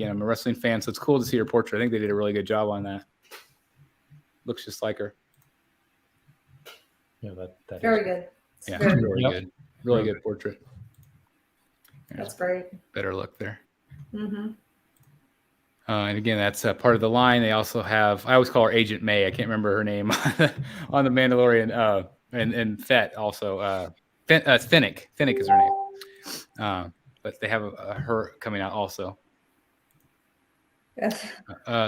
I'm a wrestling fan, so it's cool to see her portrait. I think they did a really good job on that. Looks just like her. Yeah, that Very good. Yeah, Very really good. Really good portrait. That's great. Better look there. Mm-hmm. And again, that's part of the line. They also have, I always call her Agent May. I can't remember her name on the Mandalorian. And Fett also. Finnick. Finnick is her name. But they have her coming out also. Yes.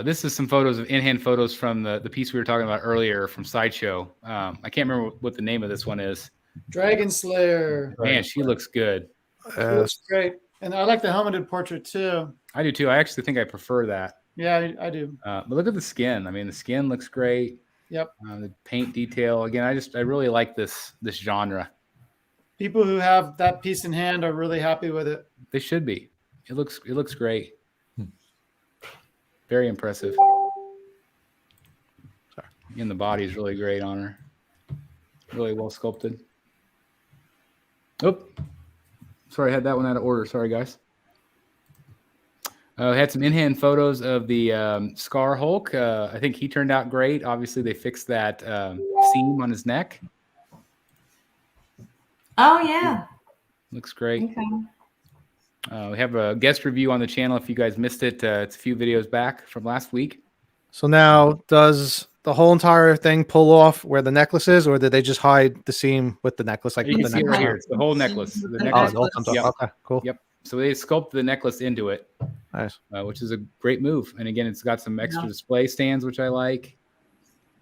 This is some photos of in-hand photos from the piece we were talking about earlier from Sideshow. I can't remember what the name of this one is. Dragon Slayer. Man, she looks good. She looks great. And I like the helmeted portrait too. I do too. I actually think I prefer that. Yeah, I do. But look at the skin. I mean, the skin looks great. Yep. The paint detail. Again, I really like this genre. People who have that piece in hand are really happy with it. They should be. It looks great. Very impressive. Sorry. And the body is really great on her. Really well sculpted. Oh, sorry, I had that one out of order. Sorry, guys. Had some in-hand photos of the Scar Hulk. I think he turned out great. Obviously, they fixed that seam on his neck. Oh yeah. Looks great. Okay. We have a guest review on the channel. If you guys missed it, it's a few videos back from last week. So now, does the whole entire thing pull off where the necklace is, or did they just hide the seam with the necklace? Like You with can the see it right necklace? here. It's the whole necklace. The Oh, necklace. the whole comes off. Yep. Okay, cool. Yep. So they sculpted the necklace into it, Nice. which is a great move. And again, it's got some extra display stands, which I like.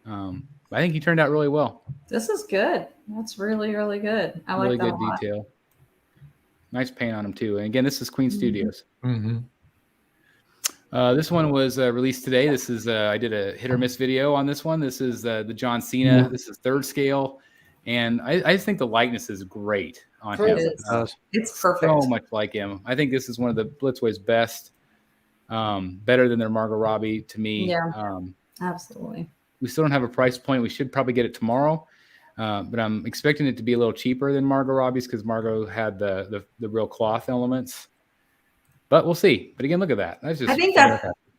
I think he turned out really well. This is good. That's really, really good. I Really like that good a lot. detail. Nice paint on him too. And again, this is Queen Studios. Mm-hmm. This one was released today. This is I did a hit or miss video on this one. This is the John Cena. This is 3rd scale, and I just think the likeness is great on him. It's perfect. So much like him. I think this is one of the Blitzway's best. Better than their Margot Robbie to me. Yeah. Absolutely. We still don't have a price point. We should probably get it tomorrow. But I'm expecting it to be a little cheaper than Margot Robbie's because Margot had the real cloth elements. But we'll see. But again, look at that. That's just. I think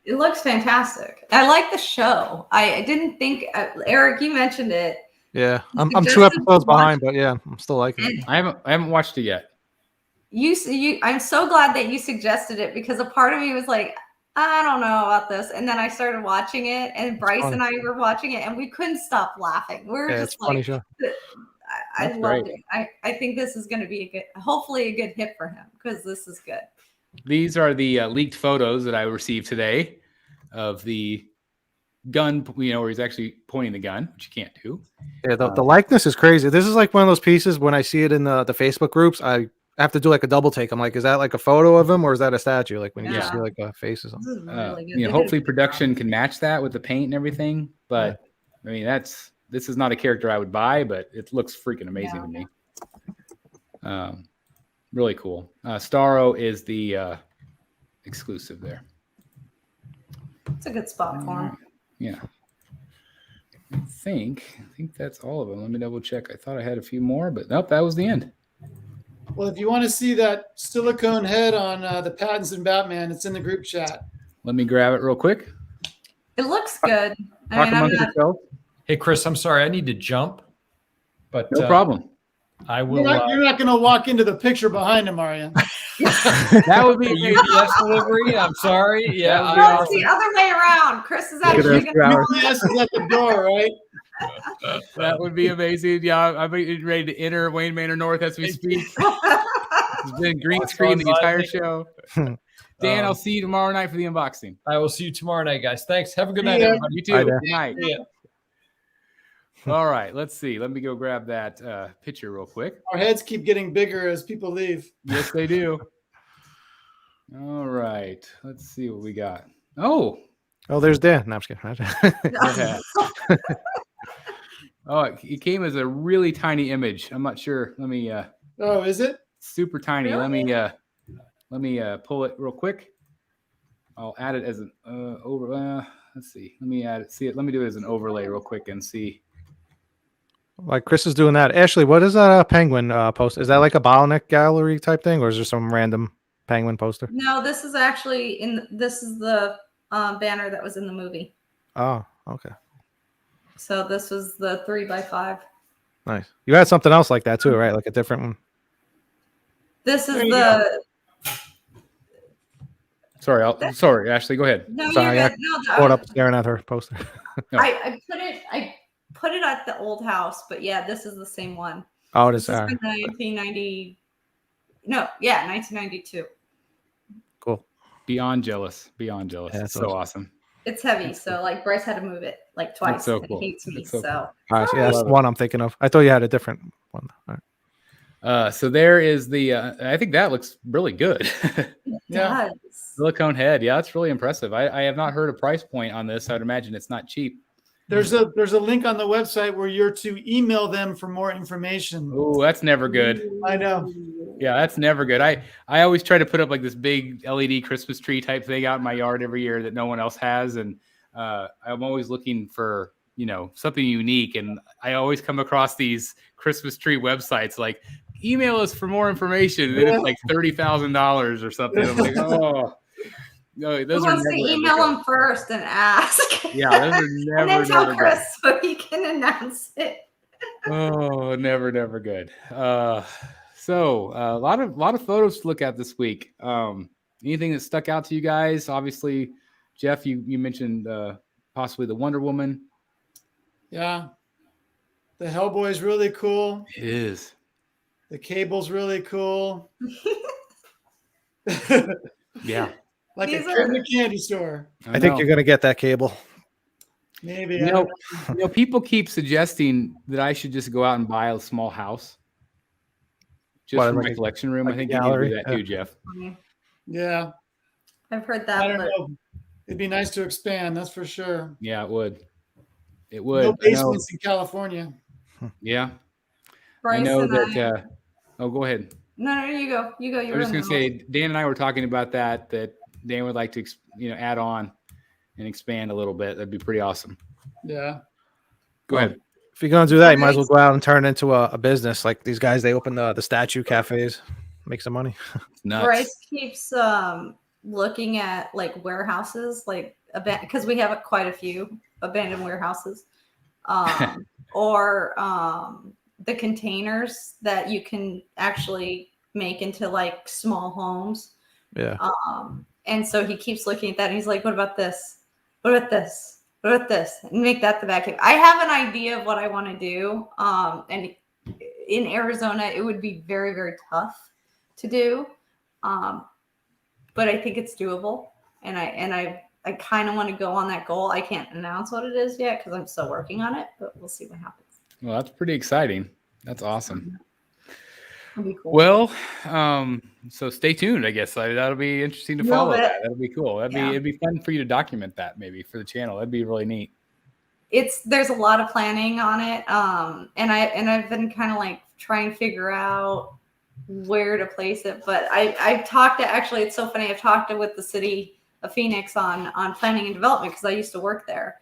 it looks fantastic. I like the show. I didn't think Eric, you mentioned it. Yeah, I'm Just 2 episodes behind, but yeah, I'm still liking it. I haven't watched it yet. I'm so glad that you suggested it because a part of me was like, I don't know about this. And then I started watching it, and Bryce and I were watching it, and we couldn't stop laughing. We were just it's a funny like, show. I That's loved great. it. I think this is going to be hopefully a good hit for him because this is good. These are the leaked photos that I received today of the gun, where he's actually pointing the gun, which you can't do. Yeah, the likeness is crazy. This is like one of those pieces when I see it in the Facebook groups, I have to do like a double take. I'm like, is that like a photo of him or is that a statue? Like when you just see like a face or This something. is really good. They did Hopefully a- production can match that with the paint and everything. But I mean, this is not a character I would buy, but it looks freaking amazing to me. Really cool. Starro is the exclusive there. It's a good spot for him. Yeah. I think that's all of them. Let me double check. I thought I had a few more, but nope, that was the end. Well, if you want to see that silicone head on the Pattinson Batman, it's in the group chat. Let me grab it real quick. It looks good. I Talk mean, I'm amongst not, yourselves. Hey, Chris, I'm sorry. I need to jump, but No problem. I will. You're not going to walk into the picture behind him, are you? That would be a UPS delivery. I'm sorry. Yeah. no, it's the other way around. Chris is actually going to. UPS is at the door, right? That would be amazing. Yeah, I'm ready to enter Wayne Manor North as we speak. It's been green screen the entire show. Dan, I'll see you tomorrow night for the unboxing. I will see you tomorrow night, guys. Thanks. Have a good night, Yeah. everybody. You too. Bye, Good Dan. night. Yeah. All right, let's see. Let me go grab that picture real quick. Our heads keep getting bigger as people leave. Yes, they do. All right, let's see what we got. Oh, There's Dan. No, I'm just kidding. okay. Oh, it came as a really tiny image. I'm not sure. Let me. Oh, is it? Super tiny. Really? Let me pull it real quick. I'll add it as an over. Let's see. Let me add it. See it. Let me do it as an overlay real quick and see. Like Chris is doing that. Ashley, what is that penguin post? Is that like a bottleneck gallery type thing, or is there some random penguin poster? No, this is actually this is the banner that was in the movie. Oh, okay. So this was the 3x5. Nice. You had something else like that too, right? Like a different one. This is There you the Sorry, Ashley, go ahead. No, Sorry, you're I good. No, Caught up staring at her poster. I put it at the old house, but yeah, this is the same one. Oh, it This is. is from 1990. No, yeah, 1992. Cool. Beyond jealous. Yeah, It's that's so awesome. It's heavy, so like Bryce had to move it like twice. That's so and cool. He hates me, That's so so. cool. All right, so yeah, that's Love the it. one I'm thinking of. I thought you had a different one. All right. So there is the. I think that looks really good. Yeah. Does. Silicone head. Yeah, that's really impressive. I have not heard a price point on this. I would imagine it's not cheap. There's a link on the website where you're to email them for more information. Oh, that's never good. I know. Yeah, that's never good. I always try to put up like this big LED Christmas tree type thing out in my yard every year that no one else has, and I'm always looking for something unique. And I always come across these Christmas tree websites like email us for more information, and then it's like $30,000 or something. I'm like, oh. No, those Who are wants to never, ever email good. them first and ask? Yeah, those are never, and then tell never Chris good. so he can announce it. Oh, never good. So a lot of photos to look at this week. Anything that stuck out to you guys? Obviously, Jeff, you mentioned possibly the Wonder Woman. Yeah. The Hellboy's really cool. It is. The Cable's really cool. Yeah. Like These a are- kid in a candy store. I think you're gonna get that cable. Maybe. You I know, don't know. people keep suggesting that I should just go out and buy a small house, just What, for like my a- collection room. like I a think you gallery? can do that Yeah. too, Jeff. Yeah. I've heard I that, don't but know. It'd be nice to expand, that's for sure. Yeah, it would. It would. No I know. basements in California. Yeah, Bryce I know and that. Oh, go ahead. No, you go. You go. I You're was just in gonna the say, Dan and I were talking about that Dan would like to, add on and expand a little bit. That'd be pretty awesome. Yeah. Go ahead. If you're gonna do that, you might as well go out and turn it into a business. Like these guys, they open the statue cafes, make some money. It's nuts. Bryce keeps looking at like warehouses, like because we have quite a few abandoned warehouses, or the containers that you can actually make into like small homes. Yeah. And so he keeps looking at that and he's like, what about this? What about this? What about this? And make that the vacuum. I have an idea of what I want to do. And in Arizona, it would be very, very tough to do. But I think it's doable. And I kind of want to go on that goal. I can't announce what it is yet because I'm still working on it, but we'll see what happens. Well, that's pretty exciting. That's awesome. It'll be cool. Well, so stay tuned. I guess that'll be interesting to follow. Little bit. That'll be cool. It'd be fun for you to document that maybe for the channel. That'd be really neat. There's a lot of planning on it. And I've been kind of like trying to figure out where to place it. But I've talked to, actually, it's so funny. I've talked with the city of Phoenix on planning and development because I used to work there.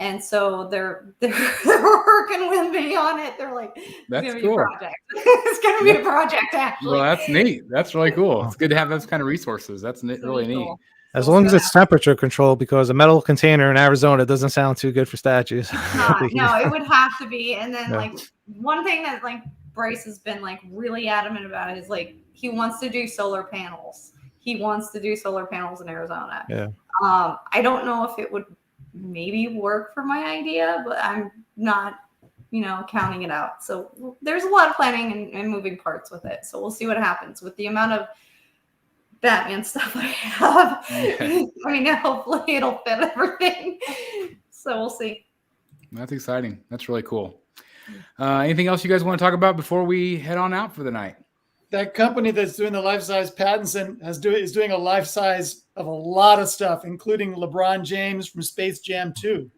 And so they're working with me on it. They're like, it's That's gonna be cool. a project. It's gonna be a project, actually. Well, that's neat. That's really cool. It's good to have those kind of resources. That's really neat. Cool. As long as it's temperature controlled, because a metal container in Arizona doesn't sound too good for statues. No, it would have to be. And then Yeah. like one thing that like Bryce has been like really adamant about is like he wants to do solar panels. He wants to do solar panels in Arizona. Yeah. I don't know if it would maybe work for my idea, but I'm not, counting it out. So there's a lot of planning and moving parts with it. So we'll see what happens with the amount of Batman stuff I have. Yeah. I mean, hopefully it'll fit everything. So we'll see. That's exciting. That's really cool. Anything else you guys want to talk about before we head on out for the night? That company that's doing the life-size patents and is doing a life-size of a lot of stuff, including LeBron James from Space Jam 2.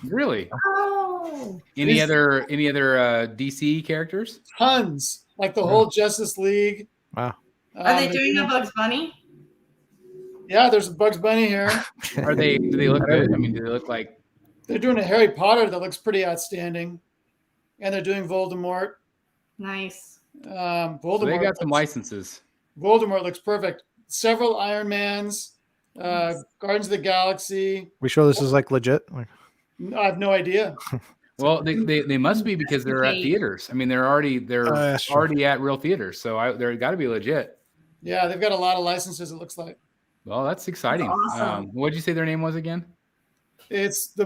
Really? Oh, Any other DC characters? Tons, like the whole Justice League. Wow. are they doing a Bugs Bunny? Yeah, there's a Bugs Bunny here. Do they look good? I mean, do they look like? They're doing a Harry Potter that looks pretty outstanding, and they're doing Voldemort. Nice. Voldemort. So they got some licenses. Voldemort looks perfect. Several Iron Mans, Guardians of the Galaxy. We sure this is like legit? Like, I have no idea. Well, they must be because they're at theaters. I mean, they're already that's true. already at real theaters, so they're got to be legit. Yeah, they've got a lot of licenses, it looks like. Well, that's exciting. awesome. What did you say their name was again? It's the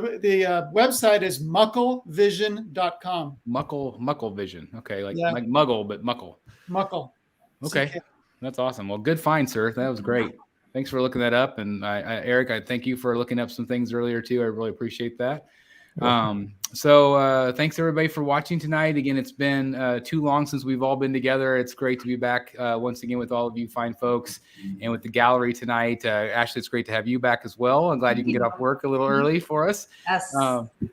website is mucklevision.com. Muckle Vision. Okay, like Yeah. like Muggle, but Muckle. Muckle. Okay, CK. that's awesome. Well, good find, sir. That was great. Thanks for looking that up. And Eric, I thank you for looking up some things earlier too. I really appreciate that. So thanks everybody for watching tonight. Again, it's been too long since we've all been together. It's great to be back once again with all of you fine folks and with the gallery tonight. Ashley, it's great to have you back as well. I'm glad you can get off work a little early for us. Yes.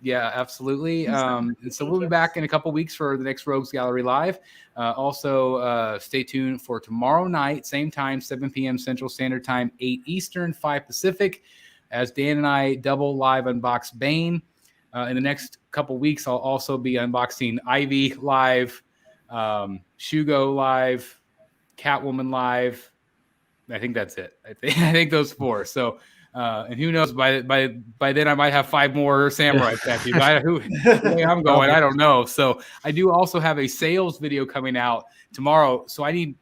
Yeah, absolutely. And so we'll be back in a couple weeks for the next Rogues Gallery Live. Also, stay tuned for tomorrow night, same time, 7 p.m. Central Standard Time, 8 Eastern, 5 Pacific, as Dan and I double live unbox Bane. In the next couple weeks, I'll also be unboxing Ivy live, Shugo live, Catwoman live. I think that's it. I think those 4. So, and who knows? By then, I might have 5 more samurai tattoos. The way I'm going, I don't know. So, I do also have a sales video coming out tomorrow. So, I need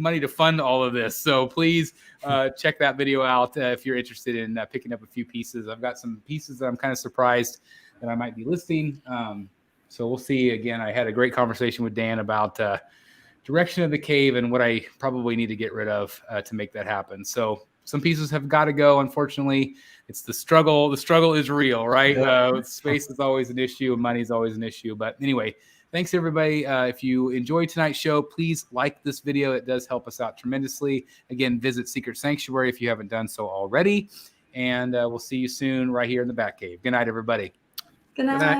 money to fund all of this. So, please check that video out if you're interested in picking up a few pieces. I've got some pieces that I'm kind of surprised that I might be listing. So we'll see. Again, I had a great conversation with Dan about direction of the cave and what I probably need to get rid of to make that happen. So some pieces have got to go. Unfortunately, it's the struggle. The struggle is real, right? Space is always an issue and money is always an issue. But anyway, thanks everybody. If you enjoyed tonight's show, please like this video. It does help us out tremendously. Again, visit Secret Sanctuary if you haven't done so already. And we'll see you soon right here in the Batcave. Good night, everybody. Good night.